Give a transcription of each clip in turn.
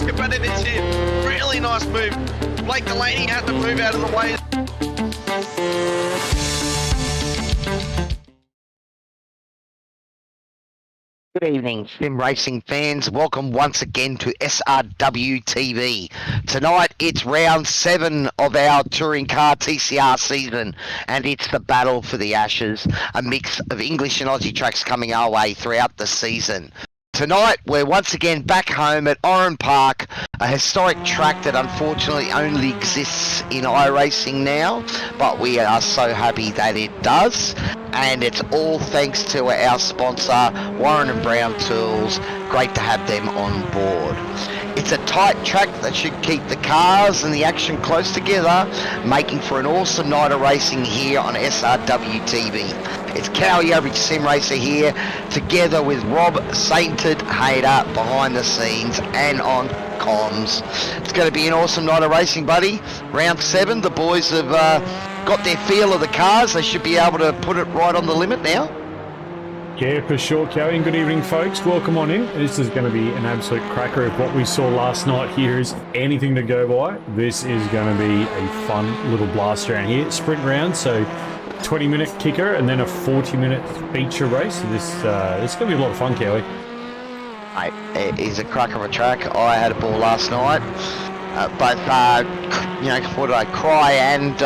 it's competitive. Really nice move. Blake Delaney had to move out of the way. Good evening, sim racing fans. Welcome once again to SRW TV. Tonight it's round 7 of our touring car TCR season, and it's the battle for the Ashes, a mix of English and Aussie tracks coming our way throughout the season. Tonight we're once again back home at Oran Park, a historic track that unfortunately only exists in iRacing now, but we are so happy that it does. And it's all thanks to our sponsor, Warren and Brown Tools. Great to have them on board. It's a tight track that should keep the cars and the action close together, making for an awesome night of racing here on SRW TV. It's Cowy, average sim racer here, together with Rob Sainted Hayter behind the scenes and on comms. It's going to be an awesome night of racing, buddy. Round 7, the boys have got their feel of the cars. They should be able to put it right on the limit now. Yeah, for sure, Cowy. Good evening, folks. Welcome on in. This is going to be an absolute cracker. If what we saw last night here is anything to go by, this is going to be a fun little blast around here. Sprint round, so 20-minute kicker and then a 40-minute feature race. So this is going to be a lot of fun, Cowy. Mate, it is a cracker of a track. I had a ball last night. Both, what did I cry and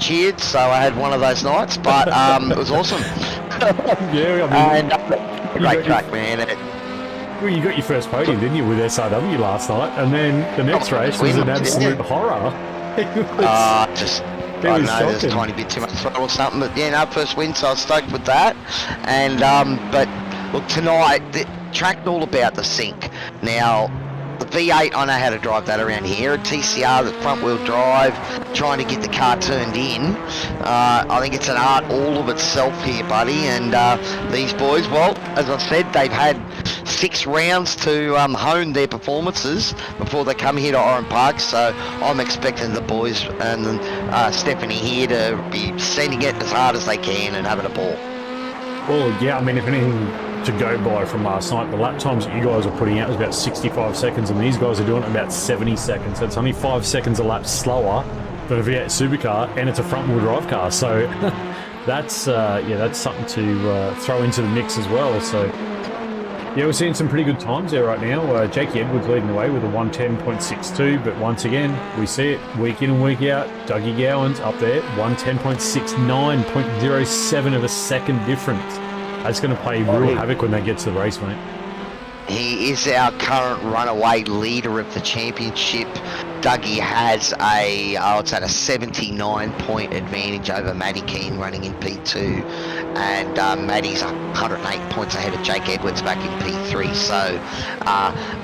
cheered, so I had one of those nights, but it was awesome. Yeah, I mean, great track, man. Well, you got your first podium, didn't you, with SRW last night, and then the next race was an absolute horror. I don't know, there's a tiny bit too much throttle or something, but yeah, no, first win, so I was stoked with that. And, but look, tonight, the track's all about the sync. Now, the V8, I know how to drive that around here. A TCR, the front wheel drive, trying to get the car turned in. I think it's an art all of itself here, buddy. And these boys, well, as I said, they've had 6 rounds to hone their performances before they come here to Oran Park. So I'm expecting the boys and Stephanie here to be sending it as hard as they can and having a ball. Well, yeah, I mean, if anything to go by from last night, the lap times that you guys are putting out was about 65 seconds, and these guys are doing it about 70 seconds. So it's only 5 seconds a lap slower than a V8 supercar, and it's a front-wheel drive car. So that's something to throw into the mix as well. So yeah, we're seeing some pretty good times there right now. Jakey Edwards leading the way with a 110.62, but once again, we see it week in and week out. Dougie Gowan's up there, 110.69, 0.07 of a second difference. That's going to play real havoc when they get to the race, mate. He is our current runaway leader of the championship. Dougie has a 79-point advantage over Matty Keane running in P2. And Matty's 108 points ahead of Jake Edwards back in P3. So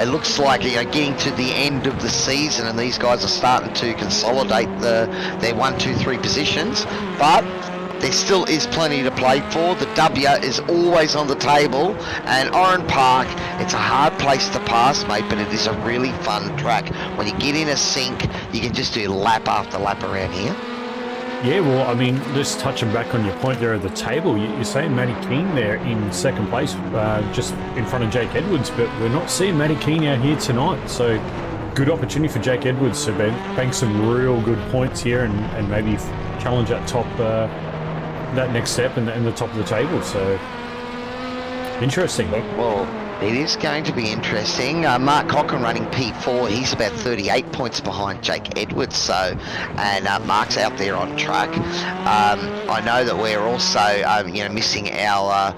it looks like getting to the end of the season and these guys are starting to consolidate their 1, 2, 3 positions. But there still is plenty to play for. The W is always on the table, and Oran Park, it's a hard place to pass, mate, but it is a really fun track. When you get in a sync, you can just do lap after lap around here. Yeah, well, I mean, just touching back on your point there at the table, you're saying Matty Keane there in second place, just in front of Jake Edwards, but we're not seeing Matty Keane out here tonight, so good opportunity for Jake Edwards to bank some real good points here and maybe challenge that top that next step and the top of the table. So interesting. Well, it is going to be interesting. Mark Cochran running P4. He's about 38 points behind Jake Edwards. So, and Mark's out there on track. I know that we're also, missing our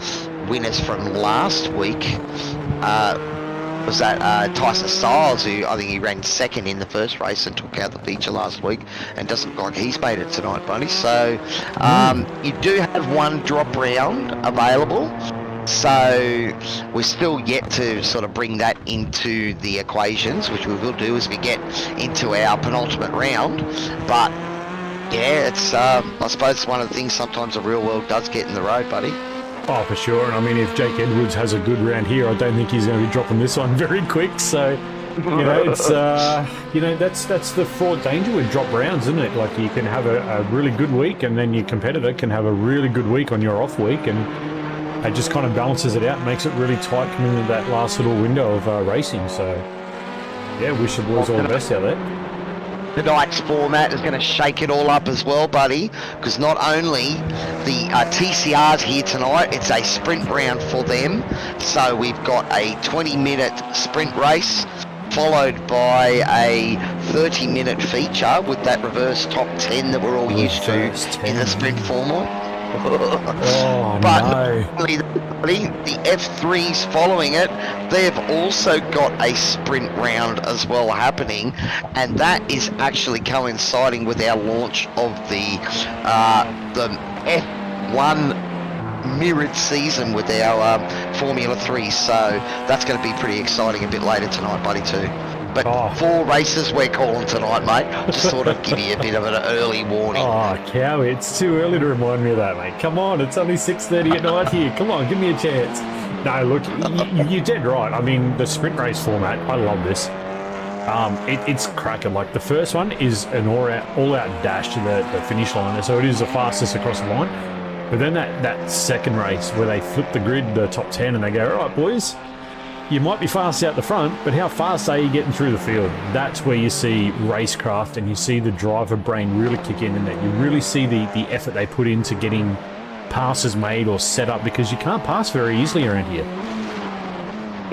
winners from last week. Was that Tyson Styles, who I think he ran second in the first race and took out the feature last week, and doesn't look like he's made it tonight, buddy. So you do have one drop round available, so we're still yet to sort of bring that into the equations, which we will do as we get into our penultimate round. But yeah, it's I suppose it's one of the things sometimes the real world does get in the road, buddy. Oh, for sure. And I mean, if Jake Edwards has a good round here, I don't think he's going to be dropping this one very quick. So, it's that's the fraught danger with drop rounds, isn't it? Like, you can have a really good week, and then your competitor can have a really good week on your off week, and it just kind of balances it out, makes it really tight coming into that last little window of racing. So Yeah, wish the boys all the best out there. Tonight's format is going to shake it all up as well, buddy, because not only the TCR's here tonight, it's a sprint round for them. So we've got a 20-minute sprint race, followed by a 30-minute feature with that reverse top 10 that we're all used to in the sprint format. Oh, but no. not only the F3s following it, they've also got a sprint round as well happening, and that is actually coinciding with our launch of the F1 mirrored season with our Formula 3, so that's going to be pretty exciting a bit later tonight, buddy, too. But 4 races we're calling tonight, mate. Just sort of give you a bit of an early warning. Oh, Cowy, it's too early to remind me of that, mate. Come on, it's only 6:30 at night here. Come on, give me a chance. No, look, you're dead right. I mean, the sprint race format, I love this. It's cracking. Like, the first one is an all-out dash to the finish line, so it is the fastest across the line. But then that second race where they flip the grid, the top 10, and they go, all right, boys, you might be fast out the front, but how fast are you getting through the field? That's where you see racecraft and you see the driver brain really kick in, and that you really see the effort they put into getting passes made or set up, because you can't pass very easily around here.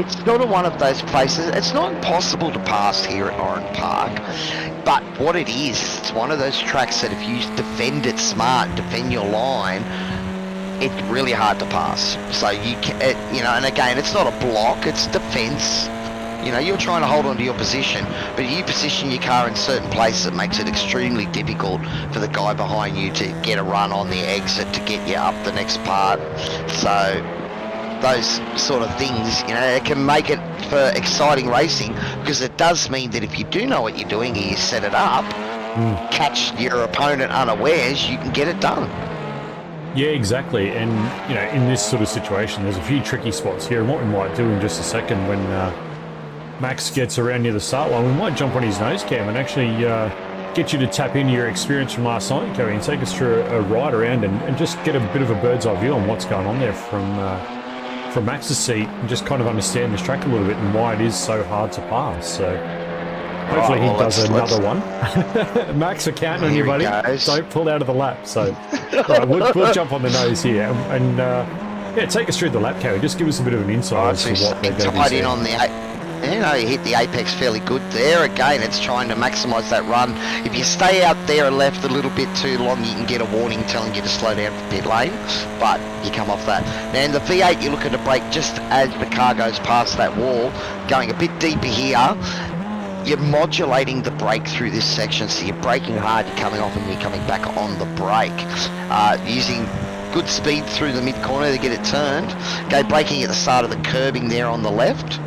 It's sort of one of those places. It's not impossible to pass here at Oran Park, but what it is, it's one of those tracks that if you defend it smart, defend your line, it's really hard to pass. So you can, and again, it's not a block, it's defense. You're trying to hold on to your position, but you position your car in certain places that makes it extremely difficult for the guy behind you to get a run on the exit to get you up the next part. So those sort of things, it can make it for exciting racing, because it does mean that if you do know what you're doing and you set it up, catch your opponent unawares, you can get it done. Yeah, exactly. And, in this sort of situation, there's a few tricky spots here. And what we might do in just a second, when Max gets around near the start line, we might jump on his nose cam and actually get you to tap into your experience from last night, Cowy, and take us through a ride around and just get a bit of a bird's eye view on what's going on there from Max's seat, and just kind of understand this track a little bit and why it is so hard to pass. So hopefully he does another one. Max, we're counting on you, buddy. Don't pull out of the lap. So right, we'll jump on the nose here and take us through the lap, Cowy. Just give us a bit of an insight as to what they're going to tied in on the. You hit the apex fairly good there. Again, it's trying to maximise that run. If you stay out there and left a little bit too long, you can get a warning telling you to slow down for pit lane, but you come off that. Now in the V8, you're looking to brake just as the car goes past that wall, going a bit deeper here. You're modulating the brake through this section, so you're braking hard, you're coming off and you're coming back on the brake. Using good speed through the mid-corner to get it turned. Go braking at the start of the curbing there on the left.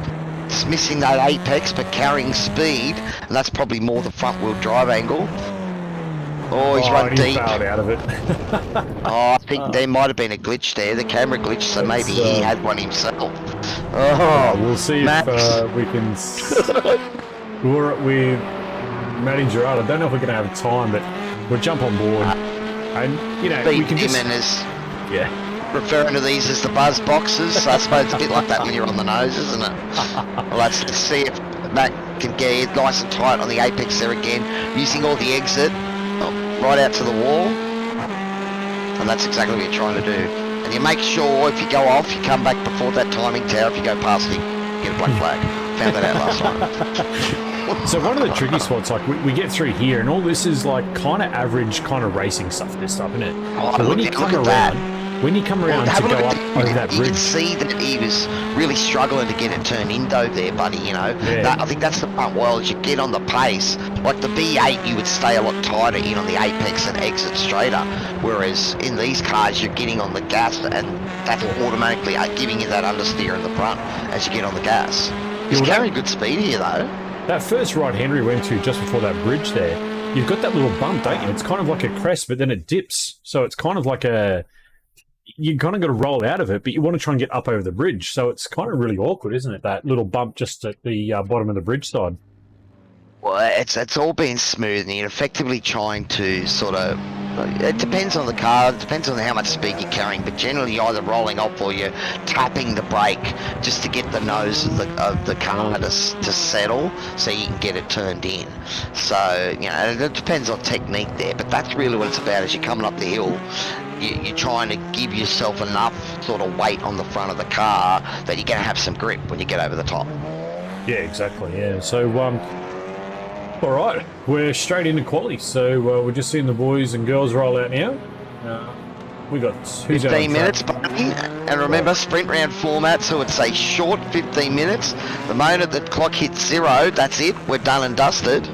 It's missing that apex, but carrying speed, and that's probably more the front-wheel drive angle. Oh, he's run deep. Fouled out of it. I think there might have been a glitch there, the camera glitch, so maybe he had one himself. Oh, we'll see Max. If we can... With Matty and Gerard, I don't know if we're going to have time, but we'll jump on board. And, we can just... Yeah. Referring to these as the buzz boxes, so I suppose it's a bit like that when you're on the nose, isn't it? Well, let's see if Matt can get it nice and tight on the apex there again, using all the exit right out to the wall, and that's exactly what you're trying to do. And you make sure if you go off, you come back before that timing tower. If you go past it, get a black flag. Found that out last night. So one of the tricky spots, like we get through here, and all this is like kind of average kind of racing stuff, this stuff, isn't it? So when you come around, when you come around to go up over that bridge, you can see that he was really struggling to get it turned indo there, buddy. Yeah. I think that's the part. Well, as you get on the pace, like the B8, you would stay a lot tighter in on the apex and exit straighter. Whereas in these cars, you're getting on the gas, and that's automatically giving you that understeer in the front as you get on the gas. He's carrying good speed here, though. That first right Henry went to just before that bridge there, you've got that little bump, don't you? It's kind of like a crest, but then it dips. So it's kind of like you kind of got to roll out of it, but you want to try and get up over the bridge. So it's kind of really awkward, isn't it? That little bump just at the bottom of the bridge side. Well, it's all been smooth, and you're effectively trying to sort of It depends on the car, it depends on how much speed you're carrying, but generally you're either rolling off or you're tapping the brake just to get the nose of the car to settle so you can get it turned in. So, you know, it depends on technique there, but that's really what it's about. As you're coming up the hill, you're trying to give yourself enough sort of weight on the front of the car that you're going to have some grip when you get over the top. Yeah, exactly, yeah. So, all right, we're straight into quali, so we're just seeing the boys and girls roll out now. We got 15 minutes, buddy. And remember, sprint round format, so it's a short 15 minutes. The moment the clock hits 0, that's it. We're done and dusted.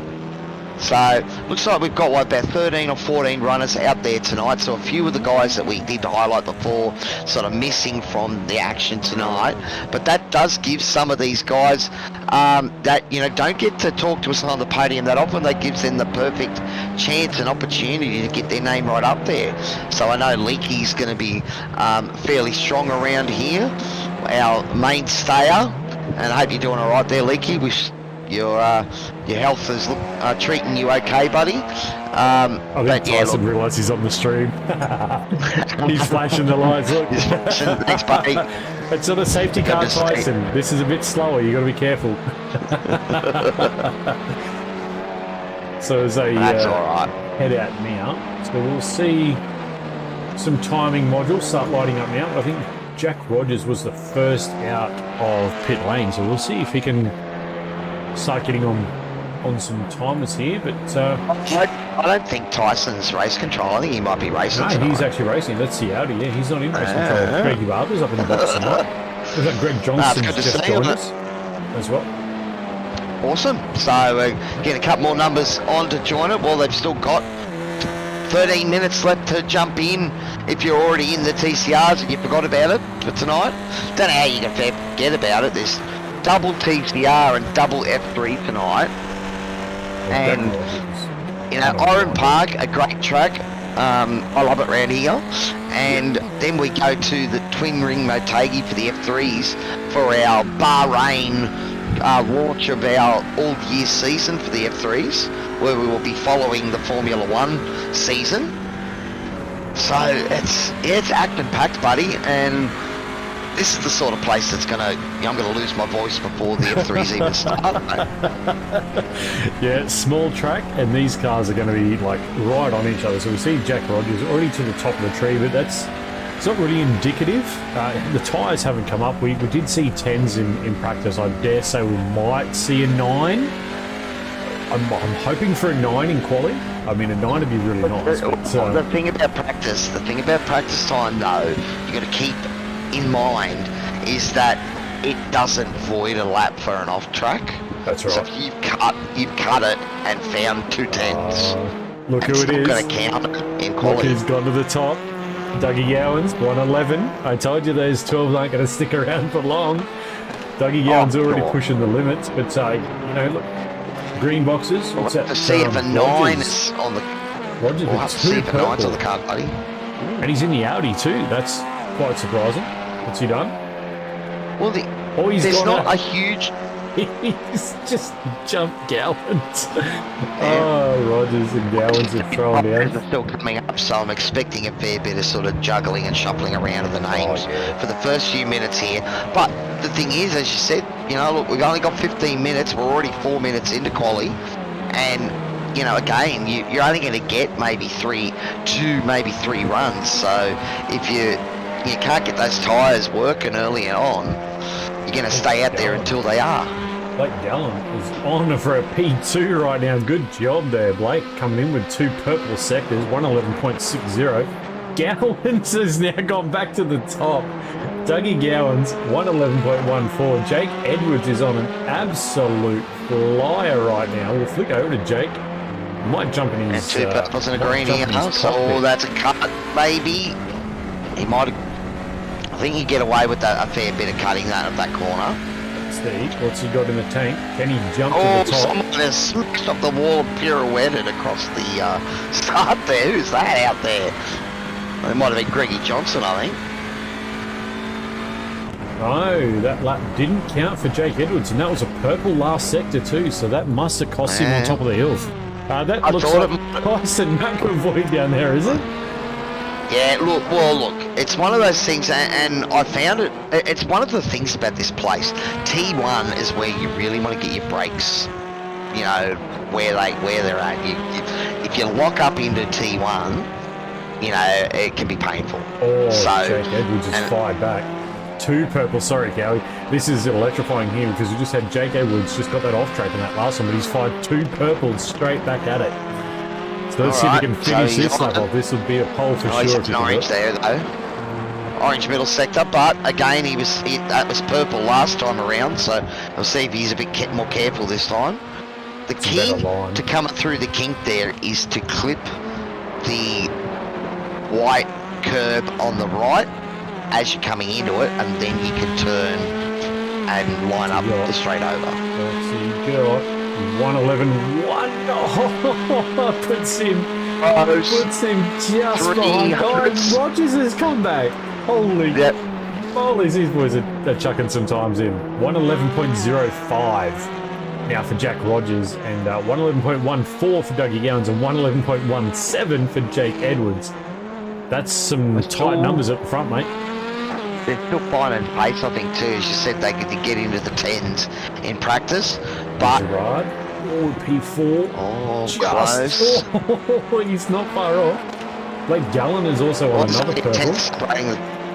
So, looks like we've got about 13 or 14 runners out there tonight. So a few of the guys that we did highlight before sort of missing from the action tonight. But that does give some of these guys that, you know, don't get to talk to us on the podium that often. That gives them the perfect chance and opportunity to get their name right up there. So I know Leakey's going to be fairly strong around here, our mainstayer. And I hope you're doing all right there, Leakey. Your health is treating you okay, buddy. I think Tyson realised he's on the stream. He's flashing the lights. Look. He's flashing. Thanks, buddy. It's on a safety car, Tyson. This is a bit slower. You got to be careful. So as they That's all right. head out now, so we'll see some timing modules start lighting up now. I think Jack Rogers was the first out of pit lane, so we'll see if he can start getting on some timers here, but I don't think Tyson's race control. I think he might be racing. No, he's actually racing. That's the Audi. Yeah, he's not in race control. Greggy Barber's up in the box tonight. We've got Greg Johnston's just joined us as well. Awesome. So getting a couple more numbers on to join it. Well, they've still got 13 minutes left to jump in if you're already in the TCRs and you forgot about it for tonight. Don't know how you can forget about it. There's double TCR and double F3 tonight. And, you know, Oran Park, a great track. I love it around here. And then we go to the twin Ring Motegi for the F3s for our Bahrain launch of our all-year season for the F3s, where we will be following the Formula 1 season. So it's action-packed, buddy, and this is the sort of place that's gonna, I'm gonna lose my voice before the F3s even start. Yeah, small track, and these cars are going to be like right on each other. So we see Jack Rogers already to the top of the tree, but it's not really indicative. The tyres haven't come up. We did see 10s in practice. I dare say we might see a 9. I'm hoping for a 9 in quali. I mean, a 9 would be really nice. But, the thing about practice time though, you got to keep in mind is that it doesn't void a lap for an off track. That's right. So if you've cut it and found 2 10s. Look who it is. Going to count in Look quality. who's gone to the top. Dougie Gowans, 111. I told you those 12s aren't going to stick around for long. Dougie Gowans already pushing the limits, but you know, look, green boxes. What's that? To see if a 9 is on the. Rogers We'll have to see if a 9's on the card, buddy. And he's in the Audi too. That's quite surprising. What's he done? Well, there's not a huge. He's just jumped Gowans. Oh, Rogers and Gowans have thrown down. They're still coming up, so I'm expecting a fair bit of sort of juggling and shuffling around of the names for the first few minutes here. But the thing is, as you said, you know, look, we've only got 15 minutes. We're already 4 minutes into quali, and you know, again, you're only going to get maybe 2, maybe 3 runs. So if you can't get those tyres working early on, you're going to stay out there until they are. Blake Gallen is on for a P2 right now. Good job there, Blake, coming in with 2 purple sectors, 111.60. Gowans has now gone back to the top. Dougie Gowans, 111.14. Jake Edwards is on an absolute flyer right now. We'll flick over to Jake. Might jump in his... And 2 purples and a green here, so that's a cut, maybe. He might have... I think he'd get away with that, a fair bit of cutting that of that corner. Steve, what's he got in the tank? Can he jump to the top? Someone has smashed up the wall and pirouetted across the start there. Who's that out there? It might have been Greggy Johnson, I think. No, that lap didn't count for Jake Edwards, and that was a purple last sector too, so that must have cost him on top of the hill. That I looks thought like Tyson McAvoy down there, is it? Yeah, look, it's one of those things, and I found it's one of the things about this place. T1 is where you really want to get your brakes, you know, where they're at. If you lock up into T1, you know, it can be painful. Oh, so, Jake Edwards is fired back. 2 purple, sorry, Cowy. This is electrifying here because we just had Jake Edwards just got that off track in that last one, but he's fired 2 purples straight back at it. So let's see if we can finish this lap off. This would be a pole for sure. He's an orange there, though. Orange middle sector, but again, that was purple last time around, so we'll see if he's a bit more careful this time. The key to coming through the kink there is to clip the white curb on the right as you're coming into it, and then you can turn and line up the straight over. Let's see, go. 111, 1. Oh, puts him just behind. Oh, Rogers has come back. Holy moly, these boys are chucking some times in. 111.05 now for Jack Rogers, and 111.14 for Dougie Gowans, and 111.17 for Jake Edwards. That's some tight numbers at the front, mate. They're still finding pace, I think, too. As you said, they could get into the 10s in practice, but... Gerard. Oh, P4. Oh, close. Oh, he's not far off. Blake Gallen is also on another purple.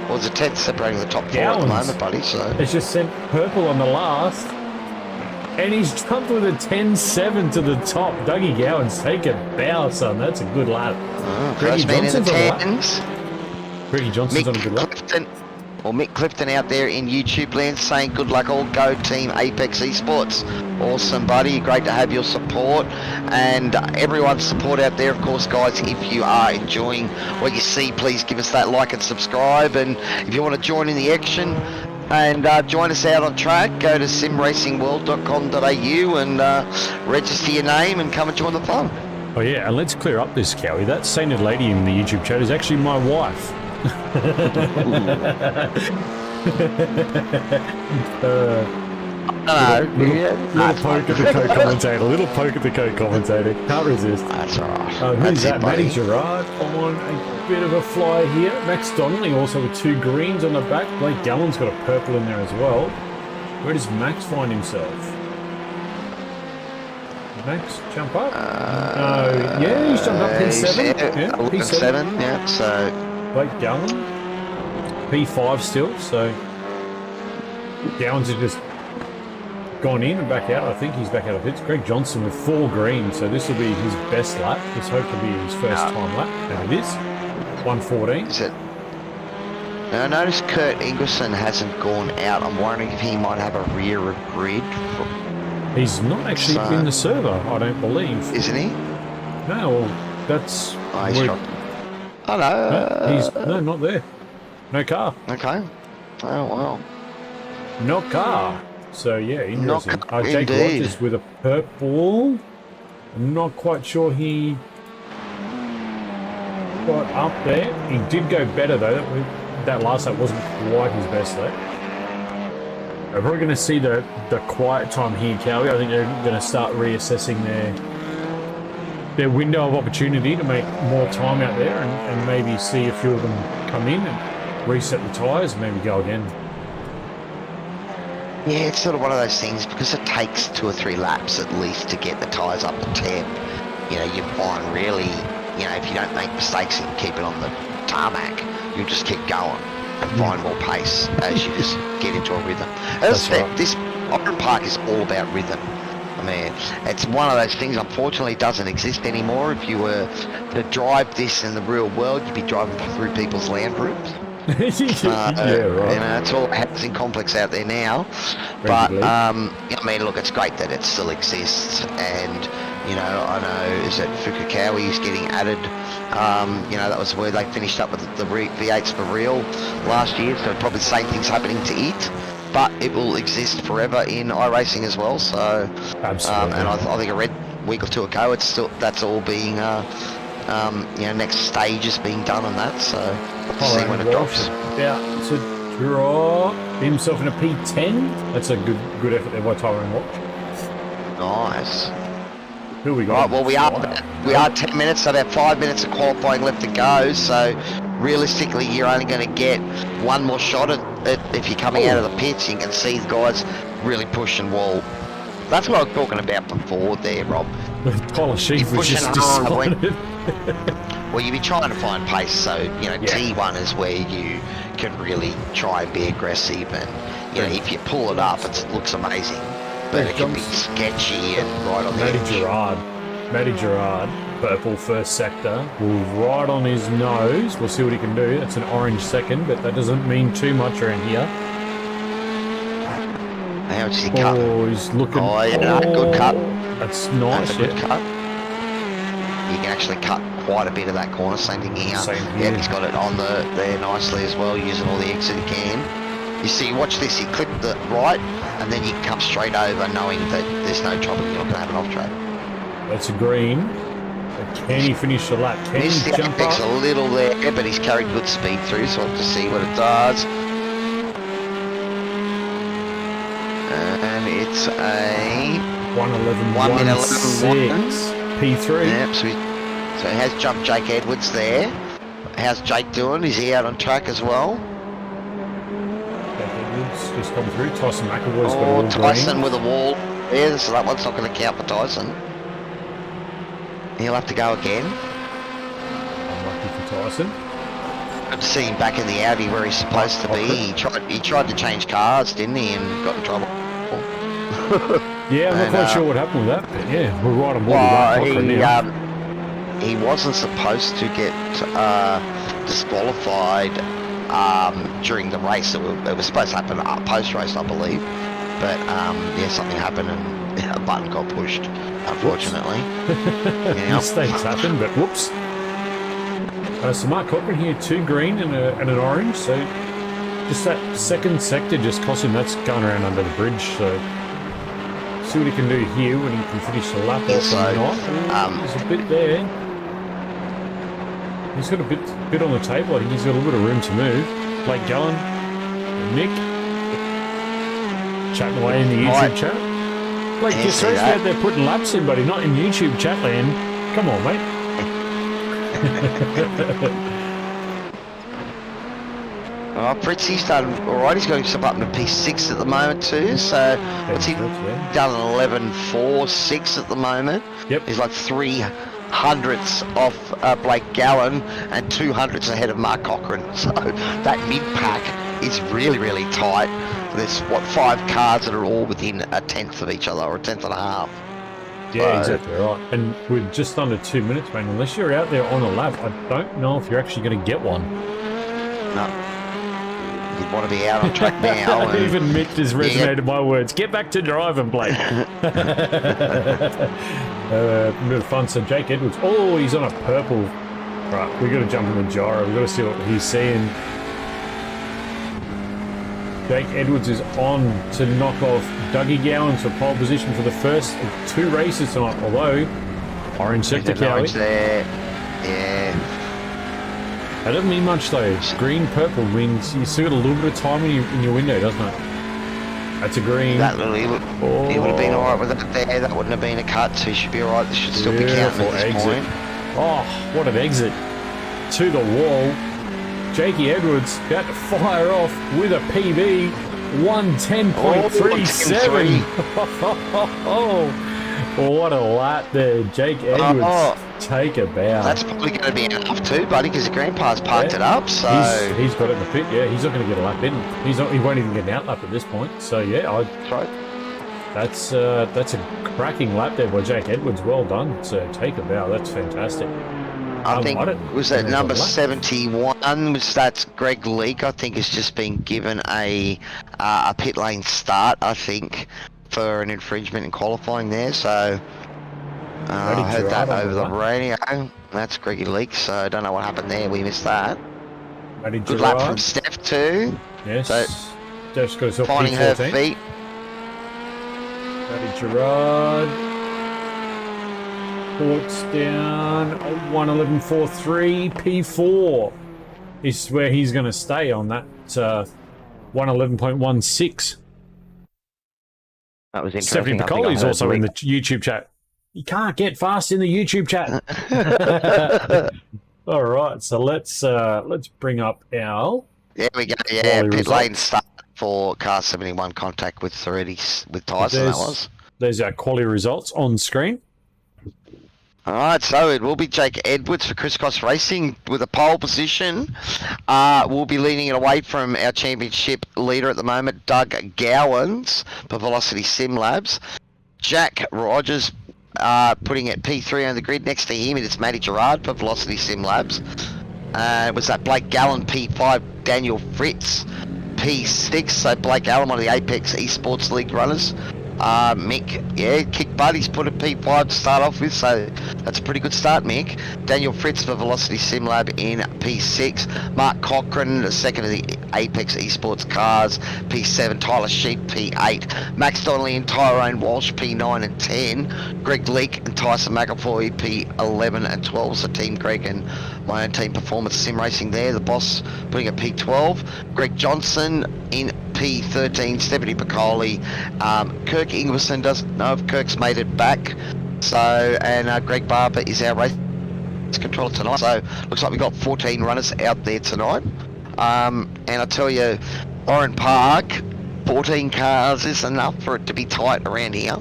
Well, the 10th separating the top 4 at the moment, buddy, so... It's just sent purple on the last. And he's jumped with a 10-7 to the top. Dougie Gowan's taking a bow, son. That's a good lap. First man in the 10s. Grady Johnson's on a good lap. Well, Mick Clifton out there in YouTube land saying good luck all go team Apex Esports. Awesome, buddy. Great to have your support and everyone's support out there. Of course, guys, if you are enjoying what you see, please give us that like and subscribe. And if you want to join in the action and join us out on track, go to simracingworld.com.au and register your name and come and join the fun. Oh, yeah, and let's clear up this, Cowy. That sainted lady in the YouTube chat is actually my wife. No. Little poke at the co-commentator. Little poke at the co-commentator. Can't resist. That's all right. Who's that? Matty Gerard on a bit of a flyer here. Max Donnelly also with 2 greens on the back. Blake Gallen's got a purple in there as well. Where does Max find himself? Max jump up? No. Yeah, he's jumped up P7. Yeah, P7. Yeah, so... Blake Gallen, P5 still, so Gowans has just gone in and back out. I think he's back out of hits. Greg Johnson with 4 greens, so this will be his best lap. Let's hope to be his first time lap, and it is. 1:14. Is it? Now, I noticed Kurt Ingerson hasn't gone out. I'm wondering if he might have a rear of grid. He's not actually in the server, I don't believe. Isn't he? No, well, that's... Hello. No, not there. No car. Okay. Oh, wow. No car. So, yeah, interesting. Jake Indeed. Rogers with a purple. I'm not quite sure he got up there. He did go better, though. That last lap wasn't quite his best lap. We're probably going to see the quiet time here, Cowy. I think they're going to start reassessing their window of opportunity to make more time out there and maybe see a few of them come in and reset the tyres and maybe go again. Yeah, it's sort of one of those things because it takes 2 or 3 laps at least to get the tyres up to temp. You know, you find really, you know, if you don't make mistakes and keep it on the tarmac, you'll just keep going and find more pace as you just get into a rhythm. As I said, this Oran Park is all about rhythm. I mean, it's one of those things, unfortunately, doesn't exist anymore. If you were to drive this in the real world, you'd be driving through people's land rooms. Yeah, right. You know, it's all a housing complex out there now. But, I mean, look, it's great that it still exists. And, you know, I know, is it Fukukawa is getting added. You know, that was where they finished up with the V8s for real last year. So probably the same thing's happening to it. But it will exist forever in iRacing as well. So, absolutely. And I think a week or 2 ago, that's all being, you know, next stage is being done on that. So, see when it drops. Yeah, to drop himself in a P10. That's a good effort there by Tyrone Walsh. Nice. Who we got? Right, well, we are 10 minutes, so about 5 minutes of qualifying left to go. So realistically, you're only going to get one more shot at it if you're coming out of the pits. You can see the guys really push and wall. That's what I was talking about before there, Rob. Tyler Sheaf was just decided. Well, you'd be trying to find pace, so, T1 is where you can really try and be aggressive, and, if you pull it up, it looks amazing. But it can be sketchy and right on the edge. Matty Gerard, purple first sector, will ride on his nose. We'll see what he can do. That's an orange second, but that doesn't mean too much around here. How much is he cut? Oh, he's looking... Oh, yeah, good cut. That's nice, That's a good cut. You can actually cut quite a bit of that corner. Same thing here. Yeah, he's got it on there nicely as well, using all the exit he can. You see, watch this. He clipped the right, and then you can come straight over, knowing that there's no trouble. You're not going to have an off track. That's a green. But can he finish the lap? Can he jump up? A little there, but he's carried good speed through, so we'll have to see what it does. And it's a 1:11.16 P3. Yep, so he has jumped Jake Edwards there. How's Jake doing? Is he out on track as well? Jake Edwards just come through. Tyson McAvoy's got a wall. Tyson with a wall. Yeah, so that one's not going to count for Tyson. He'll have to go again. Unlucky for Tyson. Good to see him back in the Audi where he's supposed to be. He tried to change cars, didn't he, and got in trouble. Yeah, I'm not quite sure what happened with that, but yeah, we're right on board with that. He wasn't supposed to get disqualified during the race. It was supposed to happen post-race, I believe. But something happened and a button got pushed, unfortunately. Mistakes happen, but whoops. So Mark Cochran here, 2 green and an orange. So just that second sector just cost him. That's going around under the bridge. So see what he can do here when he can finish the lap off or not. There's a bit there. He's got a bit on the table. I think he's got a little bit of room to move. Blake Gallen, Nick, chatting away in the YouTube chat. Blake, you're supposed to be out there putting laps in, buddy, not in YouTube chat land. Come on, mate. Fritzy's done alright. He's got himself up to P6 at the moment too. So what's he done? 11.46 at the moment. Yep. He's like 300ths off Blake Gallen and 200ths ahead of Mark Cochran. So that mid pack is really, really tight. There's 5 cars that are all within a tenth of each other, or a tenth and a half. Yeah, exactly right. And we're just under 2 minutes, man. Unless you're out there on a lap, I don't know if you're actually going to get one. No. You'd want to be out on track now. Even Mick has resonated my words. Get back to driving, Blake. A bit of fun. So Jake Edwards. Oh, he's on a purple. Right, we've got to jump in the gyro. We've got to see what he's seeing. Jake Edwards is on to knock off Dougie Gowan to pole position for the first of 2 races tonight. Although, orange sector, Cowy. There. Yeah. That doesn't mean much though. Green, purple means you still got a little bit of time in your window, doesn't it? That's a green. He would have been alright with that there. That wouldn't have been a cut, so he should be alright. This should still be counting at this point. Oh, what an exit. To the wall. Jakey Edwards about to fire off with a PB. 110.37. Oh, what a lap there. Jake Edwards. Take a bow. That's probably going to be enough too, buddy, because the grandpa's parked it up. So he's got it in the pit. Yeah, he's not going to get a lap in. He won't even get an outlap at this point. So yeah, that's a cracking lap there by Jake Edwards. Well done. So take a bow. That's fantastic. I think was that number 71. That's Greg Leake. I think has just been given a pit lane start. I think for an infringement in qualifying there. So. I heard that over the radio. That's Greggy Leak, so I don't know what happened there. We missed that. Good lap from Steph too. Yes. So Steph's got herself finding her feet. Matty Gerard. Ports down. 1:11.43. P4 is where he's going to stay on that 1:11.16. That was interesting. Stephanie Piccoli's also in the YouTube chat. You can't get fast in the YouTube chat. All right, so let's bring up our. There we go. Yeah, Quality pit lane results. start for car 71 contact with Tyson. That was. There's our quality results on screen. All right, so it will be Jake Edwards for Crisscross Racing with a pole position. We'll be leading it away from our championship leader at the moment, Doug Gowans for Velocity Sim Labs. Jack Rogers putting at P3 on the grid. Next to him, it is Matty Gerard for Velocity Sim Labs. It was that Blake Gallen P5, Daniel Fritz P6. So Blake Gallen, one of the Apex Esports League runners. Mick, kick butt. He's put a P5 to start off with, so that's a pretty good start, Mick. Daniel Fritz for Velocity Sim Lab in P6. Mark Cochran, second of the Apex Esports cars, P7. Tyler Sheep, P8. Max Donnelly and Tyrone Walsh, P9 and 10. Greg Leake and Tyson McAvoy, P11 and 12. So Team Greg and my own team Performance Sim Racing there. The boss putting a P12. Greg Johnson in P13, Stephanie Piccoli. Kirk Ingwerson doesn't know if Kirk's made it back. So, and Greg Barber is our race controller tonight. So, looks like we've got 14 runners out there tonight. And I tell you, Oran Park, 14 cars is enough for it to be tight around here.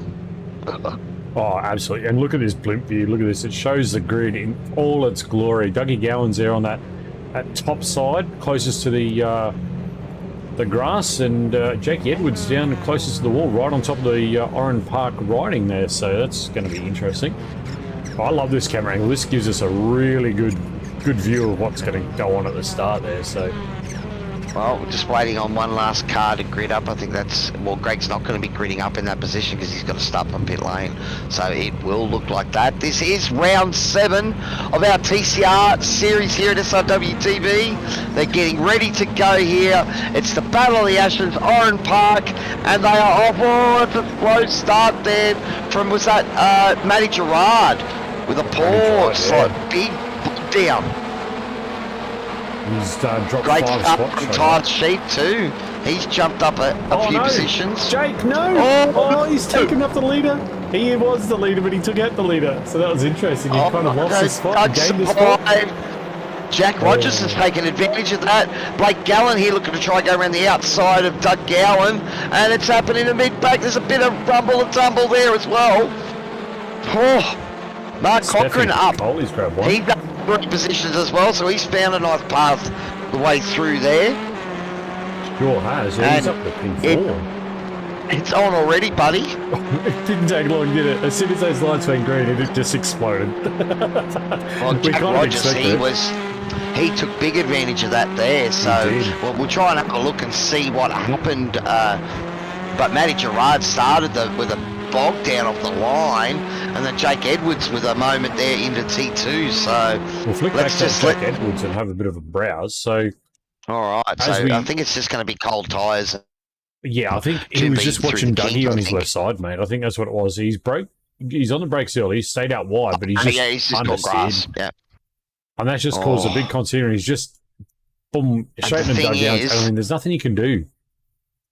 Oh, absolutely. And look at this blimp view. Look at this. It shows the grid in all its glory. Dougie Gowan's there on that top side, closest to the grass, and Jake Edwards down closest to the wall, right on top of the Oran Park riding there. So that's going to be interesting. I love this camera angle. This gives us a really good view of what's going to go on at the start there. So, well, we're just waiting on one last car to grid up. I think that's, well, Greg's not going to be gridding up in that position because he's got to stop on pit lane. So it will look like that. This is round 7 of our TCR series here at SRW TV. They're getting ready to go here. It's the Battle of the Ashes, Oran Park, and they are off. Oh, it's a slow start there from, was that Matty Gerard with a pause, like big down. He's dropped Great 5 start spots. from Tyler Sheep too. He's jumped up a few positions. Jake, no! Oh, he's taken up the leader. He was the leader, but he took out the leader. So that was interesting. He kind of lost his spot and gained his spot. Jack Rogers has taken advantage of that. Blake Gallen here looking to try and go around the outside of Doug Gowan. And it's happening in mid-back. There's a bit of rumble and tumble there as well. Oh, Mark Cochran up. He's grabbed one. He's got 3 positions as well, so he's found a nice path the way through there. Sure has. Yeah, he's up to P4. It's on already, buddy. It didn't take long, did it? As soon as those lights went green, it just exploded. Well, Jack Rogers, he took big advantage of that there. So we'll try and have a look and see what happened. But Matty Gerard started with a bog down off the line, and then Jake Edwards with a moment there into T2. So we'll flick back to Jake Edwards and have a bit of a browse. So, all right. So I think it's just going to be cold tyres. Yeah, I think he was just watching Dougie on his left side, mate. I think that's what it was. He's on the brakes early. He stayed out wide, but he's just got grass. Yeah, and that's just caused a big concern. He's just boom, straightened Doug down. I mean, there's nothing you can do.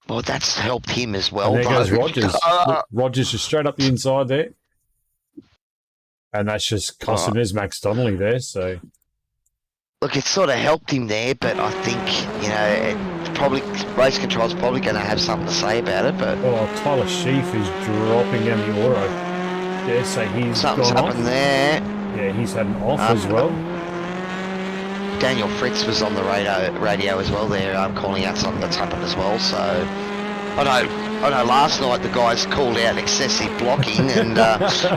Well, that's helped him as well. And there goes Rogers. Look, Rogers just straight up the inside there, and that's just cost him. There's Max Donnelly there. So, look, it sort of helped him there, but I think probably race control's probably going to have something to say about it. But Tyler Sheaf is dropping down the auto. Yeah, so he's something's gone happened off. There. Yeah, he's had an off as well. Daniel Fritz was on the radio as well there, calling out something that's happened as well. So I know last night the guys called out excessive blocking, and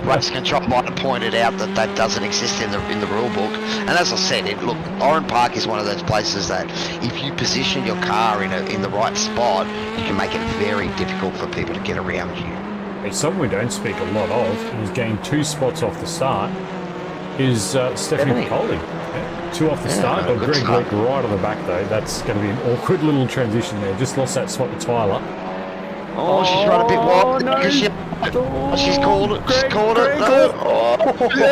race control might have pointed out that doesn't exist in the rule book. And as I said, look, Oran Park is one of those places that if you position your car in the right spot, you can make it very difficult for people to get around you. It's something we don't speak a lot of. He's gained 2 spots off the start. Is Stephanie Piccoli. 2 off the start, but Greg Leake right on the back though. That's going to be an awkward little transition there. Just lost that spot to Tyler. Oh, she's run a bit wide. No. She's called it. She's called it.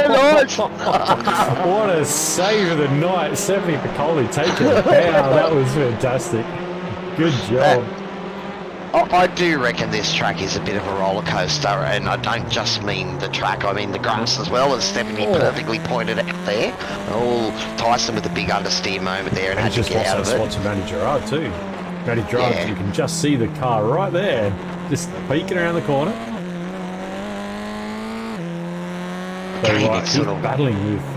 Nice. What a save of the night. Stephanie Piccoli taking it down. That was fantastic. Good job. I do reckon this track is a bit of a roller coaster, and I don't just mean the track, I mean the grass as well, as Stephanie perfectly pointed out there. Oh, Tyson with a big understeer moment there and had to just get out of it. Lost that spot to Matty Gerard too. Matty Gerard, you can just see the car right there, just peeking around the corner. So he's sort of battling with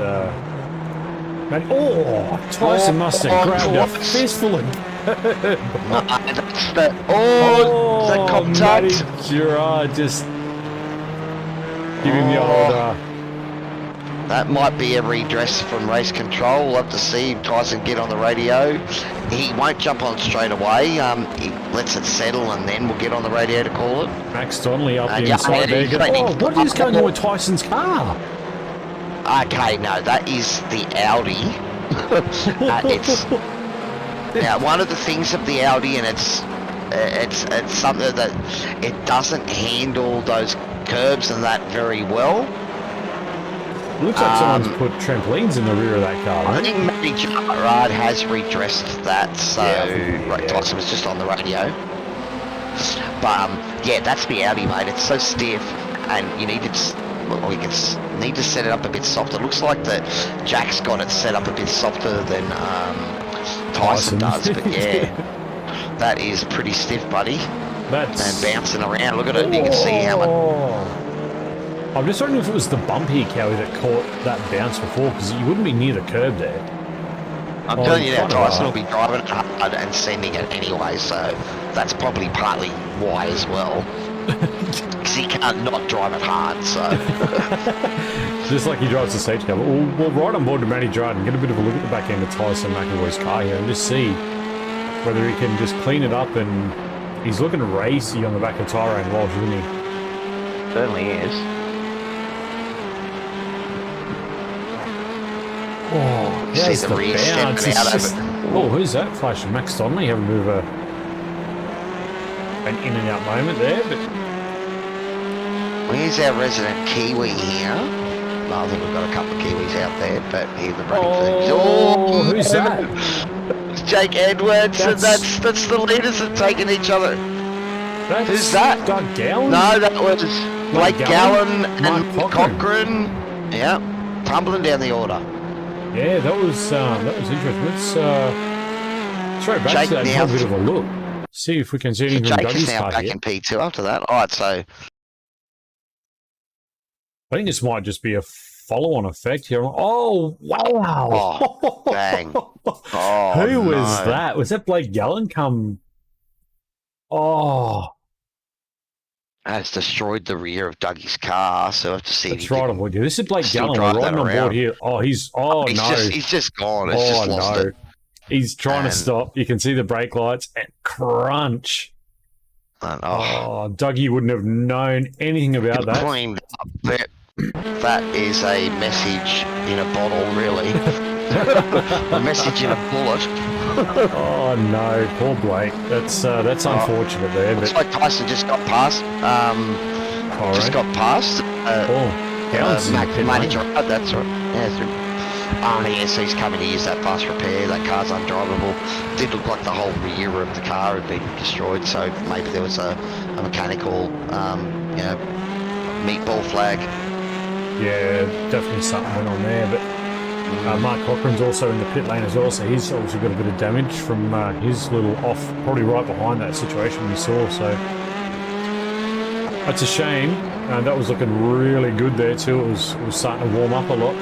Matty. Oh, Tyson must have grabbed a fistful of. That's the contact. Matty Gerard just giving the old. That might be a redress from race control. We'll have to see Tyson get on the radio. He won't jump on straight away. He lets it settle and then we'll get on the radio to call it. Max Donnelly up the inside there. What is going on with Tyson's car? Okay, no, that is the Audi. It's now one of the things of the Audi, and it's something that it doesn't handle those curbs and that very well. Looks like someone's put trampolines in the rear of that car. I think Matty Gerard has redressed that, so Tyson was just on the radio. But yeah, that's the Audi, mate. It's so stiff, and you need to need to set it up a bit softer. It looks like that Jack's got it set up a bit softer than Tyson does, but yeah, that is pretty stiff, buddy. And bouncing around. Look at it. You can see how much. I'm just wondering if it was the bump here, Cowy, that caught that bounce before, because you wouldn't be near the curb there. I'm telling you now, Tyson will be driving it hard and sending it anyway, so that's probably partly why as well. Because he can't not drive it hard, so. Just like he drives the safety car. We'll ride on board to Matty Gerard and get a bit of a look at the back end of Tyson McAvoy's car here and just see whether he can just clean it up, and he's looking racy on the back of Tyrone Walsh, isn't he? Certainly is. Oh, see the rear stepping out of it. Oh, who's that? Flashing Max Donnelly having a bit of an in and out moment there. But where's our resident Kiwi here? Well, I think we've got a couple of Kiwis out there, but here the running things. Oh, who's that? It's Jake Edwards, and that's the leaders that taking each other. Who's that? Doug Gowan? No, that was Blake Gowan and Mark Cochran. Yeah, tumbling down the order. Yeah, that was interesting. Let's throw back Jake to that and now, have a bit of a look. See if we can see anything from Jake is Dougie's now car back here. in P2 after that. All right, so I think this might just be a follow-on effect here. Oh, wow. Oh, bang. Oh, who was that? Was that Blake Gallen come? Oh. Has destroyed the rear of Dougie's car, so I have to see. That's right, boy. This is Blake Gallen. We're riding on board here. Oh, he's no. He's just gone. It's just lost it. He's trying to stop. You can see the brake lights and crunch. Oh, Dougie wouldn't have known anything about that. Cleaned up. That is a message in a bottle, really. A message in a bullet. Oh no, poor Blake. That's unfortunate there. Looks like Tyson just got past. Got past. Manager. That's right. Yes, he's coming to use that fast repair. That car's undrivable. Did look like the whole rear of the car had been destroyed, so maybe there was a mechanical, meatball flag. Yeah, definitely something went on there, but Mark Cochran's also in the pit lane as well, so he's obviously got a bit of damage from his little off, probably right behind that situation we saw, so that's a shame. That was looking really good there too. It was starting to warm up a lot.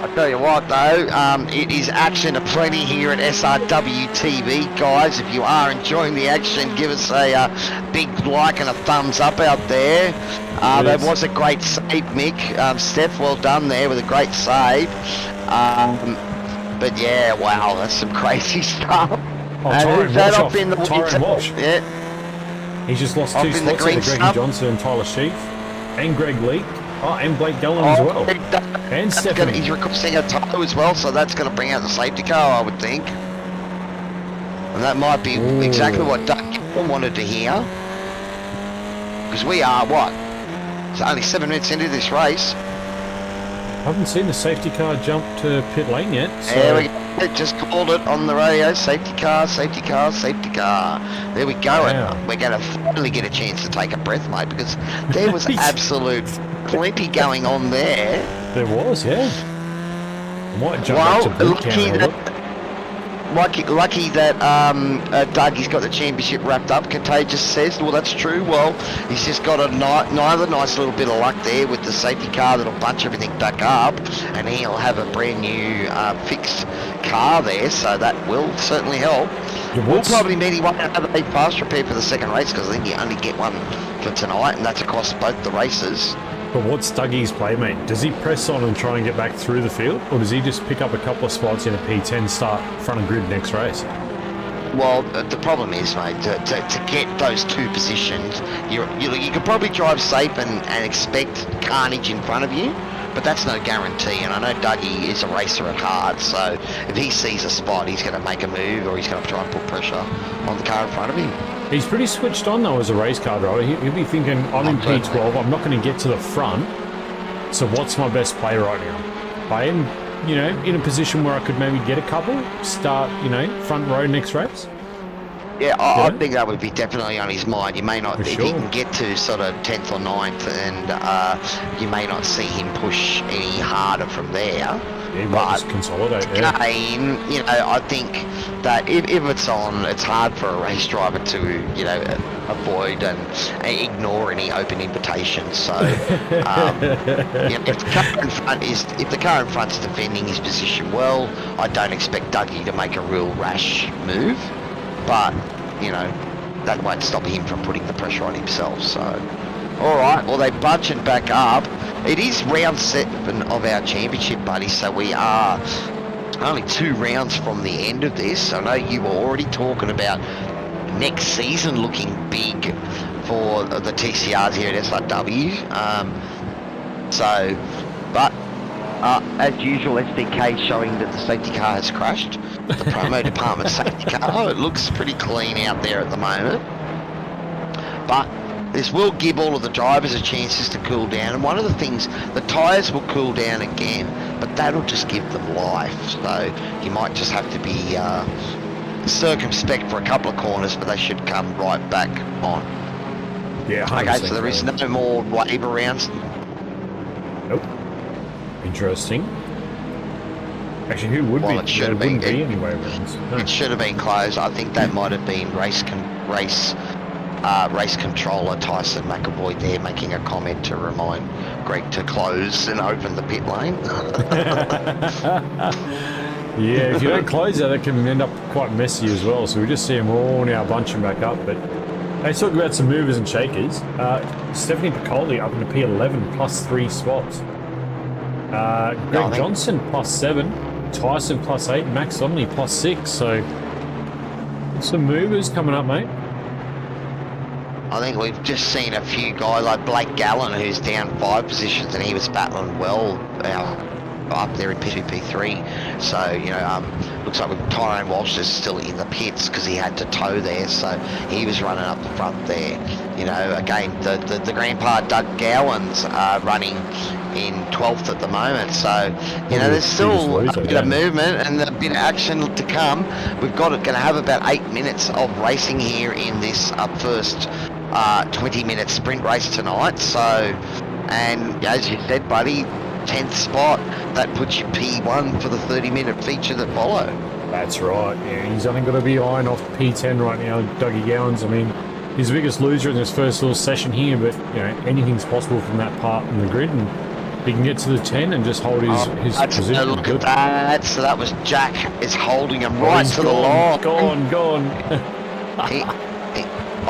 I'll tell you what though, it is action aplenty here at SRW TV, guys. If you are enjoying the action, give us a big like and a thumbs up out there. That was a great save, Mick. Steph, well done there with a great save. But yeah, wow, that's some crazy stuff. Tyrone Walsh. Yeah. He's just lost two spots there, Greggy Johnson and Tyler Sheaf. And Greg Leake. Oh, and Blake Gallen as well. And Stephanie. He's requesting a toe as well, so that's going to bring out the safety car, I would think. And that might be exactly what Doug wanted to hear. Because we are, what? It's only 7 minutes into this race. haven't seen the safety car jump to pit lane yet. So. There we go. It just called it on the radio. Safety car, safety car, safety car. There we go. Wow. And we're going to finally get a chance to take a breath, mate, because there was absolute plenty going on there. There was, yeah. I might jump back to boot camp. Lucky that Dougie's got the championship wrapped up. Contagious says, well, that's true. Well, he's just got another nice little bit of luck there with the safety car that'll bunch everything back up, and he'll have a brand new fixed car there, so that will certainly help. Yeah, We'll probably need him to have a fast repair for the second race, because I think you only get one for tonight, and that's across both the races. But what's Dougie's play, mate? Does he press on and try and get back through the field, or does he just pick up a couple of spots in a P10, start front of grid next race? Well, the problem is, mate, to get those two positions, you can probably drive safe and expect carnage in front of you, but that's no guarantee. And I know Dougie is a racer at heart, so if he sees a spot, he's going to make a move, or he's going to try and put pressure on the car in front of him. He's pretty switched on, though, as a race car driver. He'll be thinking, I'm in P12, I'm not going to get to the front, so what's my best play right now? I am, in a position where I could maybe get a couple, start, front row next race. Yeah, I think that would be definitely on his mind. You may not, For if sure. he can get to sort of 10th or 9th, and you may not see him push any harder from there. Yeah, he might just consolidate, yeah. Again, I think that if it's on, it's hard for a race driver to, avoid and ignore any open invitations. So, if the car in front's defending his position well, I don't expect Dougie to make a real rash move. But, that won't stop him from putting the pressure on himself. So, all right, well, they're bunching back up. It is round 7 of our championship, buddy, so we are only 2 rounds from the end of this. I know you were already talking about next season looking big for the TCRs here at SRW. As usual, SDK showing that the safety car has crashed. The promo department safety car. It looks pretty clean out there at the moment. But this will give all of the drivers a chance to cool down. And one of the things, the tyres will cool down again, but that'll just give them life. So you might just have to be circumspect for a couple of corners, but they should come right back on. Yeah, 100%. Okay, so there is no more labour rounds. Nope. Interesting. Actually, who would Well, be? it should there have been. wouldn't be anyway rounds. No. It should have been closed. I think that might have been race controller Tyson McAvoy there making a comment to remind Greg to close and open the pit lane. Yeah, if you don't close that can end up quite messy as well. So we just see them all now bunching back up. But let's talk about some movers and shakers. Stephanie Piccoli up into P11 plus 3 spots. Greg Johnson plus 7, Tyson plus 8, Max Omni plus 6. So some movers coming up, mate. I think we've just seen a few guys like Blake Gallen, who's down 5 positions, and he was battling well up there in P2, P3. So, looks like Tyrone Walsh is still in the pits because he had to tow there, so he was running up the front there. Again, the grandpa Doug Gowan's running in 12th at the moment, so there's still a bit of movement and a bit of action to come. We've going to have about 8 minutes of racing here in this first 20-minute sprint race tonight. So, and as you said, buddy, 10th spot, that puts you P1 for the 30-minute feature that follow. That's right. Yeah, he's only got to be eyeing off P10 right now, Dougie Gowans. I mean, he's the biggest loser in this first little session here, but anything's possible from that part in the grid, and he can get to the 10 and just hold his position. Look at that. So that was Jack is holding him right to the line. Gone.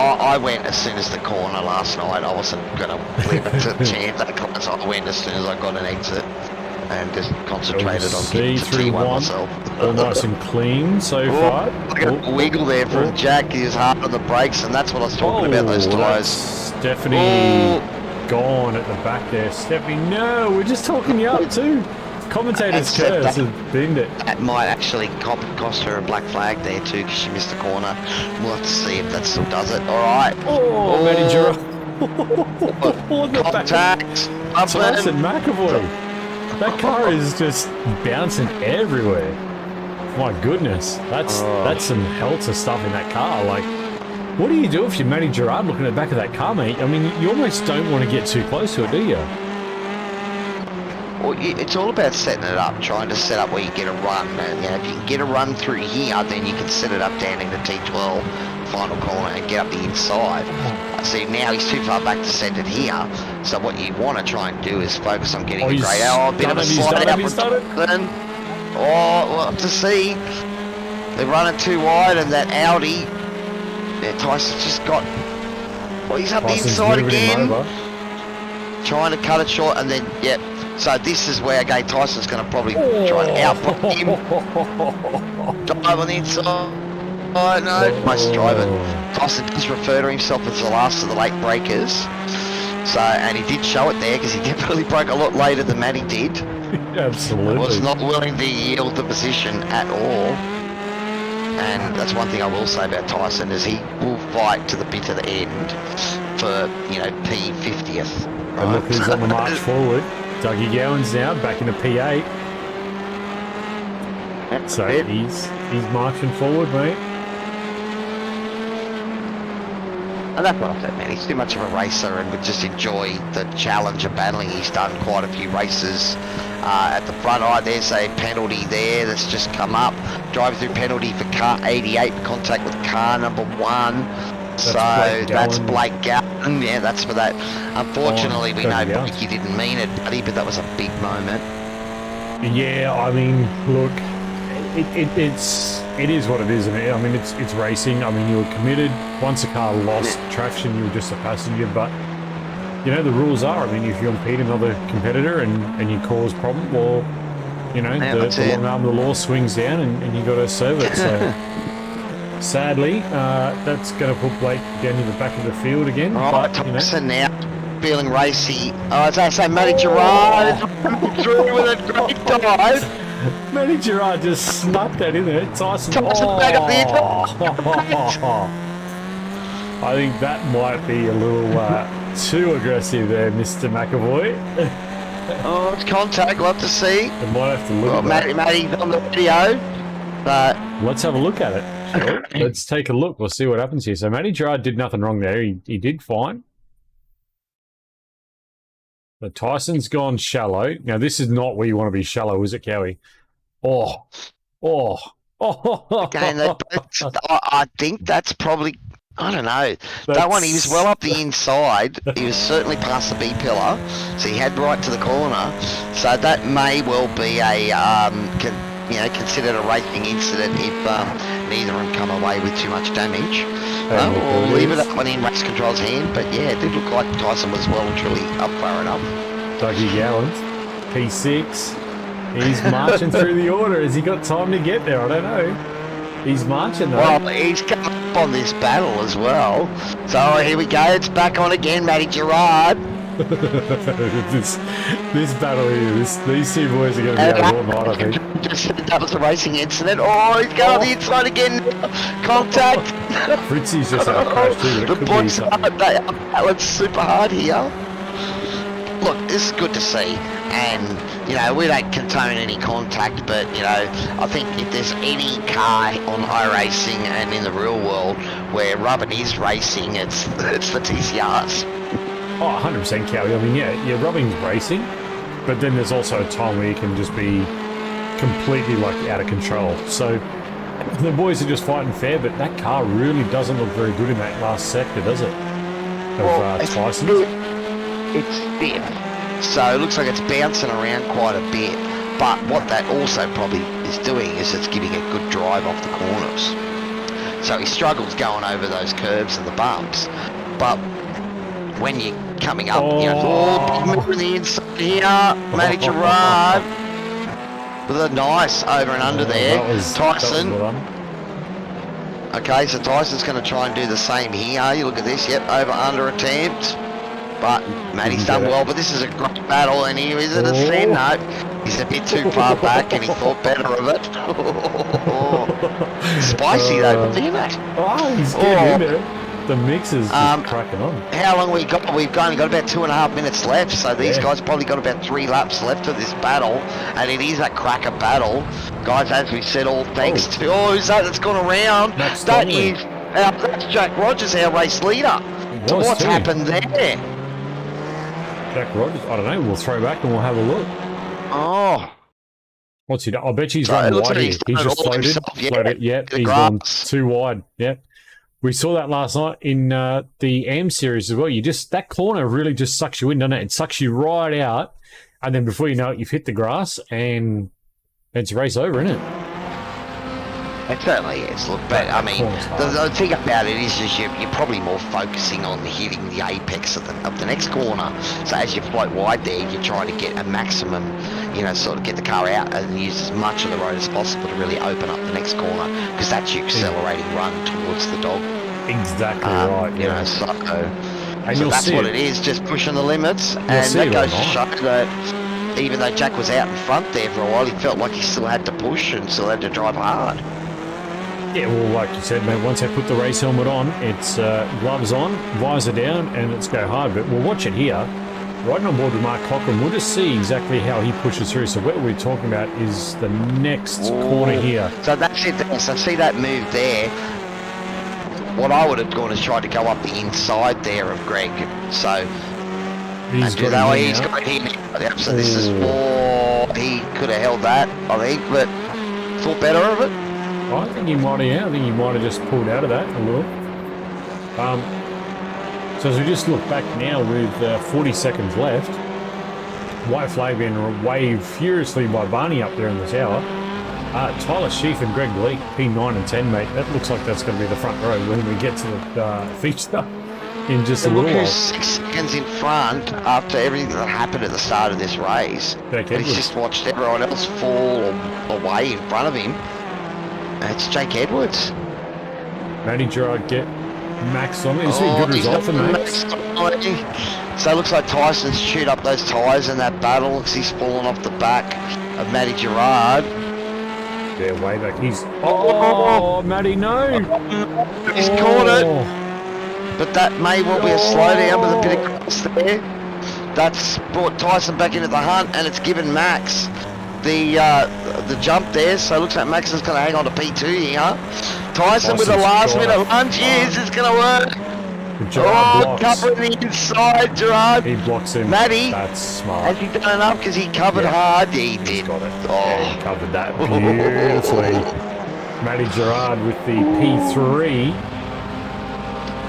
I went as soon as the corner last night. I wasn't going to leave it to chance that corner, so I went as soon as I got an exit and just concentrated on getting to T1 myself. All nice and clean so far. Look at a wiggle there from Jack. He was hard on the brakes, and that's what I was talking about, those tyres. Stephanie gone at the back there. Stephanie, no, we're just talking you up too. Commentator's curse has binned it. That might actually cost her a black flag there too, because she missed the corner. We'll have to see if that still does it. All right. Manager. Contact. Tyson McAvoy. That car is just bouncing everywhere. My goodness, that's some Helter stuff in that car. Like, what do you do if you're Matty Gerard looking at the back of that car, mate? I mean, you almost don't want to get too close to it, do you? Well, it's all about setting it up, trying to set up where you get a run. And, if you can get a run through here, then you can set it up down in the T12 final corner and get up the inside. See, now he's too far back to send it here. So what you want to try and do is focus on getting a great a bit of a slide out. We'll have to see. They're running too wide, and that Audi. Tyson's just got. Well, he's up the inside again. Trying to cut it short, and then, yep. So this is where, again, Tyson's going to probably try and output him. Drive on the inside. Oh, no. Most driving. Tyson does refer to himself as the last of the late breakers. So, and he did show it there because he definitely broke a lot later than Matty did. Absolutely. Was not willing to yield the position at all. And that's one thing I will say about Tyson is he will fight to the bitter end for, P50th. Right? And look who's on the march forward. Dougie Gowan's now back in a P8. So he's marching forward, mate. And that's what I said, man. He's too much of a racer and would just enjoy the challenge of battling. He's done quite a few races at the front. There's a penalty there that's just come up. Drive-through penalty for car 88 for contact with car number 1. That's Blake Gowan. Yeah, that's for that. Unfortunately, we know Blakey didn't mean it, buddy, but that was a big moment. Yeah, I mean, look, it is what it is, isn't it? I mean, it's racing. I mean, you were committed. Once a car lost traction, you were just a passenger. But the rules are. I mean, if you impede another competitor and you cause problem, well, the long arm of the law swings down and you got to serve it. So. Sadly, that's going to put Blake down in the back of the field again. Right, Thompson now feeling racy. As I say, Matty Gerard through with a great dive. Matty Gerard just snuck that in there. Tyson back up the I think that might be a little too aggressive there, Mr. McAvoy. It's contact. Love to see. I might have to look at that. Matty's on the video. But let's have a look at it. Sure. Let's take a look. We'll see what happens here. So Matty Gerard did nothing wrong there. He did fine. But Tyson's gone shallow. Now, this is not where you want to be shallow, is it, Cowy? Again, I think that's probably, I don't know. That one, he was well up the inside. He was certainly past the B pillar. So he had right to the corner. So that may well be a, considered a racing incident if neither of them come away with too much damage. We'll leave it up one in race control's hand, but yeah, it did look like Tyson was well and truly up far enough. Dougie Gowan, P6. He's marching through the order. Has he got time to get there? I don't know. He's marching though. Well, he's come up on this battle as well. So here we go. It's back on again, Matty Gerard. this battle here, these two boys are going to be out all night, I think. That was a racing incident. Oh, he's going on the inside again. Contact. Fritzy's just had a crash too, but it could be something. That's super hard here. Look, this is good to see. And, we don't condone any contact, but, I think if there's any car on iRacing and in the real world where rubbing is racing, it's the TCRs. Oh, 100% Cowy. I mean, yeah, rubbing's racing, but then there's also a time where you can just be completely, out of control. So the boys are just fighting fair, but that car really doesn't look very good in that last sector, does it? Tyson. It's stiff, so it looks like it's bouncing around quite a bit. But what that also probably is doing is it's giving a good drive off the corners. So he struggles going over those curves and the bumps, but when you're coming up, big move in the inside here, Matty Gerard with a nice over and under there. Tyson. Okay, so Tyson's going to try and do the same here. You look at this, over under attempt. But Matty's done well, but this is a great battle, and he is at a sin note. He's a bit too far back, and he thought better of it. Spicy though, isn't it? Oh, he's getting in there. The mix is just cracking on. How long we got? We've only got about 2.5 minutes left, so these guys probably got about 3 laps left of this battle, and it is a cracker battle, guys. As we said, all thanks to who's that that's gone around? That's Jack Rogers, our race leader. What's happened there? Jack Rogers, I don't know. We'll throw back and we'll have a look. Oh. What's he done? I bet he's run wide here. He's just floated. Yep, he's gone too wide. Yep. We saw that last night in the AM series as well. That corner really just sucks you in, doesn't it? It sucks you right out, and then before you know it, you've hit the grass, and it's race over, isn't it? It certainly is. Look, but I mean, the thing about it is just you're probably more focusing on hitting the apex of the next corner. So as you float wide there, you're trying to get a maximum, sort of get the car out and use as much of the road as possible to really open up the next corner, because that's your accelerating run towards the dog. Exactly right. So and that's what it is, just pushing the limits. And that goes to show that even though Jack was out in front there for a while, he felt like he still had to push and still had to drive hard. Yeah, well, like you said, mate, once they put the race helmet on, it's gloves on, visor down, and let's go hard. But we'll watch it here. Riding on board with Mark Cochran, we'll just see exactly how he pushes through. So what we're talking about is the next corner here. So that's it there. So see that move there. What I would have done is tried to go up the inside there of Greg. So he's got him now. So this is he could have held that, I think, but thought better of it. I think he might have just pulled out of that a little. So as we just look back now with 40 seconds left, white flag being waved furiously by Barney up there in the tower. Tyler Sheaf and Greg Leake, P9 and 10, mate. That looks like that's going to be the front row when we get to the feature in just a little while. 6 seconds in front after everything that happened at the start of this race. He's just watched everyone else fall away in front of him. It's Jake Edwards. Matty Gerard get Max on. This is a good result for Max. So it looks like Tyson's chewed up those tyres in that battle. Looks he's fallen off the back of Matty Gerard. Yeah, way back. Matty, no. He's caught it. But that may well be a slowdown with a bit of cross there. That's brought Tyson back into the hunt, and it's given Max the jump there, so it looks like Max is going to hang on to P2 here. Tyson with a last minute lunge. Yes, it's going to work. Gerard covering the inside, Gerard. He blocks him. Matty, that's smart. has he done enough? Because he covered hard. He did. Got it. Yeah, he covered that beautifully. Matty Gerard with the P3.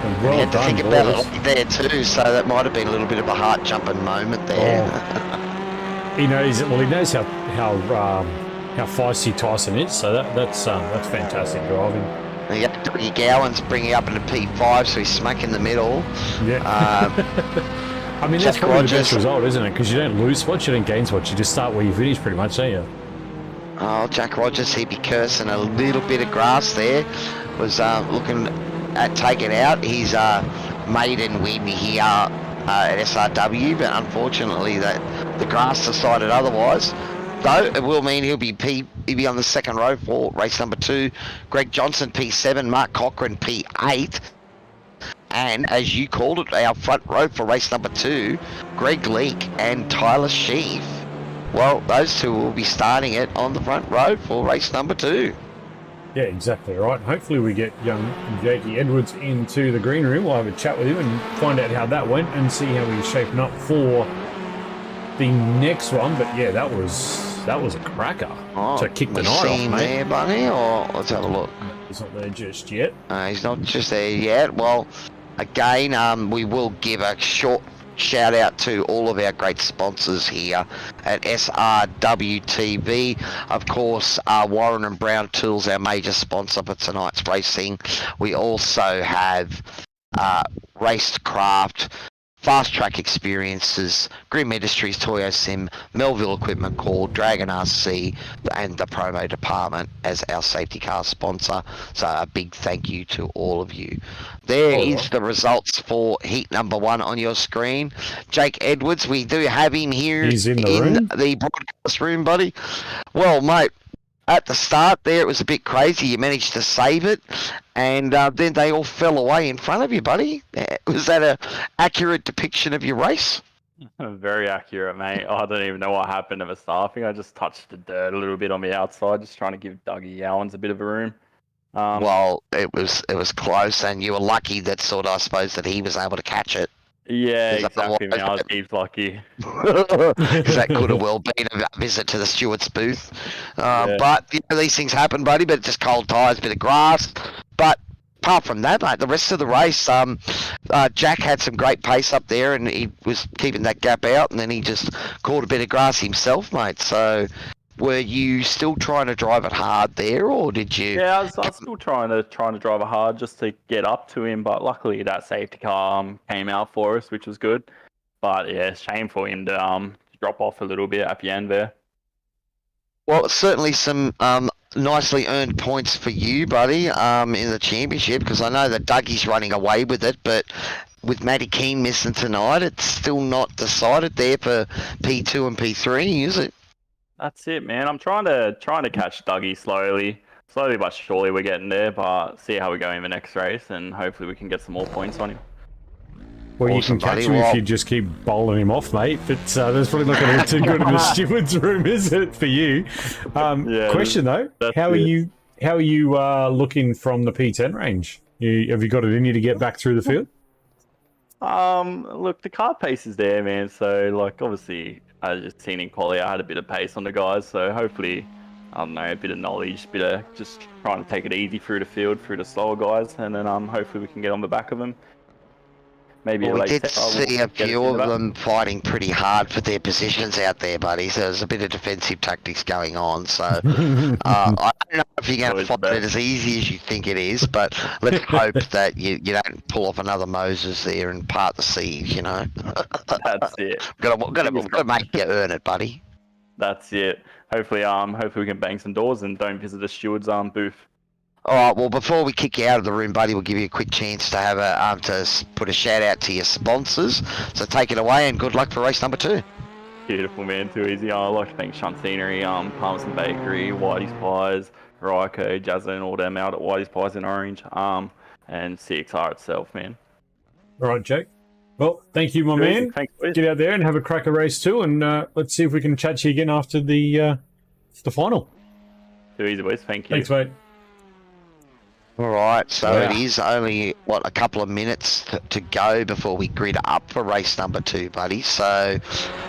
And well had to done, think about it there too, so that might have been a little bit of a heart jumping moment there. He knows how feisty Tyson is, so that's fantastic driving. Dougie Gowan's bringing up into P5, so he's smack in the middle. Yeah. I mean, that's probably the best result, isn't it? Because you don't lose spots, you don't gain spots, you just start where you finish pretty much, don't you? Oh, Jack Rogers, he'd be cursing a little bit of grass there. Was looking at taking out his maiden win here at SRW, but unfortunately the grass decided otherwise. Though it will mean he'll be on the second row for race number 2. Greg Johnson P7, Mark Cochran P8, and as you called it, our front row for race number 2, Greg Leake and Tyler Sheaf. Well, those two will be starting it on the front row for race number 2. Yeah, exactly right. Hopefully we get young Jakey Edwards into the green room. We'll have a chat with him and find out how that went and see how he's shaping up for the next one. But yeah, that was a cracker to kick the night off, mate. There, Bunny, or let's have a look. He's not there just yet. He's not just there yet. Well, again, we will give a short shout out to all of our great sponsors here at SRW TV. Of course, Warren and Brown Tools, our major sponsor for tonight's racing. We also have Racecraft, Fast Track Experiences, Grim Industries, Toyo Sim, Melville Equipment Call, Dragon RC, and the promo department as our safety car sponsor. So a big thank you to all of you. There is the results for heat number 1 on your screen. Jake Edwards, we do have him here. He's in the room. The broadcast room, buddy. Well, mate, at the start there, it was a bit crazy. You managed to save it, and then they all fell away in front of you, buddy. Was that a accurate depiction of your race? Very accurate, mate. I don't even know what happened at the start. I think I just touched the dirt a little bit on the outside, just trying to give Dougie Yowens a bit of a room. Well, it was close, and you were lucky that I suppose that he was able to catch it. Yeah, exactly. Man. I was heaps lucky. Because that could have well been a visit to the Stewart's booth. But these things happen, buddy. But just cold tyres, bit of grass. But apart from that, mate, the rest of the race, Jack had some great pace up there, and he was keeping that gap out, and then he just caught a bit of grass himself, mate. So, were you still trying to drive it hard there, or did you? Yeah, I was still trying to drive it hard just to get up to him, but luckily that safety car came out for us, which was good. But yeah, shame for him to drop off a little bit at the end there. Well, certainly some nicely earned points for you, buddy, in the championship, because I know that Dougie's running away with it, but with Matty Keane missing tonight, it's still not decided there for P2 and P3, is it? That's it, man. I'm trying to catch Dougie slowly but surely we're getting there. But see how we go in the next race, and hopefully we can get some more points on him. Well, Awesome, you can catch buddy. him if you just keep bowling him off, mate. But that's probably not going to be too good in the steward's room, is it, for you? Question though, how are you looking from the P10 range? Have you got it in you to get back through the field? Look, the car pace is there, man. So like, obviously, I just seen in quali, I had a bit of pace on the guys. So hopefully, I don't know, a bit of knowledge, bit of just trying to take it easy through the field, through the slower guys, and then hopefully we can get on the back of them. Maybe Well, a we late did start, see we'll a get few us of into that. them fighting pretty hard for their positions out there, buddy. So there's a bit of defensive tactics going on. So I don't know if you're going to Always find the it as easy as you think it is, but let's hope that you don't pull off another Moses there and part the seas, you know. That's it. Got to make you earn it, buddy. That's it. Hopefully we can bang some doors and don't visit the steward's booth. All right. Well, before we kick you out of the room, buddy, we'll give you a quick chance to have put a shout out to your sponsors. So take it away, and good luck for race number 2. Beautiful, man. Too easy. I'd like to thank Shunt Scenery, Palmerston Bakery, Whitey's Pies, Ryko, Jazza, and all them out at Whitey's Pies in Orange, and CXR itself, man. All right, Jake. Well, thank you, my Too easy. man. Thanks, boys. Get out there and have a crack at race 2, and let's see if we can chat to you again after the final. Too easy, boys. Thank you. Thanks, mate. All right, so Yeah. it is only, a couple of minutes to go before we grid up for race number 2, buddy. So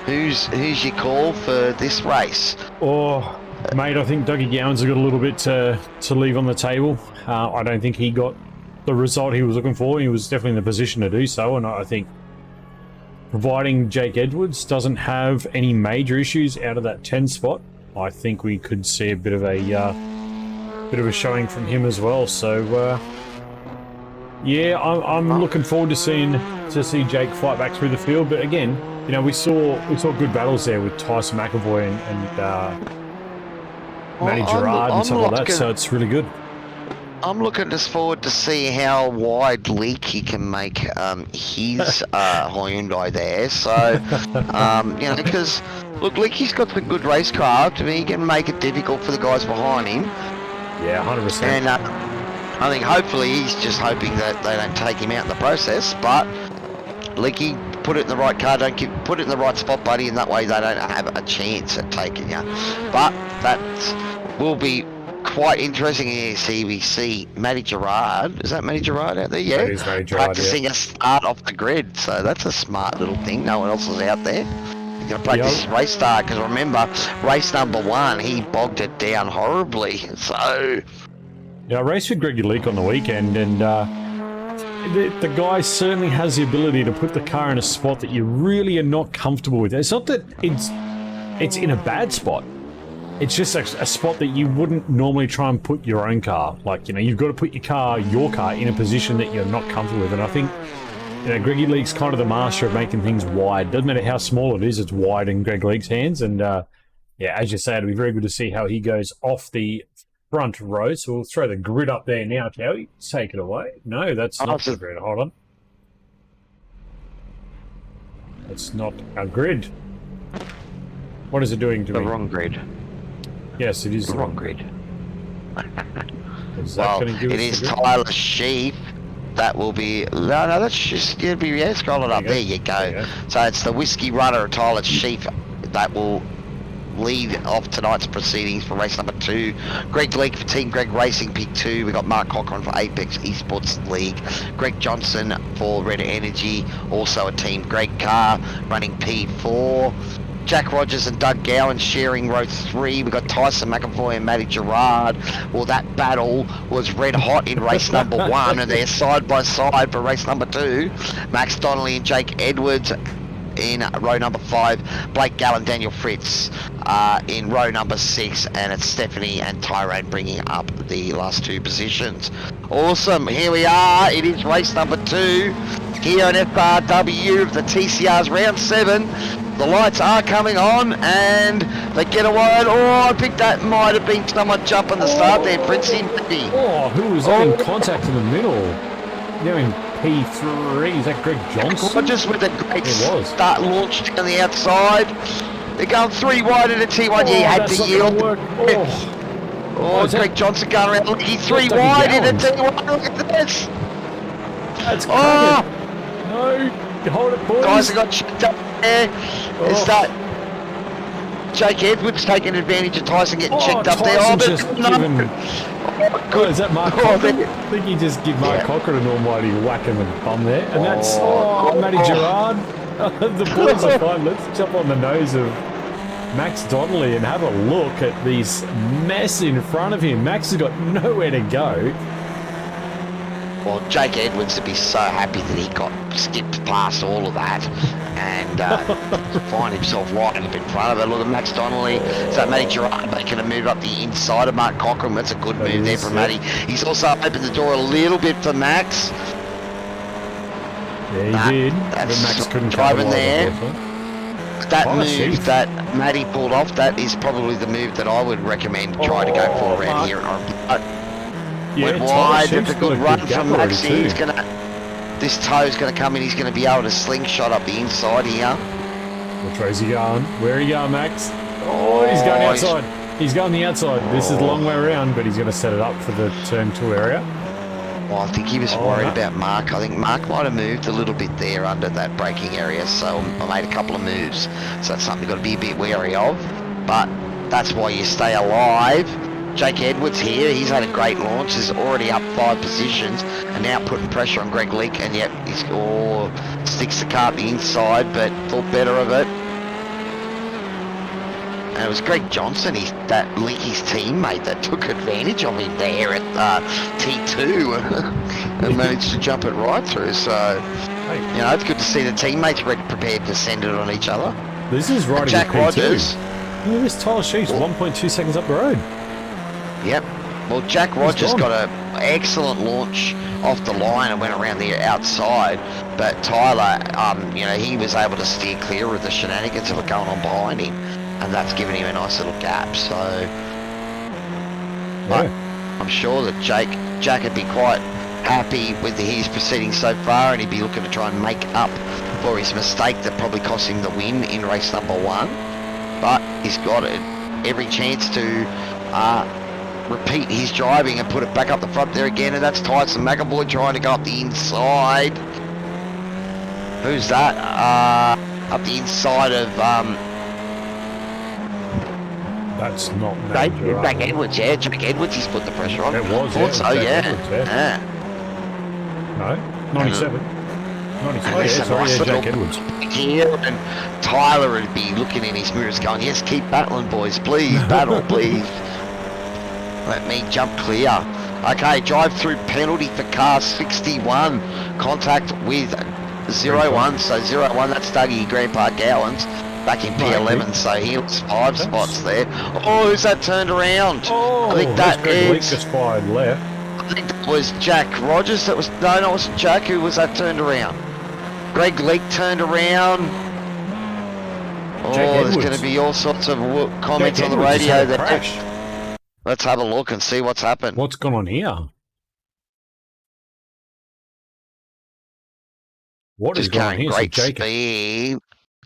who's your call for this race? Oh, mate, I think Dougie Gowans has got a little bit to leave on the table. I don't think he got the result he was looking for. He was definitely in the position to do so, and I think providing Jake Edwards doesn't have any major issues out of that 10 spot, I think we could see a bit of a showing from him as well. So yeah, I'm looking forward to see Jake fight back through the field. But again, you know, we saw good battles there with Tyson McAvoy and Matty Gerard and stuff like that. So it's really good. I'm looking just forward to see how wide Leaky can make his Hyundai there. So, you know, because, look, Leaky's got some good racecraft. I mean, he can make it difficult for the guys behind him. Yeah, 100%. And I think hopefully he's just hoping that they don't take him out in the process. But Leaky, put it in the right car, put it in the right spot, buddy, and that way they don't have a chance at taking you. But that will be quite interesting here. We see Matty Gerard. Is that Matty Gerard out there? Yeah. That is Matty Gerard, practicing a start off the grid. So that's a smart little thing. No one else is out there. He's going to practice his race start, because remember, race number 1, he bogged it down horribly. So Yeah, I raced with Greg Leak on the weekend, and the guy certainly has the ability to put the car in a spot that you really are not comfortable with. It's not that it's in a bad spot. It's just a spot that you wouldn't normally try and put your own car. Like, you know, you've got to put your car in a position that you're not comfortable with. And I think, you know, Greggy Leak's kind of the master of making things wide. Doesn't matter how small it is, it's wide in Greg Leak's hands. And yeah, as you say, it'll be very good to see how he goes off the front row. So we'll throw the grid up there now, Cowy. Take it away. No, that's not the grid. Hold on. That's not a grid. What is it doing to me? the wrong grid. Yes, it is the Wrong wrong grid. Is that Well, going to give it us is the grid? Tyler Sheep. That will be no, that's just gonna be scrolling up. There you go. There you go. So it's the Whiskey Runner of Tyler Sheep that will lead off tonight's proceedings for race number 2. Greg Leake for Team Greg Racing, pick 2. We got Mark Cochran for Apex Esports League. Greg Johnson for Red Energy, also a Team Greg Carr running P4. Jack Rogers and Doug Gowan sharing row 3. We got Tyson McAvoy and Matty Gerard. Well, that battle was red hot in race number 1, and they're side by side for race number 2. Max Donnelly and Jake Edwards in row number 5, Blake Gallen, Daniel Fritz in row number 6, and it's Stephanie and Tyrone bringing up the last 2 positions. Awesome, here we are. It is race number 2 here at SRW of the TCR's round 7. The lights are coming on, and they get a wide. Oh, I think that might have been someone jumping the start there, Princey. Oh, who was that in contact in the middle? Now in P3, is that Greg Johnson? Just with a great It was. start launch on the outside. They're going 3 wide at a T1. Yeah, he had that's to not yield. gonna work. Oh, is that- Greg Johnson going around. He's 3 Dougie wide in a Gowans. T1. Look at this. That's Oh, cracked. No, hold it, boys. guys have got checked up there. Is Oh. that Jake Edwards taking advantage of Tyson getting checked up there? Tyson's but just no. given. Oh, is that Mark Oh, Cochran? they- I think he just give Mark Yeah. Cochran an almighty whack in the bum there. And that's, Oh. Matty Gerard. The boys are fine. Let's jump on the nose of Max Donnelly and have a look at this mess in front of him. Max has got nowhere to go. Well, Jake Edwards would be so happy that he got skipped past all of that and find himself right up in front of it. Look at Max Donnelly. So Matty Gerard making a move up the inside of Mark Cochran. That's a good That move there is, from yeah. Matty. He's also opened the door a little bit for Max. Yeah, he did. But that's Max couldn't driving capitalize, there. unfortunately. That Oh, move sheep. that Matty pulled off, that is probably the move that I would recommend trying to go for around Mark. here. Yeah, Went Tyler wide, Sheep's that's a got good run gap from already Maxi. too. He's gonna, this toe's gonna come in. He's gonna be able to slingshot up the inside here. Which way is he going? Where are you going, Max? Oh, he's going outside. He's going the outside. This is the long way around, but he's going to set it up for the turn 2 area. Well, I think he was Oh, worried no. about Mark. I think Mark might have moved a little bit there under that braking area, so I made a couple of moves. So that's something you've got to be a bit wary of. But that's why you stay alive. Jake Edwards here, he's had a great launch. He's already up 5 positions and now putting pressure on Greg Leake. And yet he's sticks the car at the inside, but thought better of it. And it was Greg Johnson, that Leakey's teammate, that took advantage of him there at T2 and managed to jump it right through. So, you know, it's good to see the teammates prepared to send it on each other. This is right Jack in P2. Rogers. Look at this Tyler Sheep's 1.2 seconds up the road. Yep. Well, Jack Rogers gone. got an excellent launch off the line and went around the outside. But Tyler, you know, he was able to steer clear of the shenanigans that were going on behind him. And that's given him a nice little gap. So, but I'm sure that Jack would be quite happy with his proceedings so far, and he'd be looking to try and make up for his mistake that probably cost him the win in race number 1. But he's got every chance to repeat his driving and put it back up the front there again, and that's Tyson McAvoy trying to go up the inside. Who's that? Up the inside of That's not Jack Gerard. Edwards, yeah. Jack Edwards, he's put the pressure on. It was, Thought so, Jack yeah. Edwards, yeah. No, 97. 97, There's yeah, a sorry, nice yeah, Jack little Edwards. here, and Tyler would be looking in his mirrors going, yes, keep battling, boys, please, battle, please. Let me jump clear. Okay, drive through penalty for car 61. Contact with 01, so 01, that's Dougie Grandpa Gowans. Back in P11, so he was 5 spots there. Oh, who's that turned around? Oh, I think that's that Greg Leake is... just fired left. I think that was Jack Rogers. That was no, it wasn't Jack. Who was that turned around? Greg Leake turned around. Oh, Jack there's Edwards. going to be all sorts of comments Jack on the Edwards just radio had a there. crash. Let's have a look and see what's happened. What's gone on here? What is Just going on going here? So great Jake speed,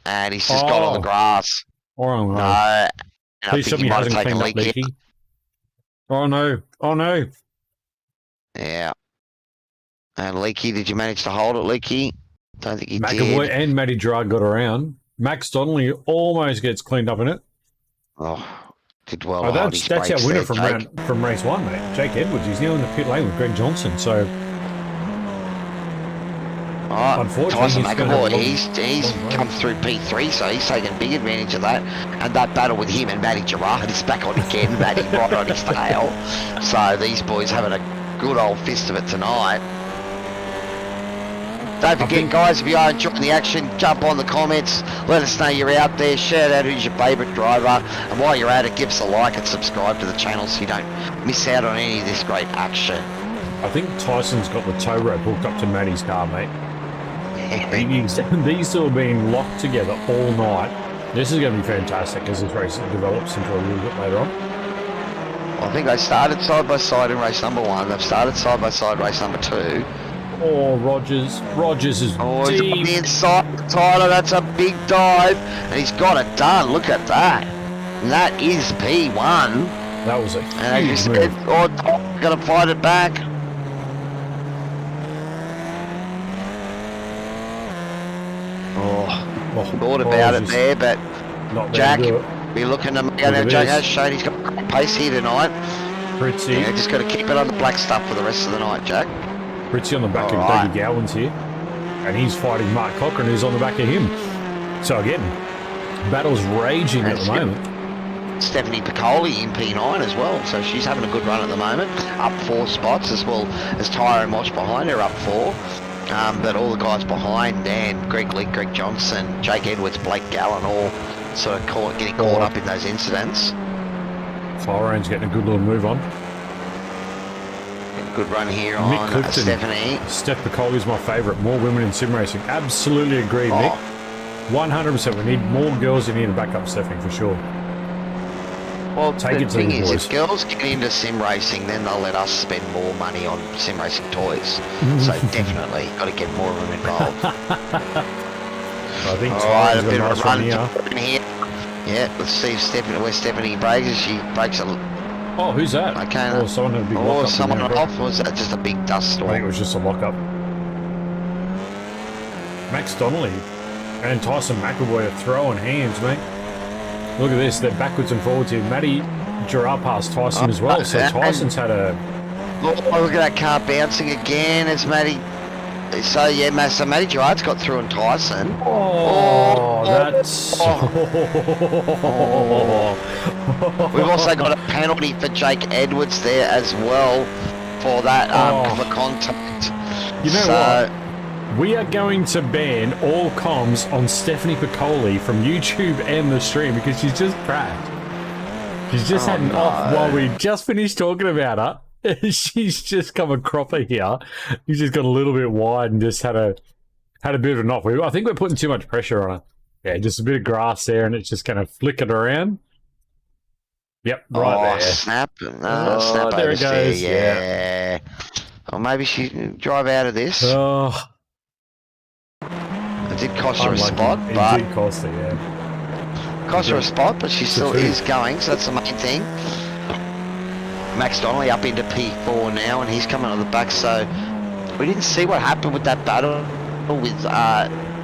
and he's just got on the grass. Oran No, And I Please think tell me he he might have hasn't taken cleaned up Leakey. Leakey. Oh no. Oh no. Yeah. And Leakey, did you manage to hold it, Leakey? Don't think he McAvoy did. and Matty Gerard got around. Max Donnelly almost gets cleaned up in it. Oh, did well Oh, to hold that's his our brakes winner there, Jake. from race 1, mate. Jake Edwards. He's now in the pit lane with Greg Johnson. So Oh, unfortunately, Tyson he's gonna have a McAvoy, he's long come race. through P3, so he's taken big advantage of that. And that battle with him and Matty Gerard is back on again. Matty right on his tail. So these boys having a good old fist of it tonight. Don't forget, guys, if you are enjoying the action, jump on the comments. Let us know you're out there. Shout out who's your favourite driver. And while you're at it, give us a like and subscribe to the channel so you don't miss out on any of this great action. I think Tyson's got the tow rope hooked up to Matty's car, mate. These two have been locked together all night. This is going to be fantastic as this race develops into a little bit later on. I think they started side by side in race number 1. They've started side by side race number 2. Oh, Rogers. Rogers is Oh, he's on deep. the inside. Tyler, that's a big dive. And he's got it done. Look at that. And that is P1. That was a And as you huge said, move. oh, going to fight it back. Oh, thought about it there, but Not Jack, there to do it. be looking to Look go at now. Jack this. has shown he's got great pace here tonight. Fritzy. Yeah, just got to keep it on the black stuff for the rest of the night, Jack. Fritzy on the back of Alright. Dougie Gowan's here. And he's fighting Mark Cochran, who's on the back of him. So again, battle's raging at the moment. Stephanie Piccoli in P9 as well, so she's having a good run at the moment. Up 4 spots, as well as Tyra and Mosh behind her, up 4. But all the guys behind, Dan, Greg Leake, Greg Johnson, Jake Edwards, Blake Gallen, all sort of getting caught up in those incidents. Tyrone's getting a good little move on. Good run here Mick on Clifton. Stephanie. Steph Piccoli's my favourite. More women in sim racing. Absolutely agree, Mick. 100%. We need more girls in here to back up Stephanie for sure. Well, Take the it to thing the is, boys. if girls get into sim racing, then they'll let us spend more money on sim racing toys. So definitely got to get more of them involved. I think All right, a Tyrone's bit got a of nice a run run here. here. Yeah, let's see if Stephanie, where Stephanie breaks. She breaks a. Oh, who's that? Okay. Oh, someone had a big Or lock-up. someone in there. off. Or was that just a big dust I think it storm? was just a lock-up. Max Donnelly and Tyson McAvoy are throwing hands, mate. Look at this. They're backwards and forwards here. Matty Gerard passed Tyson as well. So and- Tyson's had a... Look at that car bouncing again. It's Matty. So yeah, so Matty Gerard's got through and Tyson. Oh, that's... We've also got a penalty for Jake Edwards there as well for that for contact. You know what? We are going to ban all comms on Stephanie Piccoli from YouTube and the stream because she's just cracked. She's just had an off while we just finished talking about her. She's just come a cropper here. She's just got a little bit wide and just had a bit of an off. I think we're putting too much pressure on her. Yeah, just a bit of grass there and it's just kind of flicking around. Yep, right there. Snap. Oh, Snap there it oversteer, goes, yeah. Or maybe she can drive out of this. Oh, It did cost her a unlucky. spot, It but did cost her, yeah. cost her a spot, but she still two. is going, so that's the main thing. Max Donnelly up into P4 now, and he's coming on the back, so we didn't see what happened with that battle with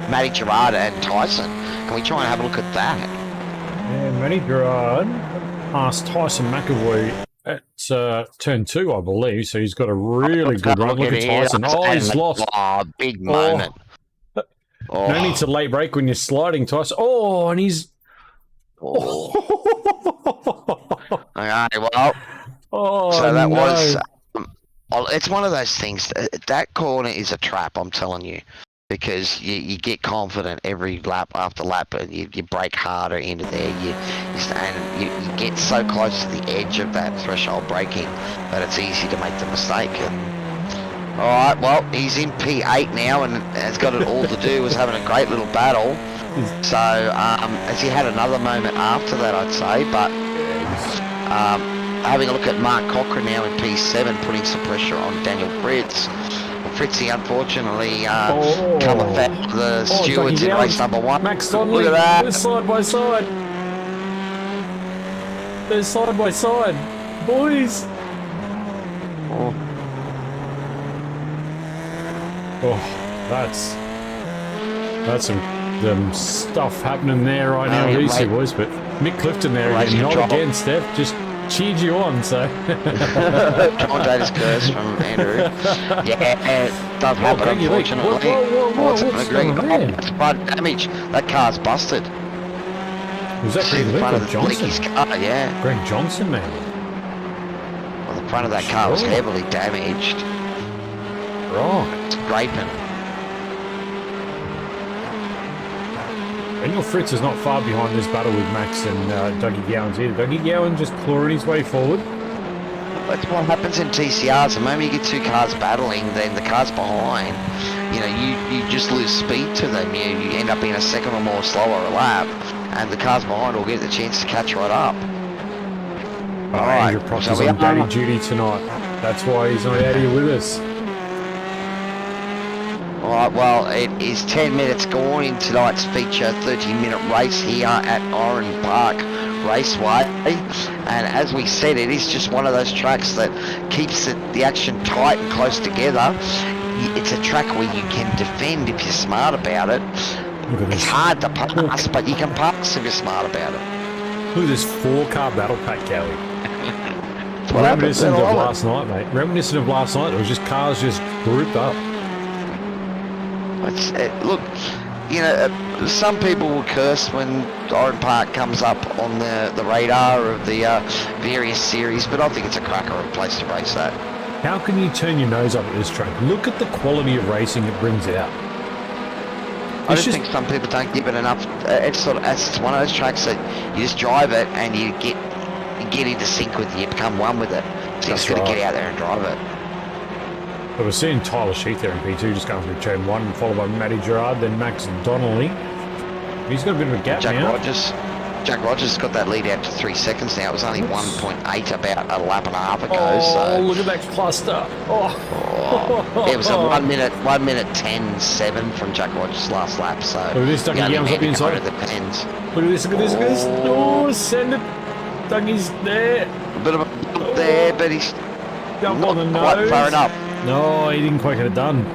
Matty Gerard and Tyson. Can we try and have a look at that? Yeah, Matty Gerard passed Tyson McAvoy at turn 2, I believe, so he's got a really good run. Look at Tyson. Oh, he's lost. Oh, big moment. No need to late break when you're sliding, Tyson. Oh, and he's... Okay, well, Oh, so that no. was... it's one of those things. That corner is a trap, I'm telling you. Because you get confident every lap after lap and you brake harder into there. You get so close to the edge of that threshold braking that it's easy to make the mistake. And, all right, well, he's in P8 now and has got it all to do was having a great little battle. So, as he had another moment after that, I'd say, but having a look at Mark Cochran now in P7, putting some pressure on Daniel Fritz. Fritzy, unfortunately, come off the stewards in race number 1. Max Donnelly, Look at that. side by side. They're side by side. Boys. Oh, Oh, that's some stuff happening there right now, these two boys. But Mick Clifton there again, not again, Steph. Just cheered you on, so. Commentator's curse from Andrew. Yeah, it does happen, unfortunately. What's going on there? That's blood damage. That car's busted. Was that Greg front Lick of or the Johnson? Leaky's car, yeah. Greg Johnson, man. Well, the front of that car was heavily damaged. Right. Scraping. Daniel Fritz is not far behind this battle with Max and Dougie Gowan's either. Dougie Gowan just clawing his way forward. That's what happens in TCRs. The moment you get two cars battling, then the cars behind, you just lose speed to them. You end up being a second or more slower a lap, and the cars behind will get the chance to catch right up. Andrew Proctor's on daddy duty tonight. That's why he's not out here with us. Alright, well, it is 10 minutes gone in tonight's feature 30-minute race here at Oran Park Raceway. And as we said, it is just one of those tracks that keeps the action tight and close together. It's a track where you can defend if you're smart about it. It's hard to pass, but you can pass if you're smart about it. Look at this 4-car battle pack, Cowy. Reminiscent of last night, mate. Reminiscent of last night. It was just cars just grouped up. Look, some people will curse when Oran Park comes up on the radar of the various series, but I think it's a cracker of a place to race that. How can you turn your nose up at this track? Look at the quality of racing it brings out. I just think some people don't give it enough. It's one of those tracks that you just drive it and you get into sync with it, you become one with it. So you just got to get out there and drive it. But we're seeing Tyler Sheath there in P2 just going through turn 1, followed by Matty Gerard, then Max Donnelly. He's got a bit of a gap now. Jack Rogers got that lead out to 3 seconds now. It was only 1.8 about a lap and a half ago. So look at that cluster. It was a 1 minute 10.7 from Jack Rogers' last lap. So look at this, Dougie Gowan's up inside. Look at this, look at this. Oh, send it. Dougie's there. A bit of a bump there, but he's Jump not on the quite nose. far enough. No, he didn't quite get it done.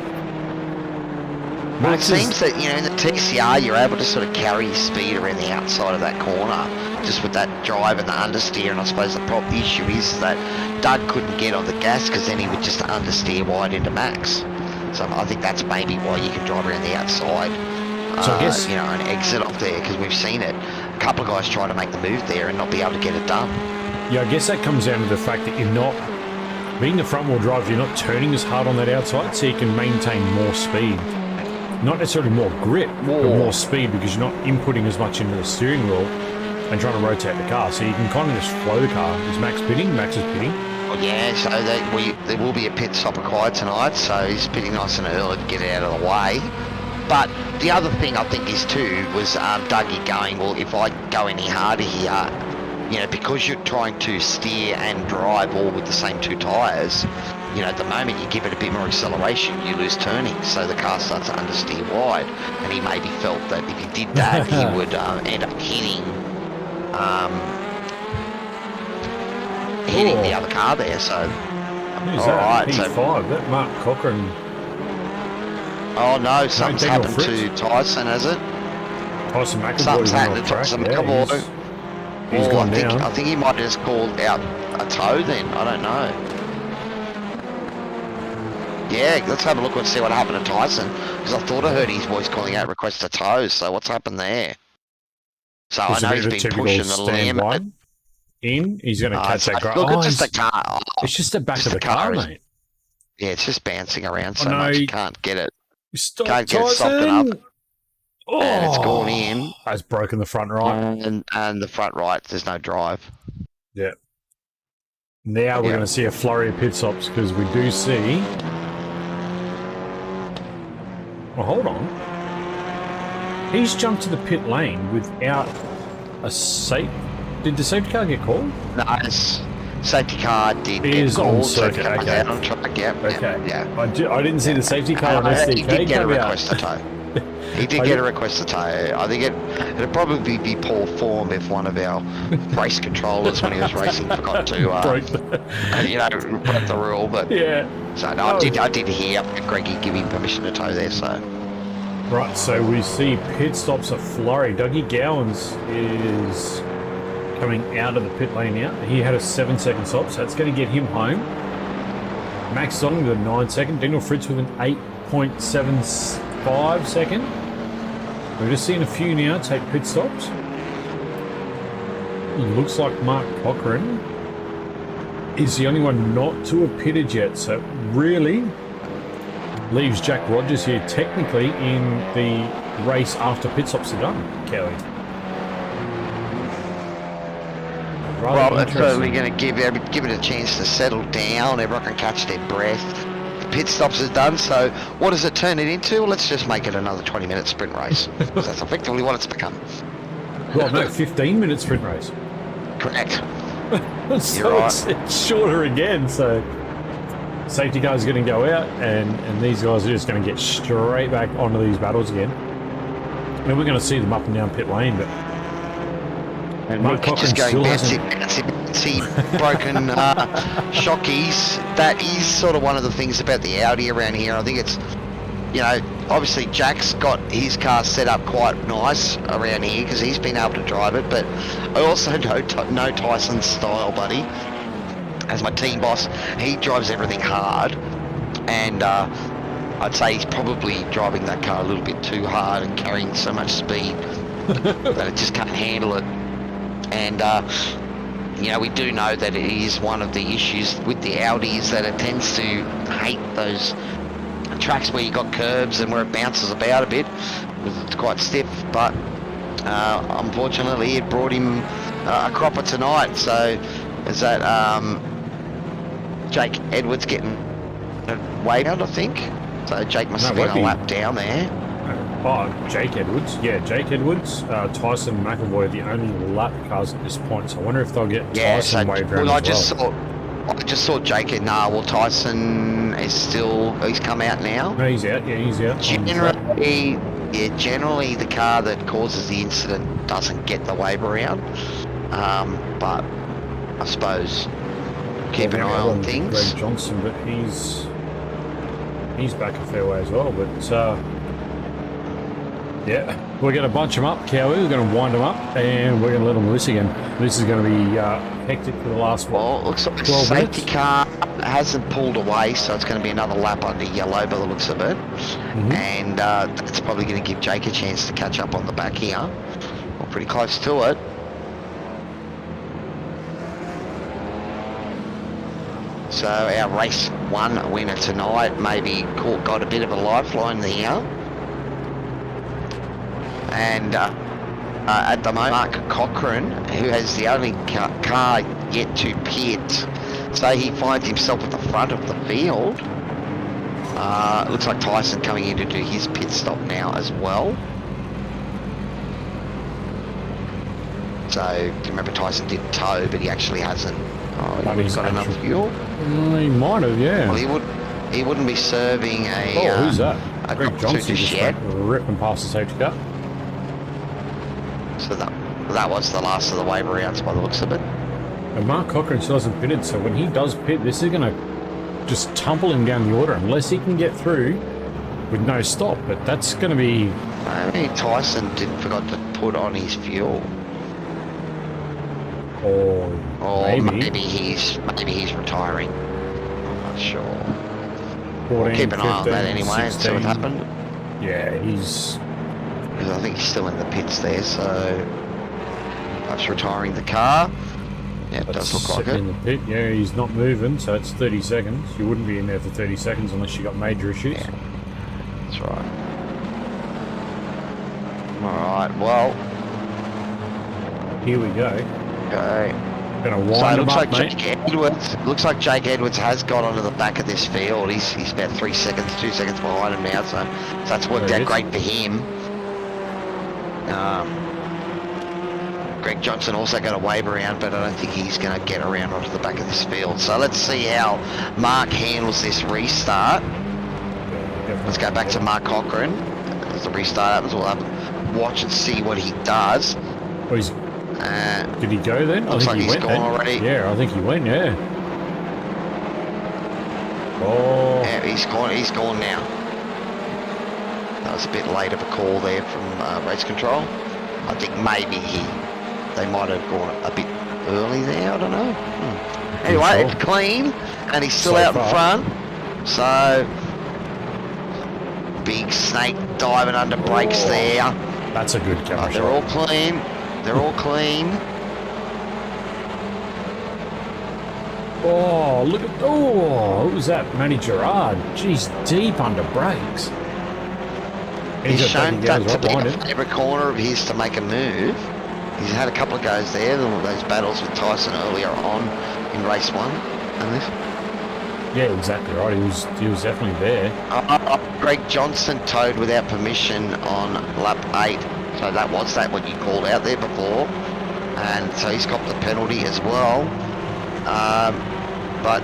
Well, it seems that, in the TCR, you're able to sort of carry speed around the outside of that corner, just with that drive and the understeer. And I suppose the issue is that Doug couldn't get on the gas because then he would just understeer wide into Max. So I think that's maybe why you can drive around the outside, so I guess, and exit off there, because we've seen it. A couple of guys try to make the move there and not be able to get it done. Yeah, I guess that comes down to the fact that you're not, being the front-wheel drive, you're not turning as hard on that outside, so you can maintain more speed. Not necessarily more grip, but more speed, because you're not inputting as much into the steering wheel and trying to rotate the car. So you can kind of just flow the car. Is Max pitting? Max is pitting. Yeah, so there will be a pit stop required tonight, so he's pitting nice and early to get it out of the way. But the other thing I think is too was Dougie going, well, if I go any harder here, because you're trying to steer and drive all with the same two tyres, the moment you give it a bit more acceleration, you lose turning, so the car starts to understeer wide. And he maybe felt that if he did that, he would end up hitting the other car there. So, who's all that? right, P5, that Mark Cochran. Oh no, something's happened to Tyson, has it? Tyson McAvoy. Something's happened to Tyson McAvoy. He's gone down. I think he might have just called out a tow then. I don't know. Yeah, let's have a look and see what happened to Tyson, because I thought I heard his voice calling out request to tow. So what's happened there? So I know he's been pushing the limit. He's going to catch that grass. Look, it's just the car. It's just the back of the car, mate. Yeah, it's just bouncing around so much. You can't get it. Stop, can't get Tyson. it softened up. And it's gone in. Has broken the front right. And the front right, there's no drive. Yeah. Now we're going to see a flurry of pit stops, because we do see... Well, hold on. He's jumped to the pit lane without a safety... Did the safety car get called? No, safety car did get called. On circuit, okay. On track, I didn't see the safety car on SDK he did get a come request out. to tow. He did get a request to tow. I think it'd probably be poor form if one of our race controllers, when he was racing, forgot to, broke the rule. But yeah. So no, I did hear Greggy give him permission to tow there. So right, so we see pit stops at Flurry. Dougie Gowans is coming out of the pit lane now. He had a 7-second stop, so that's going to get him home. Max Donning with a 9-second. Daniel Fritz with an 8.75 second. We're just seeing a few now take pit stops. It looks like Mark Cochran is the only one not to have pitted yet, so it really leaves Jack Rogers here technically in the race after pit stops are done, Cowy. Well, that's probably going to give it a chance to settle down. Everyone can catch their breath. The pit stops is done, so what does it turn it into? Well, let's just make it another 20-minute sprint race. That's effectively what it's become. Well, no, 15-minute sprint race. Correct. So You're right. it's shorter again, so safety cars are going to go out, and these guys are just going to get straight back onto these battles again. I mean, we're going to see them up and down pit lane, but and Mark Cochran still hasn't... bouncy, broken shockies. That is sort of one of the things about the Audi around here. I think it's, obviously Jack's got his car set up quite nice around here because he's been able to drive it, but I also know Tyson's style, buddy. As my team boss, he drives everything hard, and I'd say he's probably driving that car a little bit too hard and carrying so much speed that it just can't handle it. And we do know that it is one of the issues with the Audis, that it tends to hate those tracks where you got curbs and where it bounces about a bit. It's quite stiff, but unfortunately it brought him a cropper tonight. So is that Jake Edwards getting way out, I think. So Jake must have been a lap down there. Oh, Jake Edwards. Yeah, Jake Edwards, Tyson McAvoy are the only lap cars at this point. So I wonder if they'll get Tyson waved around I just saw Jake and Tyson is he's come out now. No, he's out. Yeah, he's out. Generally the car that causes the incident doesn't get the wave around. But I suppose keep an eye on things. Greg Johnson, but he's back a fair way as well. But yeah, we're going to bunch them up, Cowy. We're going to wind them up, and we're going to let them loose again. This is going to be hectic for the last Well, it looks like the safety car hasn't pulled away, so it's going to be another lap under yellow by the looks of it. And that's probably going to give Jake a chance to catch up on the back here. We're pretty close to it. So our race 1 winner tonight maybe got a bit of a lifeline there. And at the moment, Mark Cochran, who has the only car yet to pit, so he finds himself at the front of the field. It looks like Tyson coming in to do his pit stop now as well. So, remember Tyson did tow, but he actually hasn't. He's got enough fuel. He might have, yeah. Well, he wouldn't be serving a. Who's that? Greg Johnson just ripping past the safety car. So that was the last of the wave rounds by the looks of it. And Mark Cochran still hasn't pitted, so when he does pit, this is going to just tumble him down the order unless he can get through with no stop. But that's going to be. Maybe Tyson forgot to put on his fuel. Or maybe he's retiring. I'm not sure. 14, we'll keep an 15, eye on that anyway and see what happened. Yeah, because I think he's still in the pits there, so perhaps retiring the car. Yeah, it does look like it. In the pit. Yeah, he's not moving, so it's 30 seconds. You wouldn't be in there for 30 seconds unless you got major issues. Yeah, that's right. Alright, well. Here we go. Okay. Gonna wind him up, mate. Looks like Jake Edwards has got onto the back of this field. He's about 2 seconds behind him now, so that's worked out great for him. Greg Johnson also got a wave around, but I don't think he's going to get around onto the back of this field. So let's see how Mark handles this restart. Let's go back to Mark Cochran. the restart happens, we'll have watch and see what he does. Oh, did he go then? Looks like he's gone already. Yeah, I think he went, yeah. Oh. Yeah, he's gone now. That was a bit late of a call there from race control. I think maybe they might have gone a bit early there, I don't know. Anyway, it's clean, and he's still out in front. So, big snake diving under brakes there. That's a good camera They're shot. all clean. They're all clean. Oh, look at... Oh, who was that? Matty Gerard. Jeez, deep under brakes. He's shown that to be behind a him. favourite corner of his to make a move. He's had a couple of goes there, those battles with Tyson earlier on in race 1. And this. Yeah, exactly right. He was definitely there. Greg Johnson towed without permission on lap 8. So that was what you called out there before. And so he's got the penalty as well. But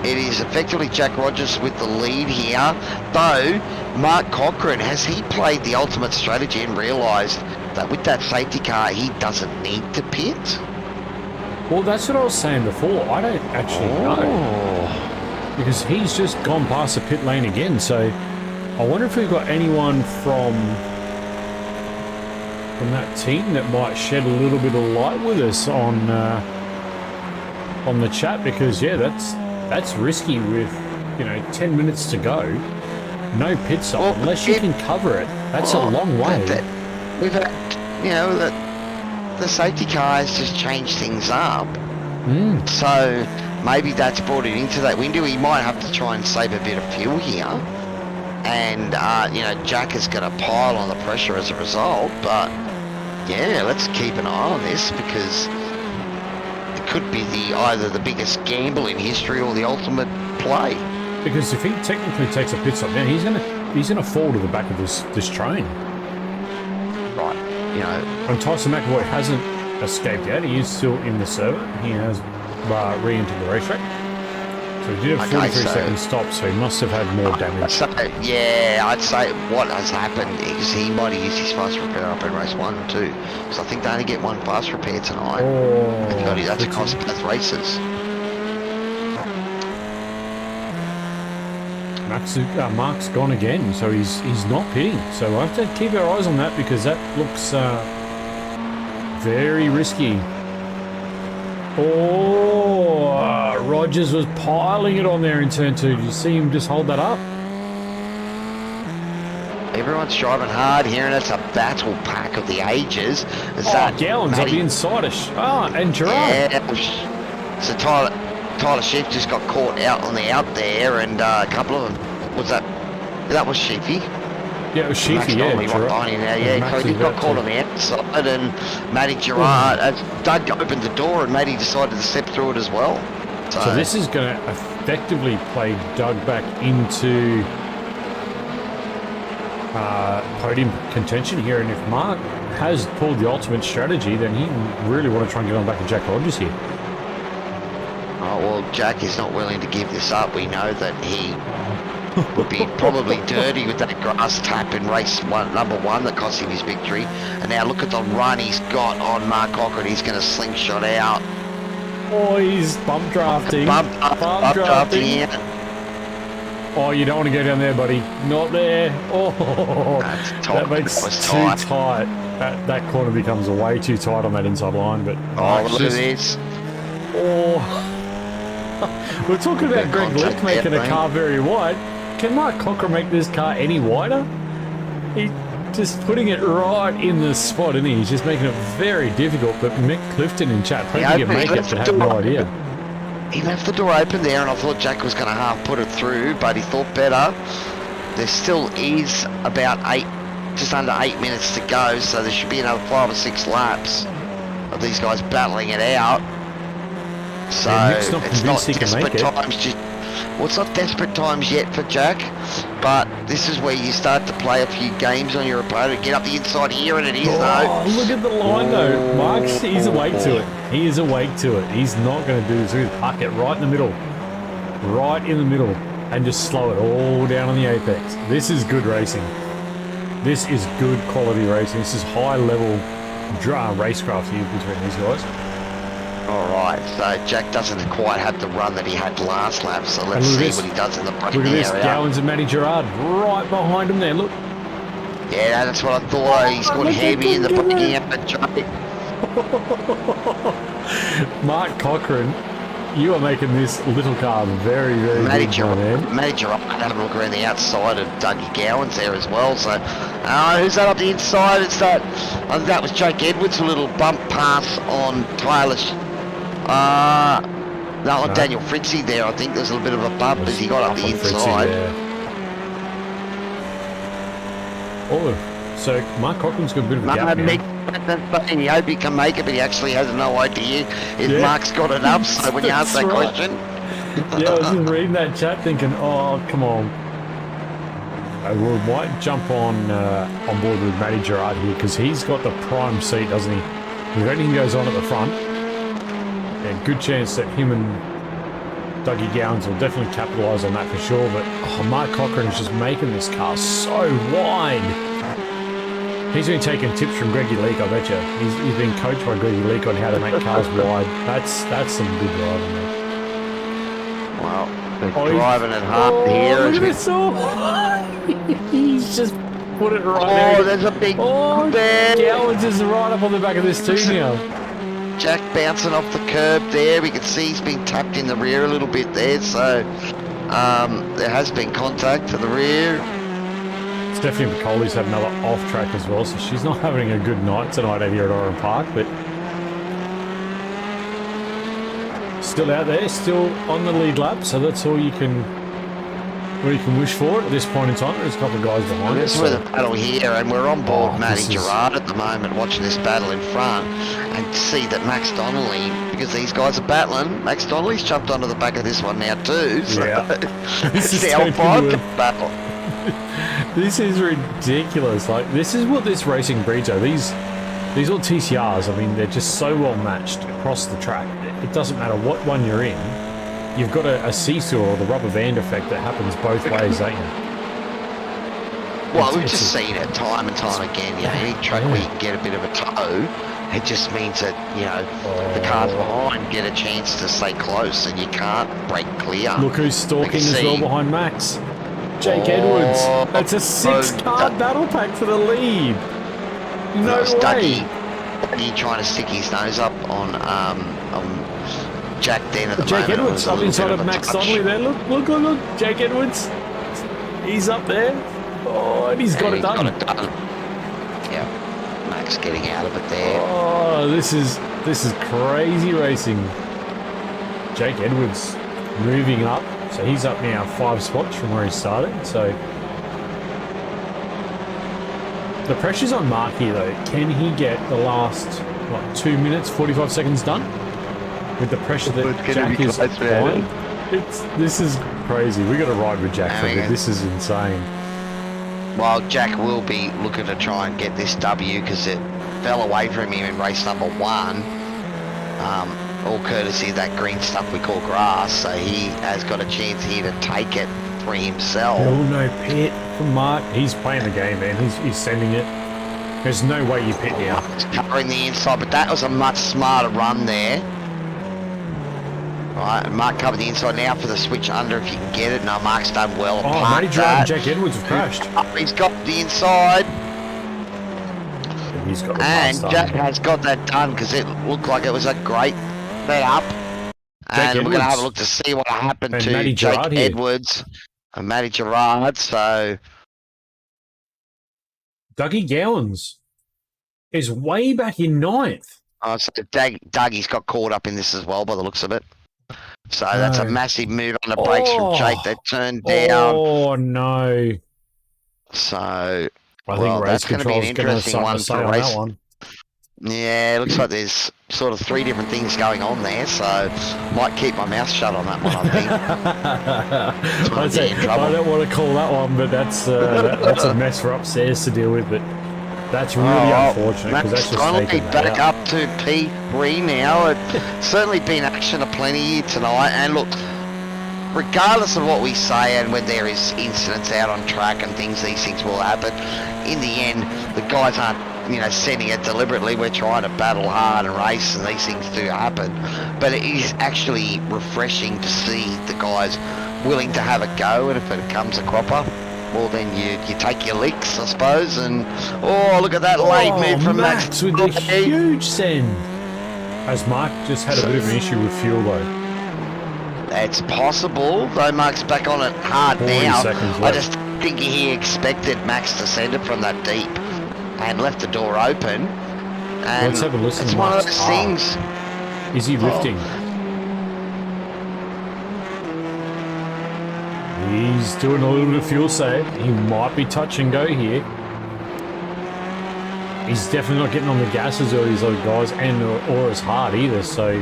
it is effectively Jack Rogers with the lead here. Though, Mark Cochran, has he played the ultimate strategy and realised that with that safety car, he doesn't need to pit? Well, that's what I was saying before. I don't actually know. Because he's just gone past the pit lane again. So I wonder if we've got anyone from that team that might shed a little bit of light with us on the chat, because yeah, that's risky with 10 minutes to go, no pit stop, unless you can cover it. That's a long way. We've had, the safety car has just changed things up. So maybe that's brought it into that window. He might have to try and save a bit of fuel here, and Jack is going to pile on the pressure as a result. But yeah, let's keep an eye on this, because it could be either the biggest gamble in history or the ultimate play. Because if he technically takes a pit stop now, he's gonna fall to the back of this train. Right, And Tyson McAvoy hasn't escaped yet. He is still in the server. He has re-entered the racetrack. So he did a 43-second stop, so he must have had more damage. So, yeah, I'd say what has happened is he might have used his fast repair up in race 1 too. So I think they only get one fast repair tonight. And that's across both races. Mark's gone again, so he's not pitting. So we'll have to keep our eyes on that, because that looks very risky. Rogers was piling it on there in turn 2. Did you see him just hold that up? Everyone's driving hard here, and it's a battle pack of the ages. Gowan's up the inside. And Gerard. Yeah. So Tyler Schiff just got caught out on the out there, and a couple of them. That was Schiffy. Yeah, it was Schiffy, yeah. He got caught on the outside, and Matty Gerard, Doug opened the door, and Matty decided to step through it as well. So this is going to effectively play Doug back into podium contention here, and if Mark has pulled the ultimate strategy, then he really want to try and get on back to Jack Rogers here. Oh, well, Jack is not willing to give this up. We know that he would be probably dirty with that grass tap in race number 1 that cost him his victory. And now look at the run he's got on Mark Cochran. He's going to slingshot out. Oh, he's bump drafting. Bump drafting. Yeah. Oh, you don't want to go down there, buddy. Not there. Oh, that makes too tight. That corner becomes way too tight on that inside line. But look at this. Oh, we're talking about Greg Lick making a car very wide. Can Mark Cochran make this car any wider? He's just putting it right in the spot, isn't he? He's just making it very difficult. But Mick Clifton in chat, hoping you make it, but have no idea. He left the door open there, and I thought Jack was going to half put it through, but he thought better. There still is about just under 8 minutes to go, so there should be another 5 or 6 laps of these guys battling it out. So it's not desperate times. It's not desperate times yet for Jack, but this is where you start to play a few games on your opponent. Get up the inside here, and it is though. Look at the line though, Mark's. He's awake to it. He is awake to it. He's not going to do this. He's going to park it right in the middle, and just slow it all down on the apex. This is good racing. This is good quality racing. This is high level racecraft here between these guys. All right, so Jack doesn't quite have the run that he had last lap, so let's see what he does in the braking area. Look at this, Gowans and Matty Gerard right behind him there, look. Yeah, that's what I thought. He's got heavy in the braking up and Jake. Mark Cochran, you are making this little car very, very good, man. Matty Gerard having a look around the outside of Dougie Gowans there as well, so who's that up the inside? It's that, I think that was Jake Edwards, a little bump pass on Tyler. No, Daniel Fritzy there. I think there's a little bit of a bump as he got up the inside. Oh, so Mark Cochran's got a bit of a gap now. He hope he can make it, but he actually has no idea if Mark's got it up. So when you ask that question, yeah, I was just reading that chat, thinking, oh, come on. We might jump on board with Matty Gerard here because he's got the prime seat, doesn't he? If anything goes on at the front, yeah, good chance that him and Dougie Gowans will definitely capitalise on that for sure. But Mark Cochran is just making this car so wide. He's been taking tips from Greggy Leak, I bet you. He's been coached by Greggy Leak on how to make cars wide. That's some good driving there. Well, they're driving it hard here. Look at this! Oh, he's just put it right there. Oh, there's a big bend. Gowans is right up on the back of this too now. Jack bouncing off the curb there. We can see he's been tapped in the rear a little bit there, so there has been contact to the rear. Stephanie McCauley's had another off track as well, so she's not having a good night tonight out here at Oran Park, but still out there, still on the lead lap, so that's all you can wish for at this point in time. There's a couple of guys behind us. This is the battle here, and we're on board Matty Gerard at the moment, watching this battle in front, and see that Max Donnelly, because these guys are battling, Max Donnelly's jumped onto the back of this one now too. So this is our battle. This is ridiculous. Like, this is what this racing breeds are. These little TCRs, I mean, they're just so well matched across the track. It doesn't matter what one you're in. You've got a seesaw or the rubber band effect that happens both ways, don't you? Well, we've just seen it time and time again. You know, any track where you can get a bit of a toe, it just means that, you know, the cars behind get a chance to stay close and you can't break clear. Look who's stalking as well behind Max. Jake Edwards. That's a 6-car battle pack for the lead. No way. Dougie trying to stick his nose up on Jack then at the Jake moment. Edwards up inside of Max Donnelly there. Look. Jake Edwards. He's up there. Oh, and he's got it done. Yeah. Max getting out of it there. Oh, this is crazy racing. Jake Edwards moving up. So he's up now 5 spots from where he started. So the pressure's on Mark here though. Can he get the last 2 minutes 45 seconds done with the pressure that Jack is behind? This is crazy. We got to ride with Jack for a bit. This is insane. Well, Jack will be looking to try and get this W because it fell away from him in race number 1. All courtesy of that green stuff we call grass, so he has got a chance here to take it for himself. Oh, no pit from Mark. He's playing the game, man. He's sending it. There's no way you pit now. He's covering the inside, but that was a much smarter run there. Right, Mark covered the inside now for the switch under if you can get it. No, Mark's done well. Oh, Matty Gerard and Jack Edwards have crashed. He's got the inside. He's got and Jack has got that done because it looked like it was a great bet up. And we're going to have a look to see what happened to Jake Edwards and Matty Gerard. So Dougie Gowans is way back in 9th. Oh, so Dougie's got caught up in this as well by the looks of it. So that's a massive move on the brakes from Jake. They turned down. Oh, no. So, I think that's going to be an interesting one for race. One. Yeah, it looks like there's sort of 3 different things going on there, so might keep my mouth shut on that one, I think. I don't want to call that one, but that's a mess for upstairs to deal with, but that's really unfortunate because that's just taking back up to P3 now. It's certainly been action aplenty here tonight, and look, regardless of what we say, and when there is incidents out on track and things, these things will happen. In the end, the guys aren't, sending it deliberately. We're trying to battle hard and race, and these things do happen. But it is actually refreshing to see the guys willing to have a go, and if it comes a cropper, well, then you take your licks, I suppose. And look at that late move from Max with a huge send. As Mark just had a bit of an issue with fuel though. It's possible, though Mark's back on it hard 40 now. seconds I left. just think he expected Max to send it from that deep and left the door open. And Let's have a listen it's to one of Mark's those things. Is he lifting? He's doing a little bit of fuel save. He might be touch and go here. He's definitely not getting on the gas as early as other guys or as hard either, so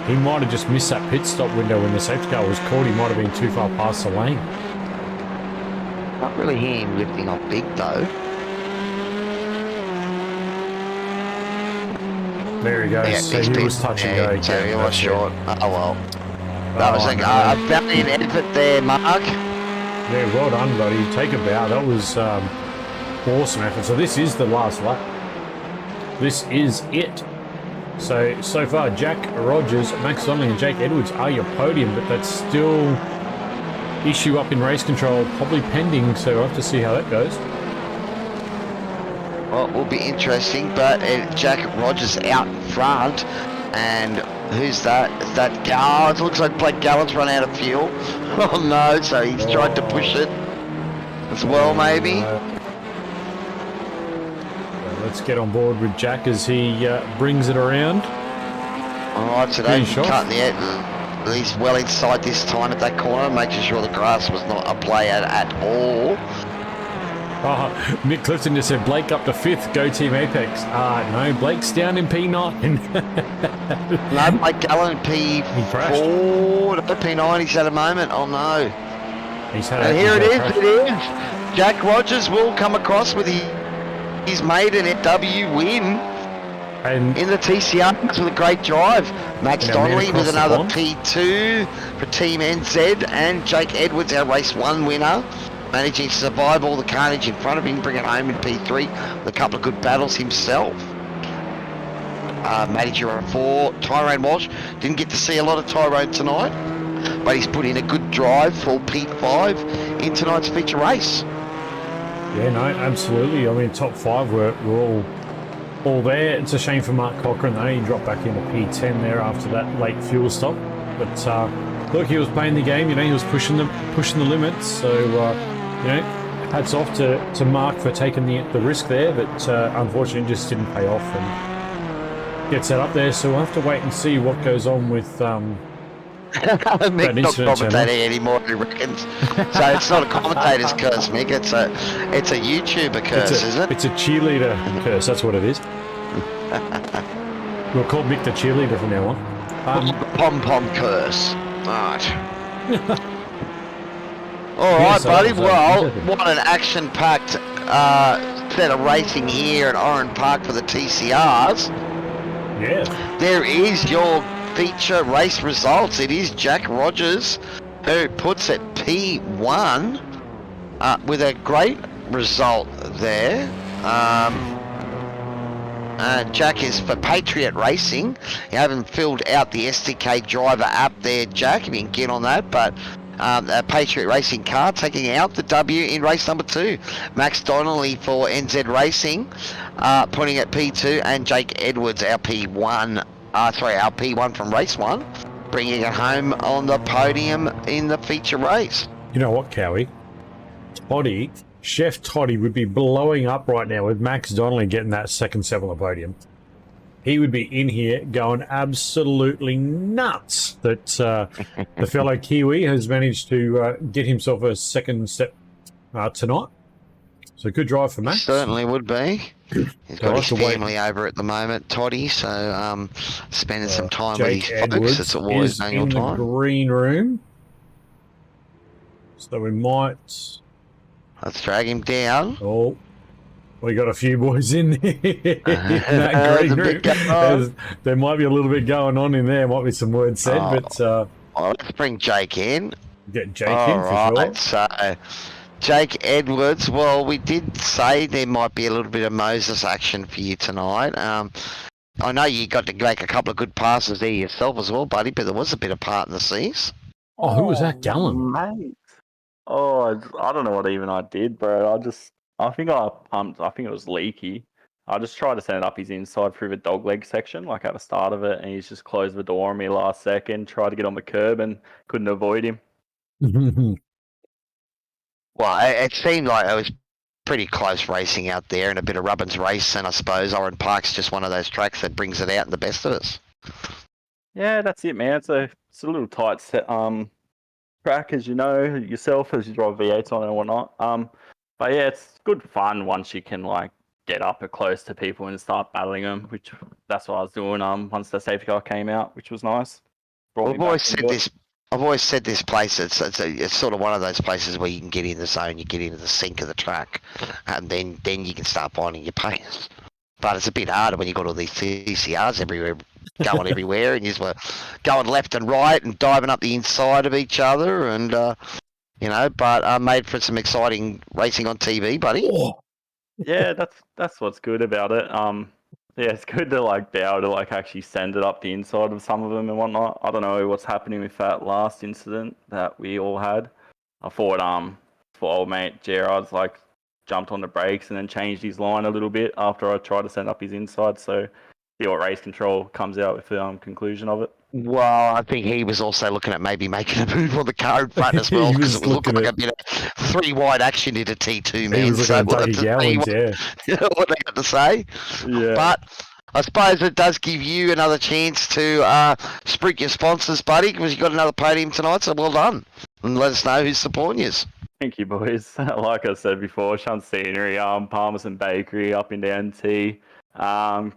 he might have just missed that pit stop window when the safety car was caught. He might have been too far past the lane. Not really hear him lifting off big though. There he goes. Yeah, So he's he been- was touch and yeah, go. so he again. was That's it. short. Oh well. That was Oh, a no. valiant effort there, Mark. Yeah, well done, buddy. Take a bow. That was awesome effort. So this is the last lap. This is it. So far, Jack Rogers, Max Donnelly and Jake Edwards are your podium, but that's still issue up in race control, probably pending, so we'll have to see how that goes. Well, it will be interesting, but Jack Rogers out front, and who's that? Is that it looks like Blake Gallen's run out of fuel. Oh no, so he's tried to push it as well, maybe. Let's get on board with Jack as he brings it around. Alright, so they're Finish off. cutting the he's well inside this time at that corner, making sure the grass was not a play at all. Oh, Mick Clifton just said Blake up to 5th, go Team Apex. No, Blake's down in P9. No, Blake Gallen crashed. P4, no, P9 he's had a moment, oh no. He's had And a- here it he's is, had a it is. Jack Rogers will come across with his maiden FW win And in the TCR with a great drive. Max And our man Donnelly across with the another pond. P2 for Team NZ, and Jake Edwards, our race 1 winner, managing to survive all the carnage in front of him, bring it home in P3 with a couple of good battles himself. Matty Giro 4, Tyrone Walsh, didn't get to see a lot of Tyrone tonight, but he's put in a good drive for P5 in tonight's feature race. yeah, no, absolutely. I mean, top 5 we're all there. It's a shame for Mark Cochran though. He dropped back into P10 there after that late fuel stop. But look, he was playing the game. He was pushing the limits. So hats off to Mark for taking the risk there. But unfortunately, just didn't pay off and gets that up there. So we'll have to wait and see what goes on with. Mick not incident commentating anymore, he reckons. So it's not a commentator's curse, Mick. It's a YouTuber curse, is it? It's a cheerleader curse. That's what it is. We'll call Mick the cheerleader from now on. Pom-pom curse. Right. All Yeah, right, so buddy. that was, Well, interesting. what an action-packed set of racing here at Oran Park for the TCRs. Yeah. There is your feature race results. It is Jack Rogers who puts it P1 with a great result there. Jack is for Patriot Racing. You haven't filled out the SDK driver app there, Jack, if you can get on that, but a Patriot Racing car taking out the W in race number 2. Max Donnelly for NZ Racing putting it P2, and Jake Edwards, our P1 from race 1, bringing it home on the podium in the feature race. You know what, Cowy? Chef Toddy would be blowing up right now with Max Donnelly getting that second 7 on the podium. He would be in here going absolutely nuts that the fellow Kiwi has managed to get himself a second step tonight. So good drive for Max. Certainly would be. He's got I'll his have to wait. family over at the moment, Toddy, so spending some time with Jake his folks. Edwards It's always is manual in the time. green room. So we might... Let's drag him down. Oh, we got a few boys in there. in that There's green a room. bit going on. There might be a little bit going on in there. Might be some words said, Oh. but Let's bring Jake in. Get Jake All in for right, sure. so Jake Edwards. Well, we did say there might be a little bit of Moses action for you tonight. I know you got to make a couple of good passes there yourself as well, buddy, but there was a bit of part in the seas. Oh, who was that? Gallen? Mate. Oh, I don't know what even I did, bro. I think I pumped. I think it was leaky. I just tried to send it up his inside through the dog leg section, like at the start of it, and he's just closed the door on me last second. Tried to get on the curb and couldn't avoid him. Well, it seemed like it was pretty close racing out there and a bit of Rubbins race, and I suppose Oran Park's just one of those tracks that brings it out in the best of us. Yeah, that's it, man. It's a little tight set track, as you know yourself, as you drive V8s on it and whatnot. But yeah, it's good fun once you can like get up close to people and start battling them. Which that's what I was doing. Once the safety car came out, which was nice. I've always said this place. It's sort of one of those places where you can get in the zone, you get into the sink of the track, and then you can start finding your pace. But it's a bit harder when you've got all these TCRs everywhere, going everywhere, and you're going left and right and diving up the inside of each other, and But made for some exciting racing on TV, buddy. Yeah, that's what's good about it. Yeah, it's good to like be able to like actually send it up the inside of some of them and whatnot. I don't know what's happening with that last incident that we all had. I thought for old mate Gerard's like jumped on the brakes and then changed his line a little bit after I tried to send up his inside. So see what race control comes out with the conclusion of it. Well, I think he was also looking at maybe making a move on the car in front as well, because it was looking like a bit of three wide action into T2, man. He was looking at Dougie Gowans, yeah. What they got to say. Yeah. But I suppose it does give you another chance to spruik your sponsors, buddy, because you got another podium tonight, so well done. And let us know who's supporting you. Thank you, boys. Like I said before, Shunt Scenery, Palmerston Bakery, up and down T,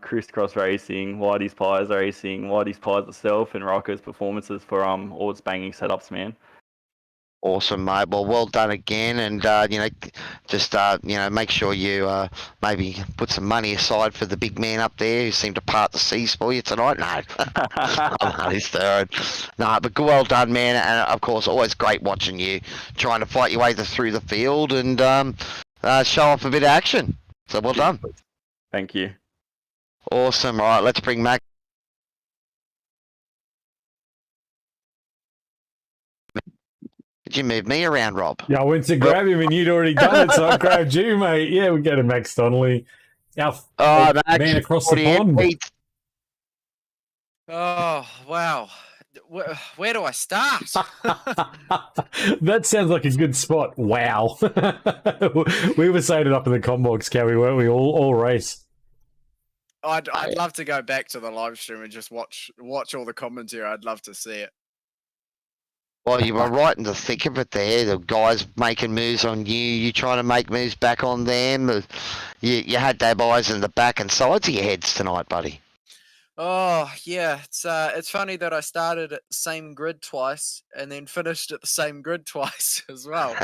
Crisscross Racing, Whitey's Pies Racing, Whitey's Pies itself, and Rocco's Performances for all its banging setups, man. Awesome, mate. Well done again, and make sure you maybe put some money aside for the big man up there who seemed to part the seas for you tonight. No, he's third. No, but well done, man. And of course, always great watching you trying to fight your way through the field and show off a bit of action. So well done. Thank you. Awesome. All right, let's bring Mac. Did you move me around, Rob? Yeah, I went to grab him and you'd already done it, so I grabbed you, mate. Yeah, we go to Max Donnelly. Our man across the pond. Oh, wow. Where do I start? That sounds like a good spot. Wow. We were saying it up in the combox, Cowy, weren't we? All race. I'd love to go back to the live stream and just watch all the commentary. I'd love to see it. Well, you were right in the thick of it there. The guys making moves on you. You trying to make moves back on them. You had their eyes in the back and sides of your heads tonight, buddy. Oh yeah, it's funny that I started at the same grid twice and then finished at the same grid twice as well.